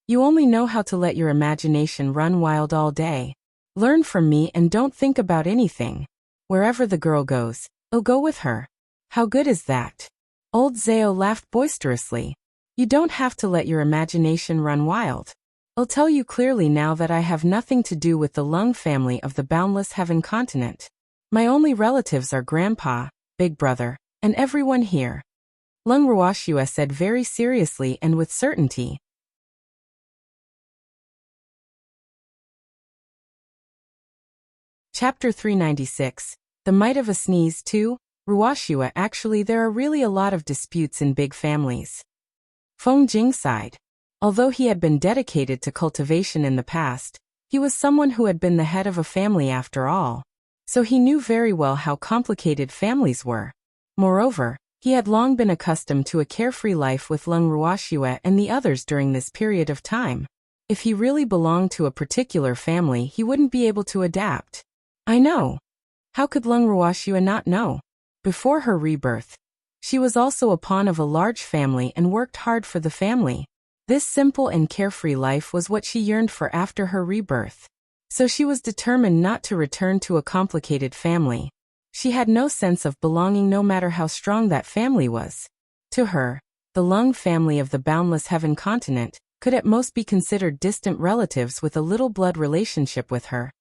You only know how to let your imagination run wild all day. Learn from me and don't think about anything. Wherever the girl goes, I'll go with her. How good is that? Old Zhao laughed boisterously. You don't have to let your imagination run wild. I'll tell you clearly now that I have nothing to do with the Lung family of the boundless heaven continent. My only relatives are Grandpa, Big Brother, and everyone here. Lung Ruoxue said very seriously and with certainty. Chapter 396. The Might of a Sneeze 2. Ruoxue. Actually, there are really a lot of disputes in big families. Feng Jing sighed. Although he had been dedicated to cultivation in the past, he was someone who had been the head of a family after all. So he knew very well how complicated families were. Moreover, he had long been accustomed to a carefree life with Lung Ruoxue and the others during this period of time. If he really belonged to a particular family, he wouldn't be able to adapt. I know. How could Lung Ruoxue not know? Before her rebirth, she was also a pawn of a large family and worked hard for the family. This simple and carefree life was what she yearned for after her rebirth. So she was determined not to return to a complicated family. She had no sense of belonging no matter how strong that family was. To her, the Lung family of the boundless heaven continent could at most be considered distant relatives with a little blood relationship with her.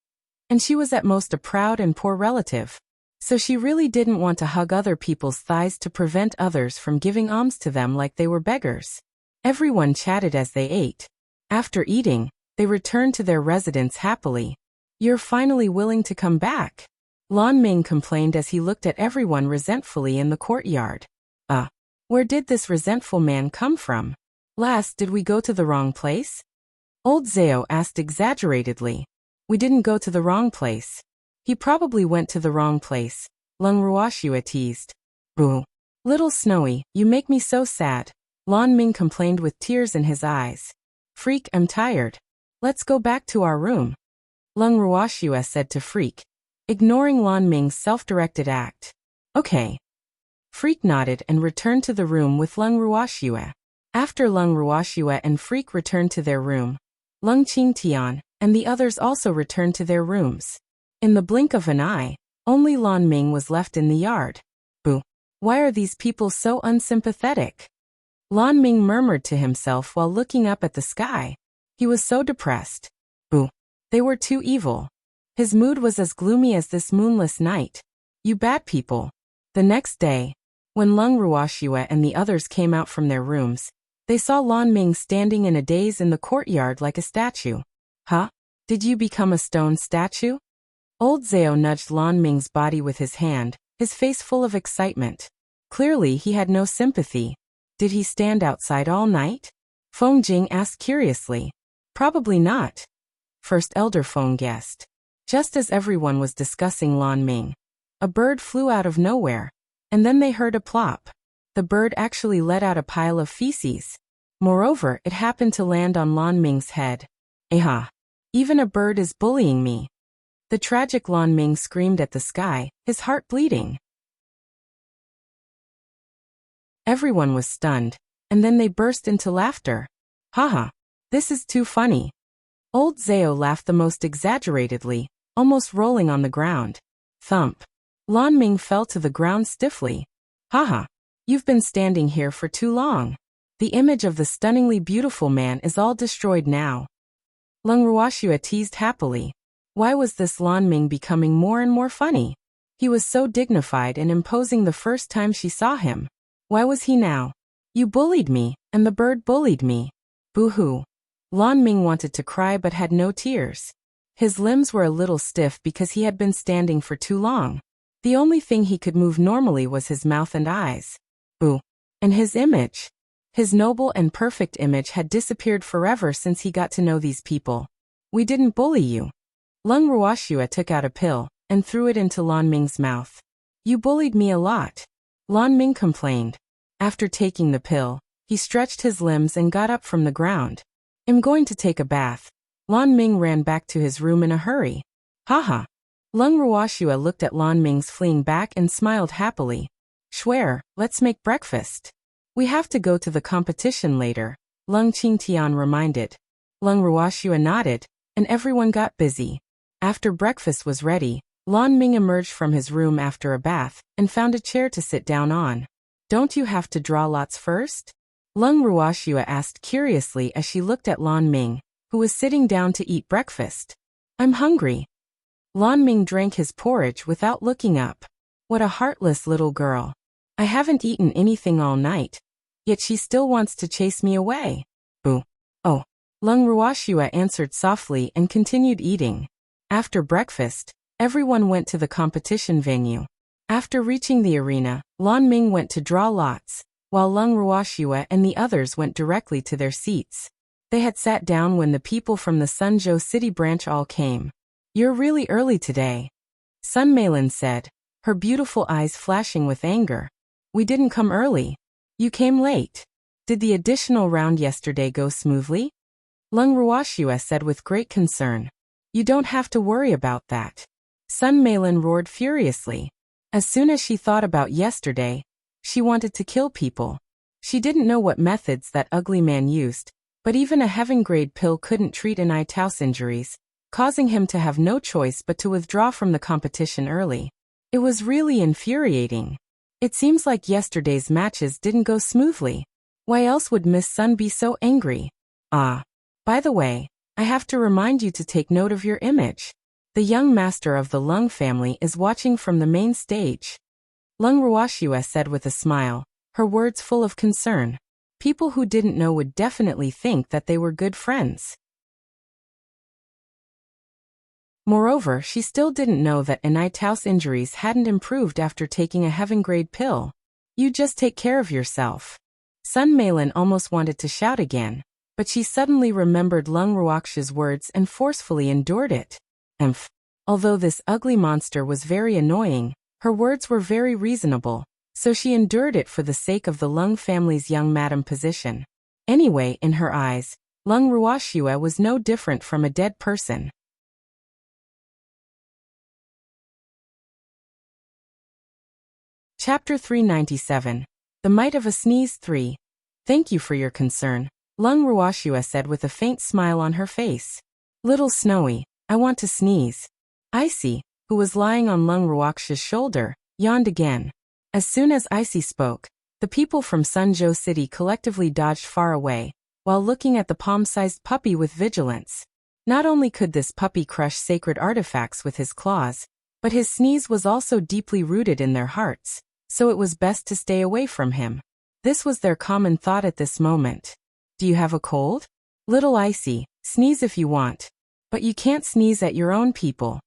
And she was at most a proud and poor relative. So she really didn't want to hug other people's thighs to prevent others from giving alms to them like they were beggars. Everyone chatted as they ate. After eating, they returned to their residence happily. You're finally willing to come back, Lan Ming complained as he looked at everyone resentfully in the courtyard. Where did this resentful man come from? Last, did we go to the wrong place? Old Zhao asked exaggeratedly. We didn't go to the wrong place. He probably went to the wrong place, Lung Ruoxue teased. Boo. Little Snowy, you make me so sad, Lan Ming complained with tears in his eyes. Freak, I'm tired. Let's go back to our room, Lung Ruoxue said to Freak, ignoring Lan Ming's self-directed act. Okay. Freak nodded and returned to the room with Lung Ruoxue. After Lung Ruoxue and Freak returned to their room, Lung Qingtian and the others also returned to their rooms. In the blink of an eye, only Lan Ming was left in the yard. Boo. Why are these people so unsympathetic? Lan Ming murmured to himself while looking up at the sky. He was so depressed. Boo. They were too evil. His mood was as gloomy as this moonless night. You bad people. The next day, when Lung Ruoxue and the others came out from their rooms, they saw Lan Ming standing in a daze in the courtyard like a statue. Huh? Did you become a stone statue? Old Zhao nudged Lan Ming's body with his hand, his face full of excitement. Clearly he had no sympathy. Did he stand outside all night? Feng Jing asked curiously. Probably not. First Elder Feng guessed. Just as everyone was discussing Lan Ming, a bird flew out of nowhere, and then they heard a plop. The bird actually let out a pile of feces. Moreover, it happened to land on Lan Ming's head. Aha! Even a bird is bullying me. The tragic Lan Ming screamed at the sky, his heart bleeding. Everyone was stunned, and then they burst into laughter. Haha! This is too funny. Old Zhao laughed the most exaggeratedly, almost rolling on the ground. Thump. Lan Ming fell to the ground stiffly. Haha! You've been standing here for too long. The image of the stunningly beautiful man is all destroyed now. Lung Ruoxua teased happily. Why was this Lan Ming becoming more and more funny? He was so dignified and imposing the first time she saw him. Why was he now? You bullied me, and the bird bullied me. Boo-hoo. Lan Ming wanted to cry but had no tears. His limbs were a little stiff because he had been standing for too long. The only thing he could move normally was his mouth and eyes. Boo. And his image. His noble and perfect image had disappeared forever since he got to know these people. We didn't bully you. Lung Ruoxua took out a pill and threw it into Lan Ming's mouth. You bullied me a lot. Lan Ming complained. After taking the pill, he stretched his limbs and got up from the ground. I'm going to take a bath. Lan Ming ran back to his room in a hurry. Haha. Lung Ruoxua looked at Lan Ming's fleeing back and smiled happily. Schwer, let's make breakfast. We have to go to the competition later, Lung Qingtian reminded. Lung Ruoxua nodded, and everyone got busy. After breakfast was ready, Lan Ming emerged from his room after a bath and found a chair to sit down on. Don't you have to draw lots first? Lung Ruoxua asked curiously as she looked at Lan Ming, who was sitting down to eat breakfast. I'm hungry. Lan Ming drank his porridge without looking up. What a heartless little girl. I haven't eaten anything all night, yet she still wants to chase me away. Boo. Oh. Lung Ruoxua answered softly and continued eating. After breakfast, everyone went to the competition venue. After reaching the arena, Lan Ming went to draw lots, while Lung Ruoxua and the others went directly to their seats. They had sat down when the people from the Sunzhou City branch all came. You're really early today, Sun Meilin said, her beautiful eyes flashing with anger. We didn't come early. You came late. Did the additional round yesterday go smoothly? Lung Ruoxua said with great concern. You don't have to worry about that. Sun Meilin roared furiously. As soon as she thought about yesterday, she wanted to kill people. She didn't know what methods that ugly man used, but even a heaven-grade pill couldn't treat Tao's injuries, causing him to have no choice but to withdraw from the competition early. It was really infuriating. It seems like yesterday's matches didn't go smoothly. Why else would Miss Sun be so angry? Ah. By the way, I have to remind you to take note of your image. The young master of the Lung family is watching from the main stage. Lung Ruoxua said with a smile, her words full of concern. People who didn't know would definitely think that they were good friends. Moreover, she still didn't know that Tao's injuries hadn't improved after taking a heaven-grade pill. You just take care of yourself. Sun Meilin almost wanted to shout again, but she suddenly remembered Lung Ruoxua's words and forcefully endured it. Although this ugly monster was very annoying, her words were very reasonable, so she endured it for the sake of the Lung family's young madam position. Anyway, in her eyes, Lung Ruoxua was no different from a dead person. Chapter 397. The Might of a Sneeze 3. Thank you for your concern, Lung Ruoxua said with a faint smile on her face. Little Snowy, I want to sneeze. Icy, who was lying on Lung Ruoxua's shoulder, yawned again. As soon as Icy spoke, the people from Sunzhou City collectively dodged far away, while looking at the palm-sized puppy with vigilance. Not only could this puppy crush sacred artifacts with his claws, but his sneeze was also deeply rooted in their hearts, so it was best to stay away from him. This was their common thought at this moment. Do you have a cold? Little Icy, sneeze if you want. But you can't sneeze at your own people.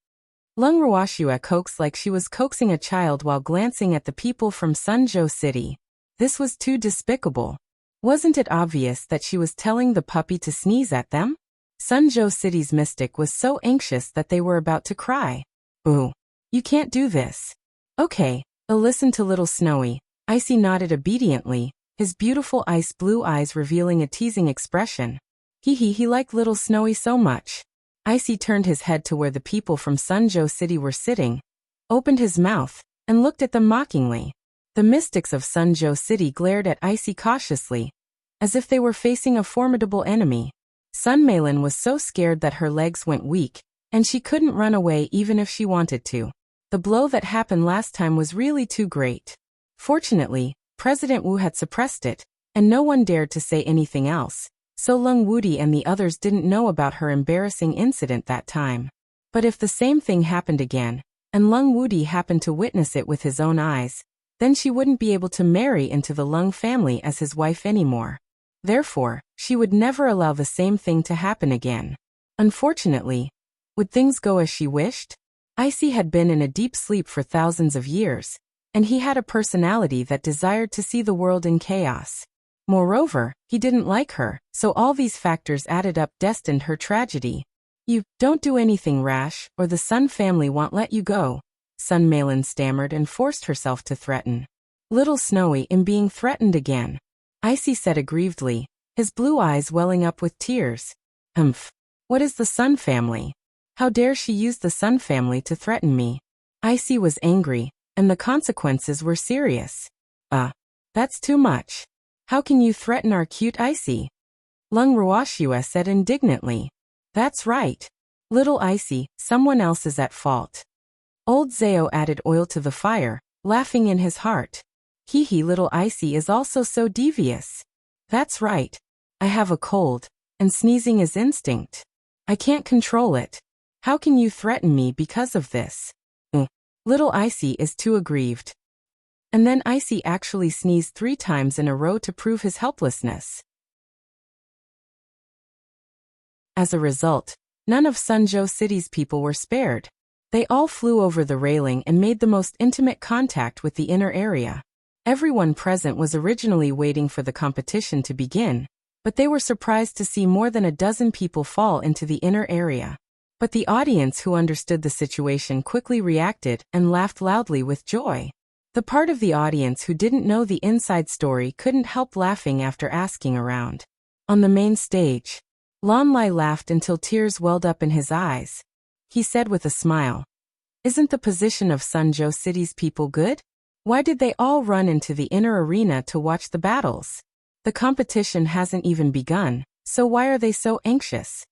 Lung Ruoxue coaxed like she was coaxing a child while glancing at the people from Sunzhou City. This was too despicable. Wasn't it obvious that she was telling the puppy to sneeze at them? Sunzhou City's mystic was so anxious that they were about to cry. Ooh. You can't do this. Okay, I'll listen to little Snowy. Icy nodded obediently, his beautiful ice blue eyes revealing a teasing expression. He liked little Snowy so much. Icy turned his head to where the people from Sunzhou City were sitting, opened his mouth, and looked at them mockingly. The mystics of Sunzhou City glared at Icy cautiously, as if they were facing a formidable enemy. Sun Meilin was so scared that her legs went weak, and she couldn't run away even if she wanted to. The blow that happened last time was really too great. Fortunately, President Wu had suppressed it, and no one dared to say anything else. So Lung Wudi and the others didn't know about her embarrassing incident that time. But if the same thing happened again, and Lung Wudi happened to witness it with his own eyes, then she wouldn't be able to marry into the Lung family as his wife anymore. Therefore, she would never allow the same thing to happen again. Unfortunately, would things go as she wished? Icy had been in a deep sleep for thousands of years, and he had a personality that desired to see the world in chaos. Moreover, he didn't like her, so all these factors added up destined her tragedy. You don't do anything rash, or the Sun family won't let you go, Sun Meilin stammered and forced herself to threaten. Little Snowy in being threatened again. Icy said aggrievedly, his blue eyes welling up with tears. What is the Sun family? How dare she use the Sun family to threaten me? Icy was angry, and the consequences were serious. That's too much. How can you threaten our cute Icy? Lung Ruoxue said indignantly. That's right. Little Icy, someone else is at fault. Old Zao added oil to the fire, laughing in his heart. Little Icy is also so devious. That's right. I have a cold, and sneezing is instinct. I can't control it. How can you threaten me because of this? Little Icy is too aggrieved. And then Icy actually sneezed 3 times in a row to prove his helplessness. As a result, none of Sunzhou City's people were spared. They all flew over the railing and made the most intimate contact with the inner area. Everyone present was originally waiting for the competition to begin, but they were surprised to see more than a dozen people fall into the inner area. But the audience who understood the situation quickly reacted and laughed loudly with joy. The part of the audience who didn't know the inside story couldn't help laughing after asking around. On the main stage, Lon Lai laughed until tears welled up in his eyes. He said with a smile, "Isn't the position of Sunzhou City's people good? Why did they all run into the inner arena to watch the battles? The competition hasn't even begun, so why are they so anxious?"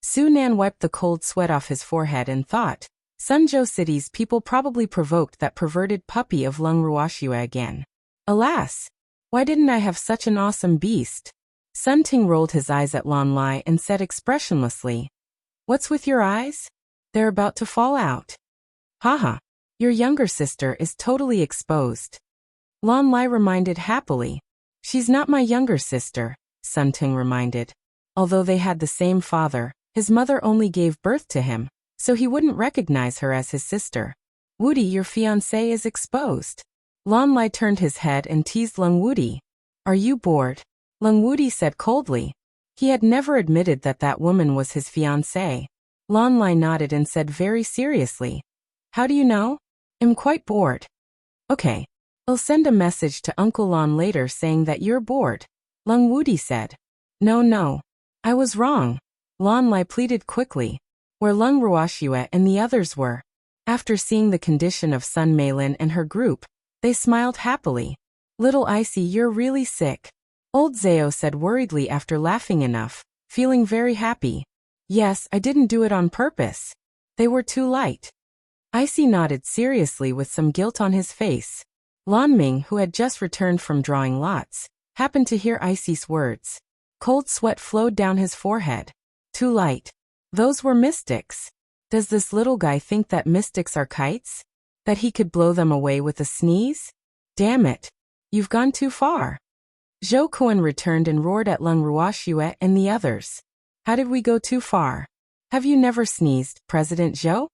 Su Nan wiped the cold sweat off his forehead and thought, Sunzhou City's people probably provoked that perverted puppy of Lung Ruoxue again. Alas! Why didn't I have such an awesome beast? Sun Ting rolled his eyes at Lon Lai and said expressionlessly, "What's with your eyes? They're about to fall out." "Haha, your younger sister is totally exposed." Lon Lai reminded happily. "She's not my younger sister," Sun Ting reminded. Although they had the same father, his mother only gave birth to him, so he wouldn't recognize her as his sister. "Wudi, your fiancé is exposed." Lon Lai turned his head and teased Lung Wudi. "Are you bored?" Lung Wudi said coldly. He had never admitted that that woman was his fiancé. Lon Lai nodded and said very seriously, "How do you know?" "I'm quite bored." "Okay. I'll send a message to Uncle Lon later saying that you're bored," Lung Wudi said. No. I was wrong," Lon Lai pleaded quickly. Where Lung Ruoxue and the others were. After seeing the condition of Sun Meilin and her group, they smiled happily. "Little Icy, you're really sick," Old Zao said worriedly after laughing enough, feeling very happy. "Yes, I didn't do it on purpose. They were too light." Icy nodded seriously with some guilt on his face. Lan Ming, who had just returned from drawing lots, happened to hear Icy's words. Cold sweat flowed down his forehead. Too light. Those were mystics. Does this little guy think that mystics are kites? That he could blow them away with a sneeze? Damn it. You've gone too far. Zhou Kuan returned and roared at Lung Ruoxue and the others. How did we go too far? Have you never sneezed, President Zhou?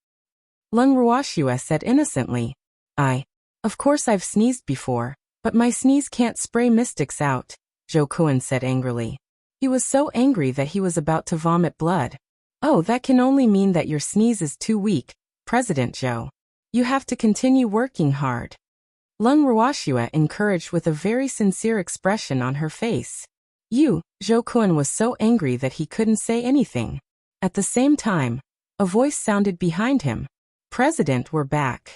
Lung Ruoxue said innocently. Of course I've sneezed before, but my sneeze can't spray mystics out, Zhou Kuan said angrily. He was so angry that he was about to vomit blood. Oh, that can only mean that your sneeze is too weak, President Zhou. You have to continue working hard. Lung Ruoxue encouraged with a very sincere expression on her face. Zhou Kuan was so angry that he couldn't say anything. At the same time, a voice sounded behind him. President, we're back.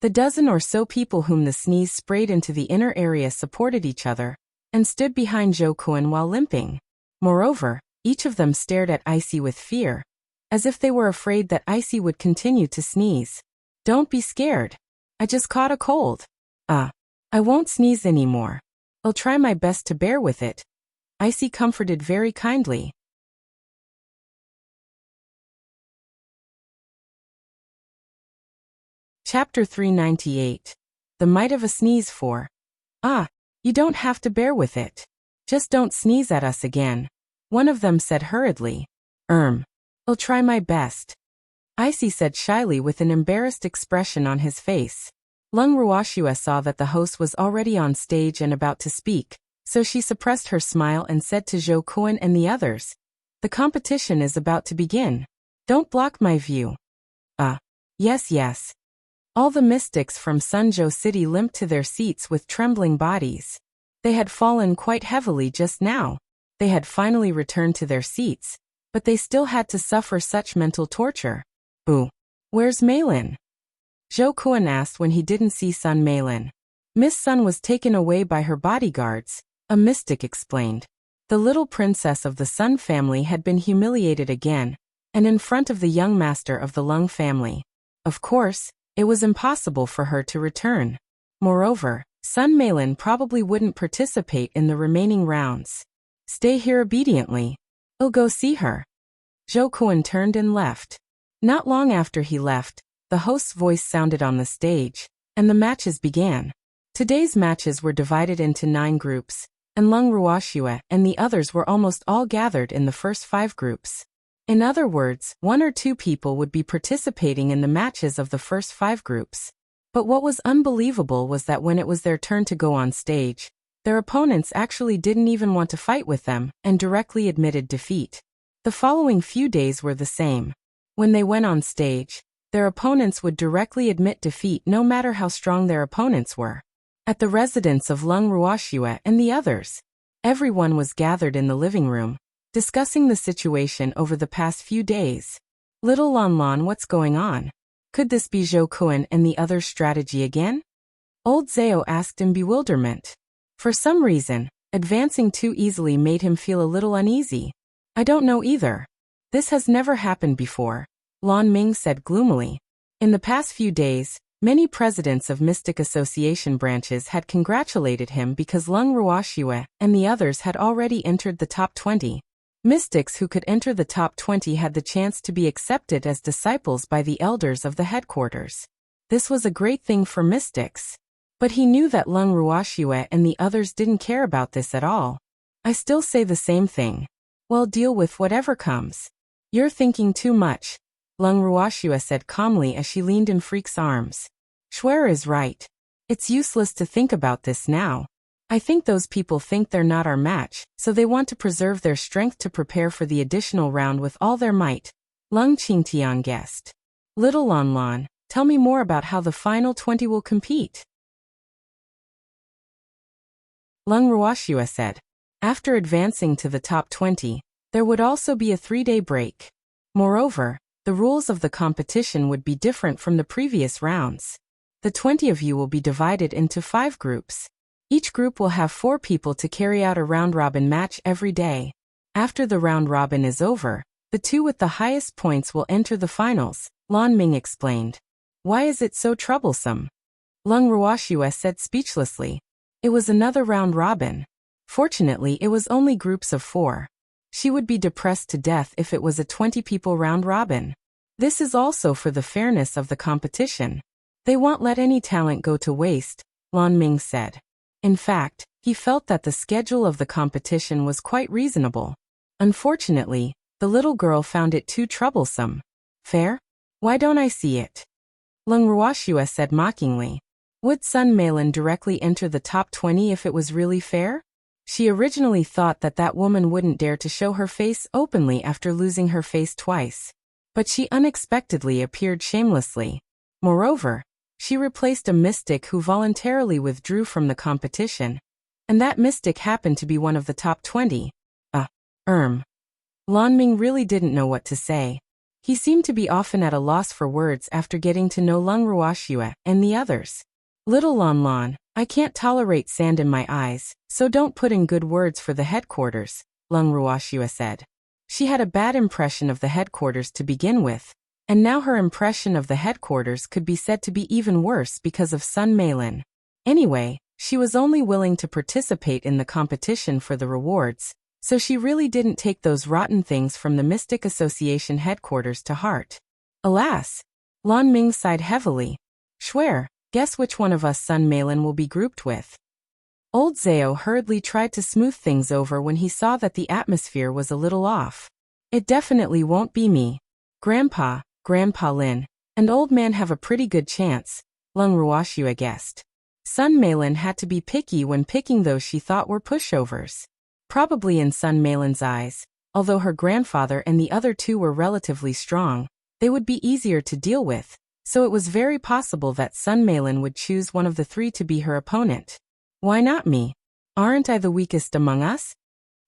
The dozen or so people whom the sneeze sprayed into the inner area supported each other and stood behind Zhou Kuan while limping. Moreover, each of them stared at Icy with fear, as if they were afraid that Icy would continue to sneeze. Don't be scared. I just caught a cold. I won't sneeze anymore. I'll try my best to bear with it. Icy comforted very kindly. Chapter 398. The Might of a Sneeze 4. You don't have to bear with it. Just don't sneeze at us again, one of them said hurriedly. I'll try my best, Icy said shyly with an embarrassed expression on his face. Lung Ruoxue saw that the host was already on stage and about to speak, so she suppressed her smile and said to Zhou Kuan and the others, "The competition is about to begin. Don't block my view." Yes. All the mystics from Sunzhou City limped to their seats with trembling bodies. They had fallen quite heavily just now. They had finally returned to their seats, but they still had to suffer such mental torture. Where's Meilin? Zhou Kuan asked when he didn't see Sun Meilin. Miss Sun was taken away by her bodyguards, a mystic explained. The little princess of the Sun family had been humiliated again, and in front of the young master of the Lung family. Of course, it was impossible for her to return. Moreover, Sun Meilin probably wouldn't participate in the remaining rounds. Stay here obediently. I'll go see her. Zhou Kuan turned and left. Not long after he left, the host's voice sounded on the stage, and the matches began. Today's matches were divided into 9 groups, and Lung Ruoxue and the others were almost all gathered in the first 5 groups. In other words, 1 or 2 people would be participating in the matches of the first 5 groups. But what was unbelievable was that when it was their turn to go on stage, their opponents actually didn't even want to fight with them and directly admitted defeat. The following few days were the same. When they went on stage, their opponents would directly admit defeat no matter how strong their opponents were. At the residence of Lung Ruoxue and the others, everyone was gathered in the living room, discussing the situation over the past few days. Little Lon Lon, what's going on? Could this be Zhou Kuan and the others' strategy again? Old Zhao asked in bewilderment. For some reason, advancing too easily made him feel a little uneasy. I don't know either. This has never happened before, Lan Ming said gloomily. In the past few days, many presidents of Mystic Association branches had congratulated him because Lung Ruoxue and the others had already entered the top 20. Mystics who could enter the top 20 had the chance to be accepted as disciples by the elders of the headquarters. This was a great thing for mystics. But he knew that Lung Ruoxue and the others didn't care about this at all. I still say the same thing. Well, deal with whatever comes. You're thinking too much, Lung Ruoxue said calmly as she leaned in Freak's arms. Schwer is right. It's useless to think about this now. I think those people think they're not our match, so they want to preserve their strength to prepare for the additional round with all their might, Lung Qingtian guessed. Little Lon Lon, tell me more about how the final 20 will compete. Lung Ruoxue said. After advancing to the top 20, there would also be a 3-day break. Moreover, the rules of the competition would be different from the previous rounds. The 20 of you will be divided into 5 groups. Each group will have 4 people to carry out a round-robin match every day. After the round-robin is over, the 2 with the highest points will enter the finals, Lan Ming explained. Why is it so troublesome? Lung Ruoxue said speechlessly. It was another round-robin. Fortunately, it was only groups of 4. She would be depressed to death if it was a 20-people round-robin. This is also for the fairness of the competition. They won't let any talent go to waste, Lan Ming said. In fact, he felt that the schedule of the competition was quite reasonable. Unfortunately, the little girl found it too troublesome. Fair? Why don't I see it? Lung Ruoxua said mockingly. Would Sun Meilin directly enter the top 20 if it was really fair? She originally thought that that woman wouldn't dare to show her face openly after losing her face twice. But she unexpectedly appeared shamelessly. Moreover, she replaced a mystic who voluntarily withdrew from the competition. And that mystic happened to be one of the top 20. Lan Ming really didn't know what to say. He seemed to be often at a loss for words after getting to know Lung Ruoxua and the others. Little Lan, I can't tolerate sand in my eyes, so don't put in good words for the headquarters, Lung Ruoxua said. She had a bad impression of the headquarters to begin with, and now her impression of the headquarters could be said to be even worse because of Sun Meilin. Anyway, she was only willing to participate in the competition for the rewards, so she really didn't take those rotten things from the Mystic Association headquarters to heart. Alas! Lan Ming sighed heavily. Swear, guess which one of us Sun Meilin will be grouped with. Old Zhao hurriedly tried to smooth things over when he saw that the atmosphere was a little off. It definitely won't be me. Grandpa Lin, and Old Man have a pretty good chance, Lung Ruoxua guessed. Sun Meilin had to be picky when picking those she thought were pushovers. Probably in Sun Meilin's eyes, although her grandfather and the other two were relatively strong, they would be easier to deal with, so it was very possible that Sun Meilin would choose one of the three to be her opponent. Why not me? Aren't I the weakest among us?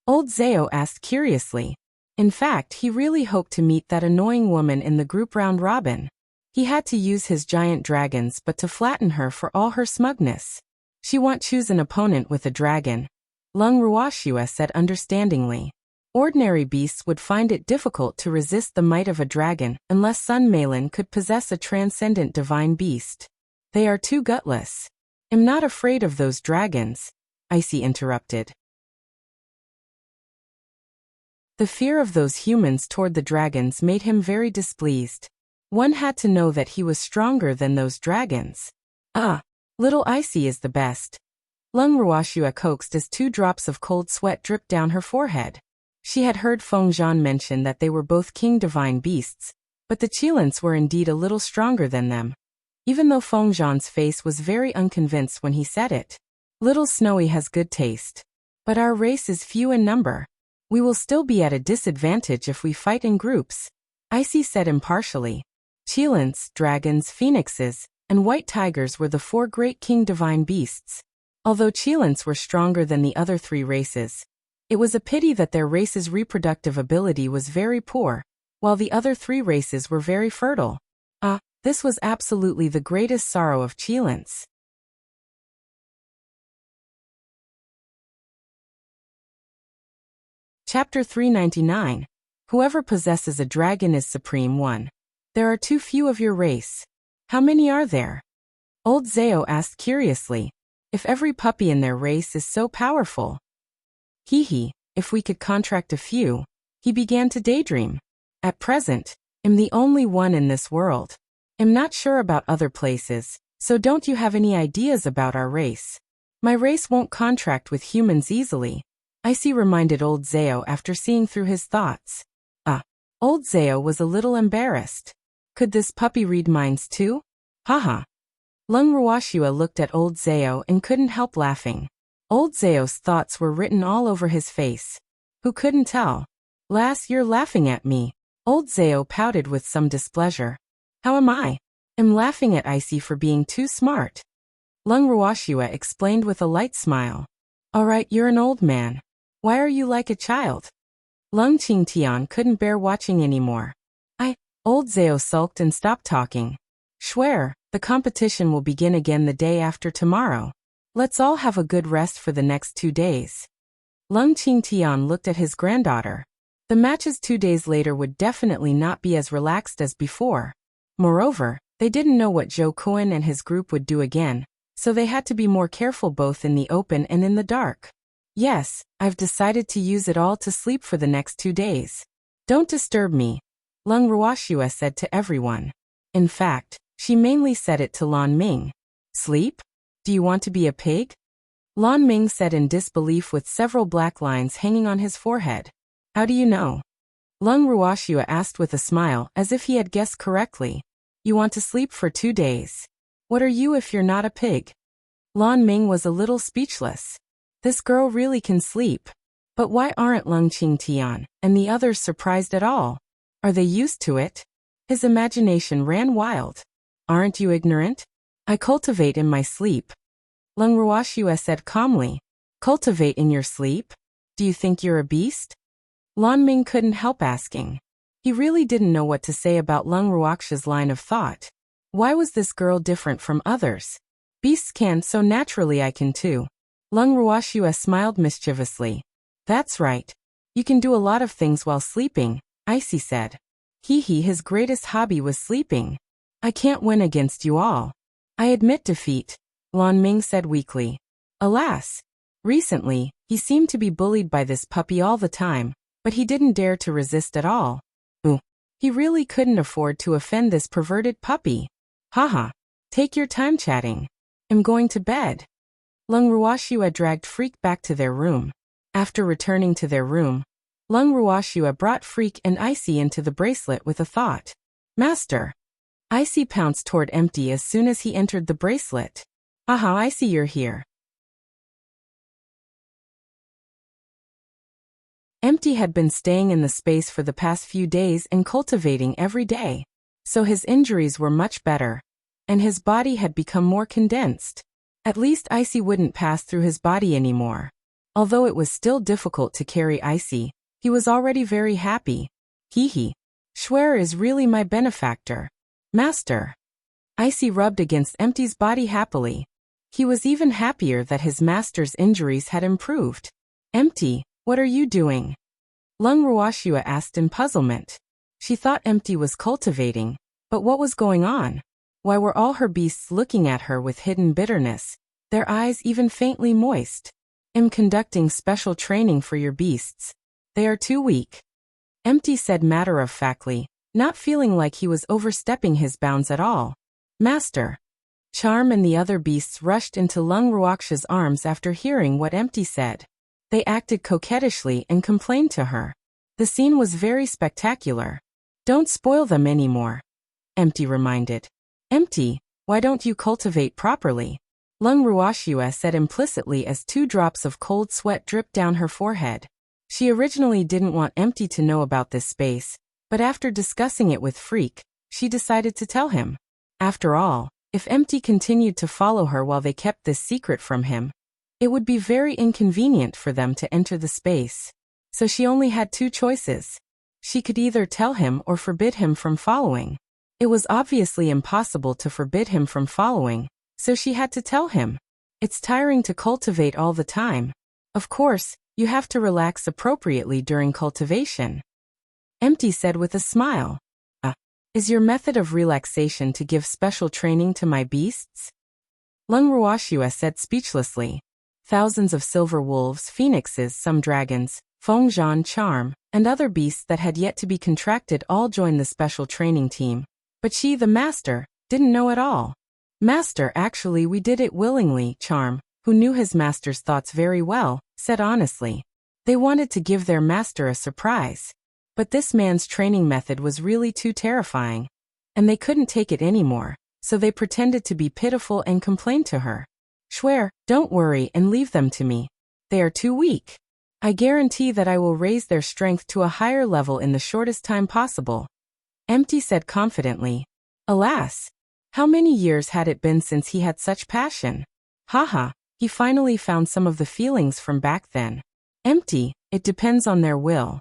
Old Zhao asked curiously. In fact, he really hoped to meet that annoying woman in the group round robin. He had to use his giant dragons but to flatten her for all her smugness. She won't choose an opponent with a dragon, Lung Ruoxua said understandingly. Ordinary beasts would find it difficult to resist the might of a dragon unless Sun Meilin could possess a transcendent divine beast. They are too gutless. I'm not afraid of those dragons, Icy interrupted. The fear of those humans toward the dragons made him very displeased. One had to know that he was stronger than those dragons. Little Icy is the best. Lung Ruoxua coaxed as 2 drops of cold sweat dripped down her forehead. She had heard Feng Zhan mention that they were both king divine beasts, but the Qilins were indeed a little stronger than them. Even though Feng Zhan's face was very unconvinced when he said it. Little Snowy has good taste. But our race is few in number. We will still be at a disadvantage if we fight in groups, Icy said impartially. Qilins, dragons, phoenixes, and white tigers were the 4 great king divine beasts. Although Qilins were stronger than the other 3 races, it was a pity that their race's reproductive ability was very poor, while the other 3 races were very fertile. This was absolutely the greatest sorrow of Qilins. Chapter 399. Whoever possesses a dragon is supreme one. There are too few of your race. How many are there? Old Zhao asked curiously. If every puppy in their race is so powerful. If we could contract a few. He began to daydream. At present, I'm the only one in this world. I'm not sure about other places, so don't you have any ideas about our race? My race won't contract with humans easily, Icy reminded Old Zhao after seeing through his thoughts. Old Zhao was a little embarrassed. Could this puppy read minds too? Haha. Lung Ruoxua looked at Old Zhao and couldn't help laughing. Old Zhao's thoughts were written all over his face. Who couldn't tell? Lass, you're laughing at me. Old Zhao pouted with some displeasure. How am I? I'm laughing at Icy for being too smart. Lung Ruoxua explained with a light smile. All right, you're an old man. Why are you like a child? Lung Qingtian couldn't bear watching anymore. Old Zhao sulked and stopped talking. Swear, the competition will begin again the day after tomorrow. Let's all have a good rest for the next 2 days. Lung Qingtian looked at his granddaughter. The matches 2 days later would definitely not be as relaxed as before. Moreover, they didn't know what Zhou Kuan and his group would do again, so they had to be more careful both in the open and in the dark. Yes, I've decided to use it all to sleep for the next 2 days. Don't disturb me, Lung Ruoxua said to everyone. In fact, she mainly said it to Lan Ming. Sleep? Do you want to be a pig? Lan Ming said in disbelief with several black lines hanging on his forehead. How do you know? Lung Ruoxua asked with a smile, as if he had guessed correctly. You want to sleep for 2 days. What are you if you're not a pig? Lan Ming was a little speechless. This girl really can sleep. But why aren't Lung Qingtian and the others surprised at all? Are they used to it? His imagination ran wild. Aren't you ignorant? I cultivate in my sleep. Lung Ruoxua said calmly. Cultivate in your sleep? Do you think you're a beast? Lan Ming couldn't help asking. He really didn't know what to say about Lung Ruoxia's line of thought. Why was this girl different from others? Beasts can, so naturally I can too. Lung Ruoxua smiled mischievously. That's right. You can do a lot of things while sleeping, Icy said. His greatest hobby was sleeping. I can't win against you all. I admit defeat, Lan Ming said weakly. Alas. Recently, he seemed to be bullied by this puppy all the time, but he didn't dare to resist at all. He really couldn't afford to offend this perverted puppy. Haha. Take your time chatting. I'm going to bed. Lung Ruoxua dragged Freak back to their room. After returning to their room, Lung Ruoxua brought Freak and Icy into the bracelet with a thought. Master. Icy pounced toward Empty as soon as he entered the bracelet. Aha, Icy, you're here. Empty had been staying in the space for the past few days and cultivating every day. So his injuries were much better. And his body had become more condensed. At least Icy wouldn't pass through his body anymore. Although it was still difficult to carry Icy, he was already very happy. Schwer is really my benefactor. Master. Icy rubbed against Empty's body happily. He was even happier that his master's injuries had improved. Empty, what are you doing? Lung Ruoxua asked in puzzlement. She thought Empty was cultivating, but what was going on? Why were all her beasts looking at her with hidden bitterness, their eyes even faintly moist? I'm conducting special training for your beasts. They are too weak. Empty said matter-of-factly, not feeling like he was overstepping his bounds at all. Master. Charm and the other beasts rushed into Lung Ruoxia's arms after hearing what Empty said. They acted coquettishly and complained to her. The scene was very spectacular. Don't spoil them anymore. Empty reminded. Empty, why don't you cultivate properly? Lung Ruoxua said implicitly as 2 drops of cold sweat dripped down her forehead. She originally didn't want Empty to know about this space, but after discussing it with Freak, she decided to tell him. After all, if Empty continued to follow her while they kept this secret from him, it would be very inconvenient for them to enter the space. So she only had 2 choices. She could either tell him or forbid him from following. It was obviously impossible to forbid him from following, so she had to tell him. It's tiring to cultivate all the time. Of course, you have to relax appropriately during cultivation. Empty said with a smile. Is your method of relaxation to give special training to my beasts? Lung Ruoxua said speechlessly. Thousands of silver wolves, phoenixes, some dragons, Fengzhan charm, and other beasts that had yet to be contracted all joined the special training team. But she, the master, didn't know at all. Master, actually we did it willingly, Charm, who knew his master's thoughts very well, said honestly. They wanted to give their master a surprise. But this man's training method was really too terrifying. And they couldn't take it anymore, so they pretended to be pitiful and complained to her. Schwer, don't worry and leave them to me. They are too weak. I guarantee that I will raise their strength to a higher level in the shortest time possible. Empty said confidently. Alas! How many years had it been since he had such passion? Haha, he finally found some of the feelings from back then. Empty, it depends on their will.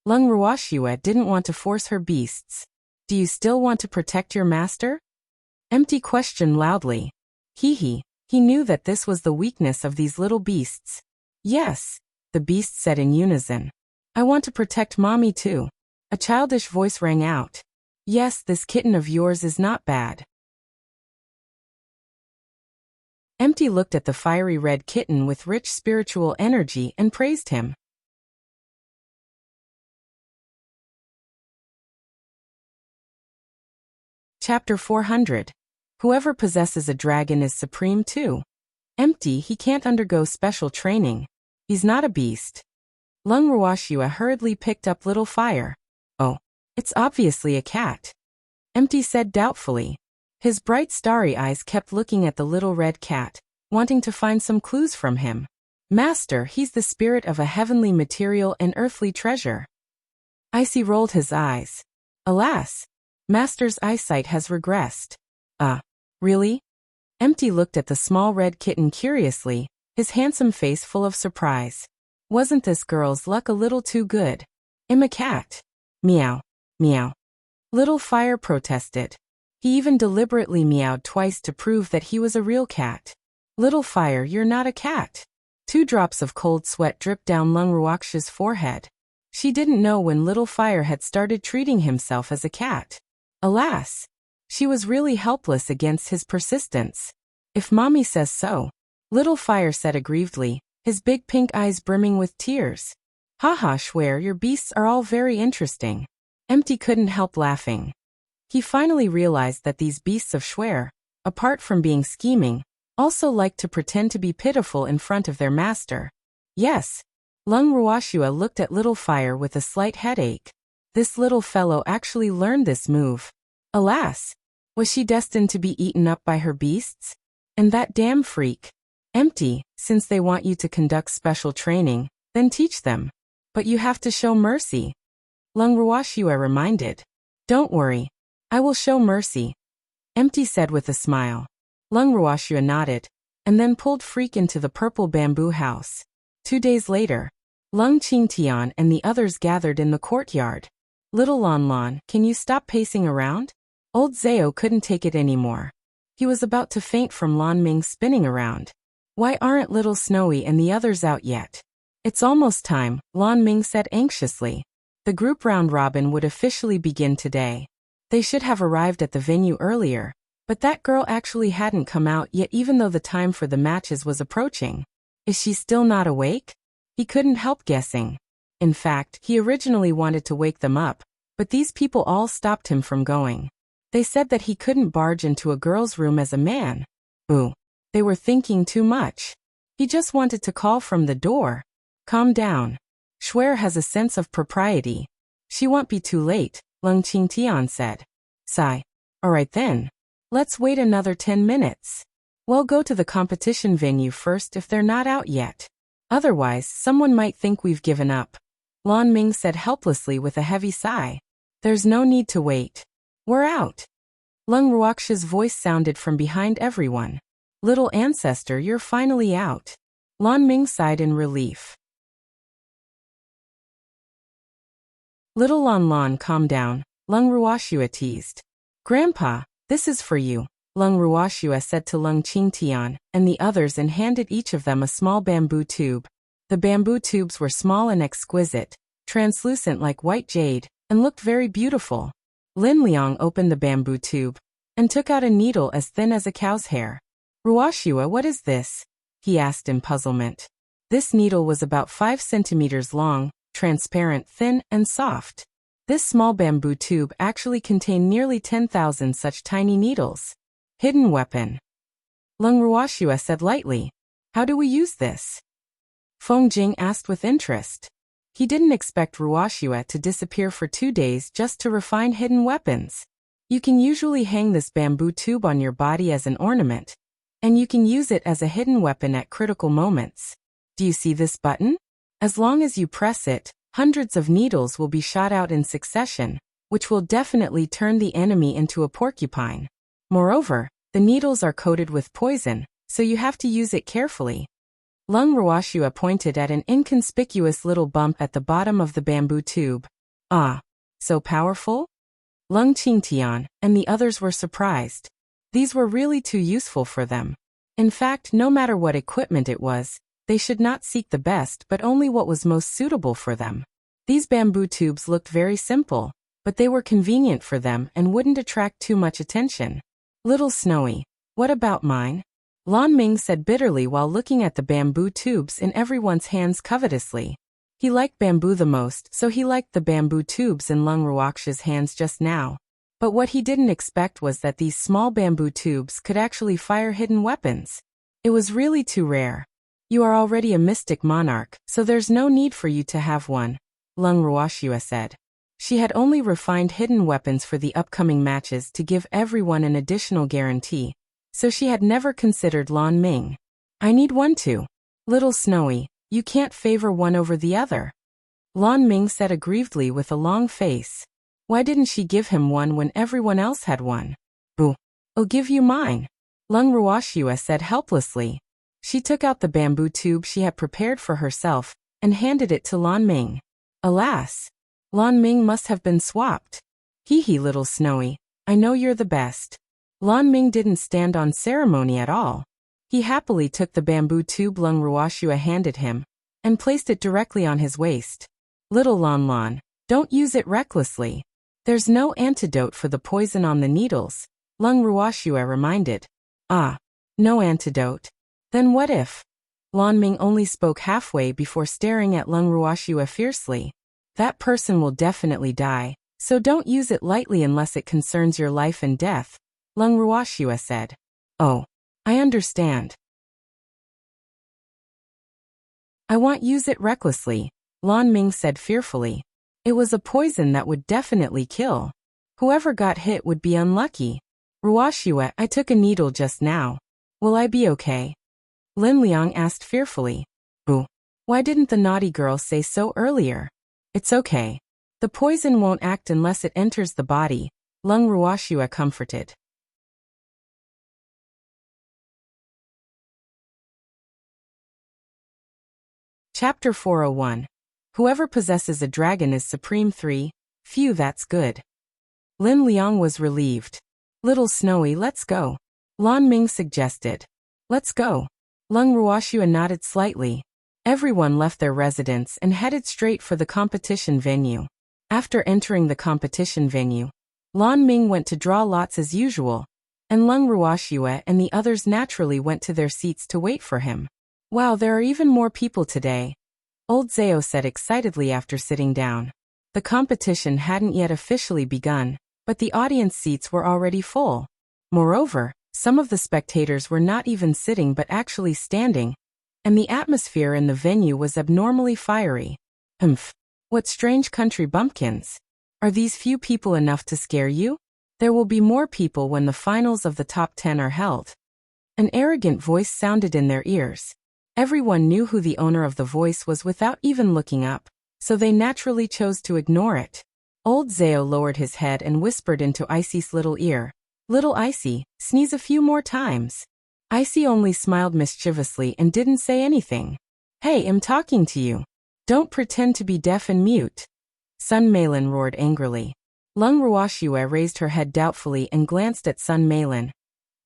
Lung Ruoxua didn't want to force her beasts. Do you still want to protect your master? Empty questioned loudly. He knew that this was the weakness of these little beasts. Yes, the beasts said in unison. I want to protect Mommy too. A childish voice rang out. Yes, this kitten of yours is not bad. Empty looked at the fiery red kitten with rich spiritual energy and praised him. Chapter 400. Whoever possesses a dragon is supreme too. Empty, he can't undergo special training. He's not a beast. Lung Ruoxua hurriedly picked up Little Fire. Oh, it's obviously a cat. Empty said doubtfully. His bright starry eyes kept looking at the little red cat, wanting to find some clues from him. Master, he's the spirit of a heavenly material and earthly treasure. Icy rolled his eyes. Alas, Master's eyesight has regressed. Really? Empty looked at the small red kitten curiously, his handsome face full of surprise. Wasn't this girl's luck a little too good? I'm a cat. Meow. Meow. Little Fire protested. He even deliberately meowed twice to prove that he was a real cat. Little Fire, you're not a cat. 2 drops of cold sweat dripped down Lung Ruoxia's forehead. She didn't know when Little Fire had started treating himself as a cat. Alas, she was really helpless against his persistence. If Mommy says so, Little Fire said aggrievedly, his big pink eyes brimming with tears. Haha, Schwer, your beasts are all very interesting. Empty couldn't help laughing. He finally realized that these beasts of Schwer, apart from being scheming, also liked to pretend to be pitiful in front of their master. Yes. Lung Ruoxua looked at Little Fire with a slight headache. This little fellow actually learned this move. Alas, was she destined to be eaten up by her beasts? And that damn freak. Empty, since they want you to conduct special training, then teach them. But you have to show mercy. Lung Ruoxua reminded. Don't worry. I will show mercy. Empty said with a smile. Lung Ruoxua nodded, and then pulled Freak into the purple bamboo house. 2 days later, Lung Qingtian and the others gathered in the courtyard. Little Lon Lon, can you stop pacing around? Old Zhao couldn't take it anymore. He was about to faint from Lan Ming spinning around. Why aren't Little Snowy and the others out yet? It's almost time, Lan Ming said anxiously. The group round robin would officially begin today. They should have arrived at the venue earlier, but that girl actually hadn't come out yet even though the time for the matches was approaching. Is she still not awake? He couldn't help guessing. In fact, he originally wanted to wake them up, but these people all stopped him from going. They said that he couldn't barge into a girl's room as a man. Ooh, they were thinking too much. He just wanted to call from the door. Calm down. Schwer has a sense of propriety. She won't be too late, Lung Qingtian said. Sigh. Alright then. Let's wait another 10 minutes. We'll go to the competition venue first if they're not out yet. Otherwise, someone might think we've given up. Lan Ming said helplessly with a heavy sigh. There's no need to wait. We're out. Lung Ruoxia's voice sounded from behind everyone. Little ancestor, you're finally out. Lan Ming sighed in relief. Little Lon Lon, calm down, Lung Ruoxua teased. Grandpa, this is for you, Lung Ruoxua said to Lung Qingtian and the others and handed each of them a small bamboo tube. The bamboo tubes were small and exquisite, translucent like white jade, and looked very beautiful. Lin Liang opened the bamboo tube and took out a needle as thin as a cow's hair. Ruoxua, what is this? He asked in puzzlement. This needle was about 5 centimeters long, transparent, thin, and soft. This small bamboo tube actually contained nearly 10,000 such tiny needles. Hidden weapon. Lung Ruoxua said lightly. How do we use this? Feng Jing asked with interest. He didn't expect Ruoxua to disappear for 2 days just to refine hidden weapons. You can usually hang this bamboo tube on your body as an ornament, and you can use it as a hidden weapon at critical moments. Do you see this button? As long as you press it, hundreds of needles will be shot out in succession, which will definitely turn the enemy into a porcupine. Moreover, the needles are coated with poison, so you have to use it carefully. Lung Ruoxua pointed at an inconspicuous little bump at the bottom of the bamboo tube. Ah, so powerful? Lung Qingtian and the others were surprised. These were really too useful for them. In fact, no matter what equipment it was, they should not seek the best but only what was most suitable for them. These bamboo tubes looked very simple, but they were convenient for them and wouldn't attract too much attention. Little Snowy, what about mine? Lan Ming said bitterly while looking at the bamboo tubes in everyone's hands covetously. He liked bamboo the most, so he liked the bamboo tubes in Lung Ruoxia's hands just now. But what he didn't expect was that these small bamboo tubes could actually fire hidden weapons. It was really too rare. You are already a mystic monarch, so there's no need for you to have one, Lung Ruoxua said. She had only refined hidden weapons for the upcoming matches to give everyone an additional guarantee, so she had never considered Lan Ming. I need one too. Little Snowy, you can't favor one over the other. Lan Ming said aggrievedly with a long face. Why didn't she give him one when everyone else had one? Ooh, I'll give you mine, Lung Ruoxua said helplessly. She took out the bamboo tube she had prepared for herself and handed it to Lan Ming. Alas! Lan Ming must have been swapped. Hee hee, little Snowy, I know you're the best. Lan Ming didn't stand on ceremony at all. He happily took the bamboo tube Lung Ruoxua handed him and placed it directly on his waist. Little Lan Lan, don't use it recklessly. There's no antidote for the poison on the needles, Lung Ruoxua reminded. Ah, no antidote. Then what if? Lan Ming only spoke halfway before staring at Lung Ruoxua fiercely. That person will definitely die, so don't use it lightly unless it concerns your life and death, Lung Ruoxua said. Oh, I understand. I won't use it recklessly, Lan Ming said fearfully. It was a poison that would definitely kill. Whoever got hit would be unlucky. Ruoxua, I took a needle just now. Will I be okay? Lin Liang asked fearfully. Ooh, why didn't the naughty girl say so earlier? It's okay. The poison won't act unless it enters the body, Lung Ruoxua comforted. Chapter 401. Whoever possesses a dragon is supreme. 3. Phew, that's good. Lin Liang was relieved. Little Snowy, let's go. Lan Ming suggested. Let's go. Lung Ruoxua nodded slightly. Everyone left their residence and headed straight for the competition venue. After entering the competition venue, Lan Ming went to draw lots as usual, and Lung Ruoxua and the others naturally went to their seats to wait for him. Wow, there are even more people today, Old Zhao said excitedly after sitting down. The competition hadn't yet officially begun, but the audience seats were already full. Moreover, some of the spectators were not even sitting but actually standing, and the atmosphere in the venue was abnormally fiery. What strange country bumpkins. Are these few people enough to scare you? There will be more people when the finals of the top 10 are held. An arrogant voice sounded in their ears. Everyone knew who the owner of the voice was without even looking up, so they naturally chose to ignore it. Old Zhao lowered his head and whispered into Icy's little ear. Little Icy, sneeze a few more times. Icy only smiled mischievously and didn't say anything. Hey, I'm talking to you. Don't pretend to be deaf and mute. Sun Meilin roared angrily. Lung Ruoxua raised her head doubtfully and glanced at Sun Meilin,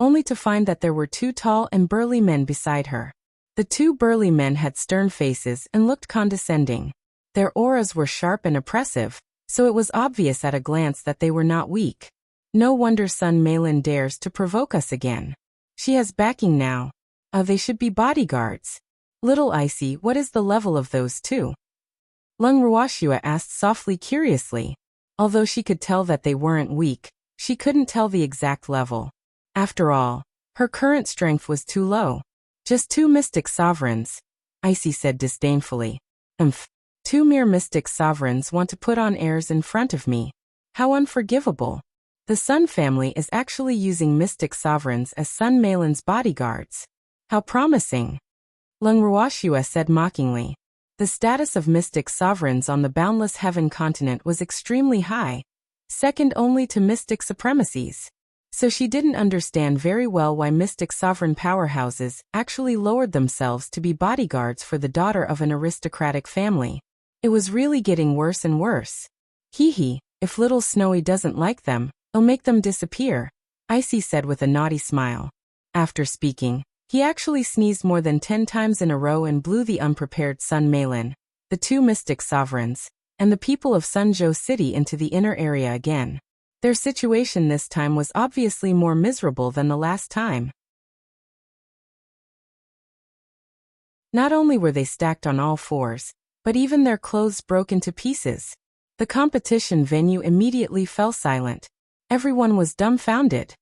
only to find that there were two tall and burly men beside her. The two burly men had stern faces and looked condescending. Their auras were sharp and oppressive, so it was obvious at a glance that they were not weak. No wonder Sun Meilin dares to provoke us again. She has backing now. They should be bodyguards. Little Icy, what is the level of those two? Lung Ruoxua asked softly curiously. Although she could tell that they weren't weak, she couldn't tell the exact level. After all, her current strength was too low. Just two mystic sovereigns, Icy said disdainfully. Two mere mystic sovereigns want to put on airs in front of me. How unforgivable. The Sun family is actually using mystic sovereigns as Sun Meilin's bodyguards. How promising. Lung Ruoxua said mockingly. The status of mystic sovereigns on the boundless heaven continent was extremely high, second only to mystic supremacies. So she didn't understand very well why mystic sovereign powerhouses actually lowered themselves to be bodyguards for the daughter of an aristocratic family. It was really getting worse and worse. Hee hee, if little Snowy doesn't like them, I'll make them disappear, Icy said with a naughty smile. After speaking, he actually sneezed more than 10 times in a row and blew the unprepared Sun Meilin, the two mystic sovereigns, and the people of Sunzhou City into the inner area again. Their situation this time was obviously more miserable than the last time. Not only were they stacked on all fours, but even their clothes broke into pieces. The competition venue immediately fell silent. Everyone was dumbfounded.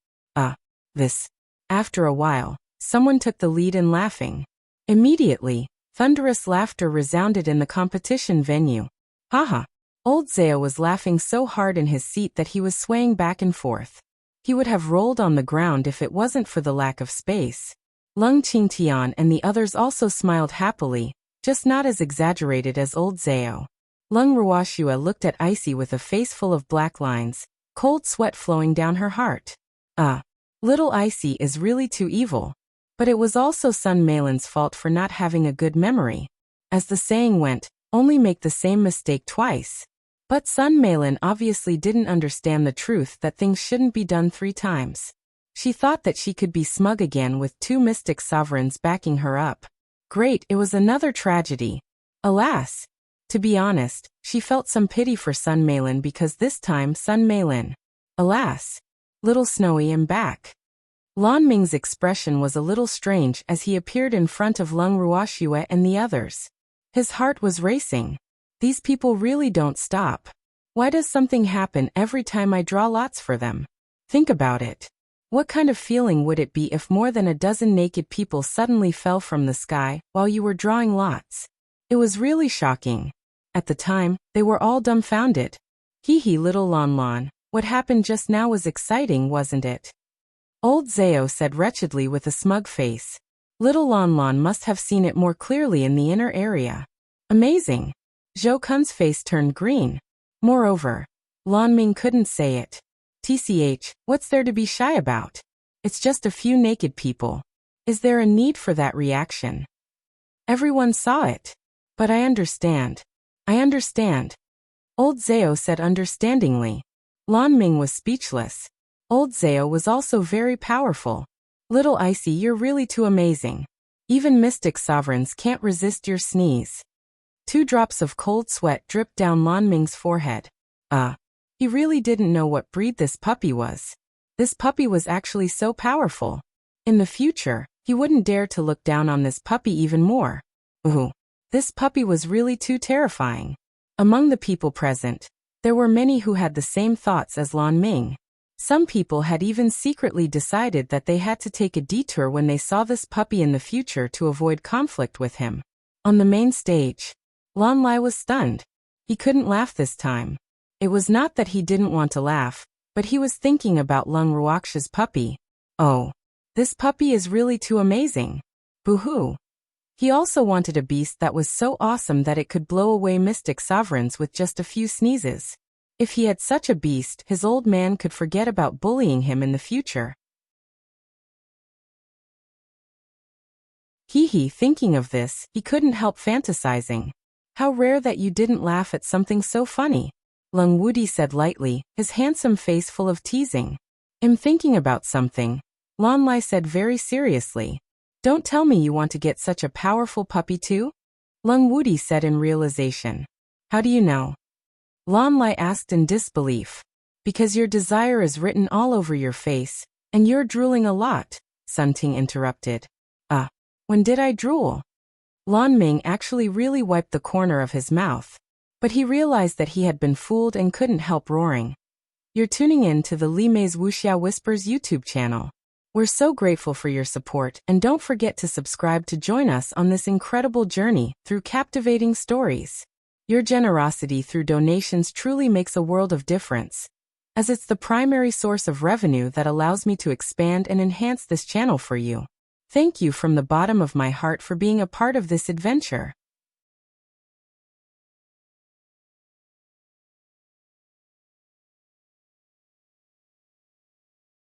This. After a while, someone took the lead in laughing. Immediately, thunderous laughter resounded in the competition venue. Haha! Old Zao was laughing so hard in his seat that he was swaying back and forth. He would have rolled on the ground if it wasn't for the lack of space. Lung Qingtian and the others also smiled happily, just not as exaggerated as old Zao. Lung Ruoxua looked at Icy with a face full of black lines, cold sweat flowing down her heart. Little Icy is really too evil. But it was also Sun Malin's fault for not having a good memory. As the saying went, only make the same mistake twice. But Sun Malin obviously didn't understand the truth that things shouldn't be done 3 times. She thought that she could be smug again with 2 mystic sovereigns backing her up. Great, it was another tragedy. Alas! To be honest, she felt some pity for Sun Malin because this time Sun Malin. Alas! Little Snowy am back. Lan Ming's expression was a little strange as he appeared in front of Lung Ruoxua and the others. His heart was racing. These people really don't stop. Why does something happen every time I draw lots for them? Think about it. What kind of feeling would it be if more than a dozen naked people suddenly fell from the sky while you were drawing lots? It was really shocking. At the time, they were all dumbfounded. Hee little Lon Lon, what happened just now was exciting, wasn't it? Old Zao said wretchedly with a smug face. Little Lon Lon must have seen it more clearly in the inner area. Amazing. Zhou Kun's face turned green. Moreover, Lan Ming couldn't say it. TCH, what's there to be shy about? It's just a few naked people. Is there a need for that reaction? Everyone saw it. But I understand. I understand. Old Zao said understandingly. Lan Ming was speechless. Old Zao was also very powerful. Little Icy, you're really too amazing. Even mystic sovereigns can't resist your sneeze. 2 drops of cold sweat dripped down Lan Ming's forehead. He really didn't know what breed this puppy was. This puppy was actually so powerful. In the future, he wouldn't dare to look down on this puppy even more. This puppy was really too terrifying. Among the people present, there were many who had the same thoughts as Lan Ming. Some people had even secretly decided that they had to take a detour when they saw this puppy in the future to avoid conflict with him. On the main stage, Lan Lai was stunned. He couldn't laugh this time. It was not that he didn't want to laugh, but he was thinking about Lung Ruoxia's puppy. Oh, this puppy is really too amazing. Boo-hoo. He also wanted a beast that was so awesome that it could blow away mystic sovereigns with just a few sneezes. If he had such a beast, his old man could forget about bullying him in the future. Thinking of this, he couldn't help fantasizing. How rare that you didn't laugh at something so funny. Lung Wudi said lightly, his handsome face full of teasing. I'm thinking about something. Lan Lai said very seriously. Don't tell me you want to get such a powerful puppy too? Lung Wudi said in realization. How do you know? Lan Lai asked in disbelief. Because your desire is written all over your face, and you're drooling a lot, Sun Ting interrupted. When did I drool? Lan Ming actually really wiped the corner of his mouth. But he realized that he had been fooled and couldn't help roaring. You're tuning in to the Li Mei's Wuxia Whispers YouTube channel. We're so grateful for your support, and don't forget to subscribe to join us on this incredible journey through captivating stories. Your generosity through donations truly makes a world of difference, as it's the primary source of revenue that allows me to expand and enhance this channel for you. Thank you from the bottom of my heart for being a part of this adventure.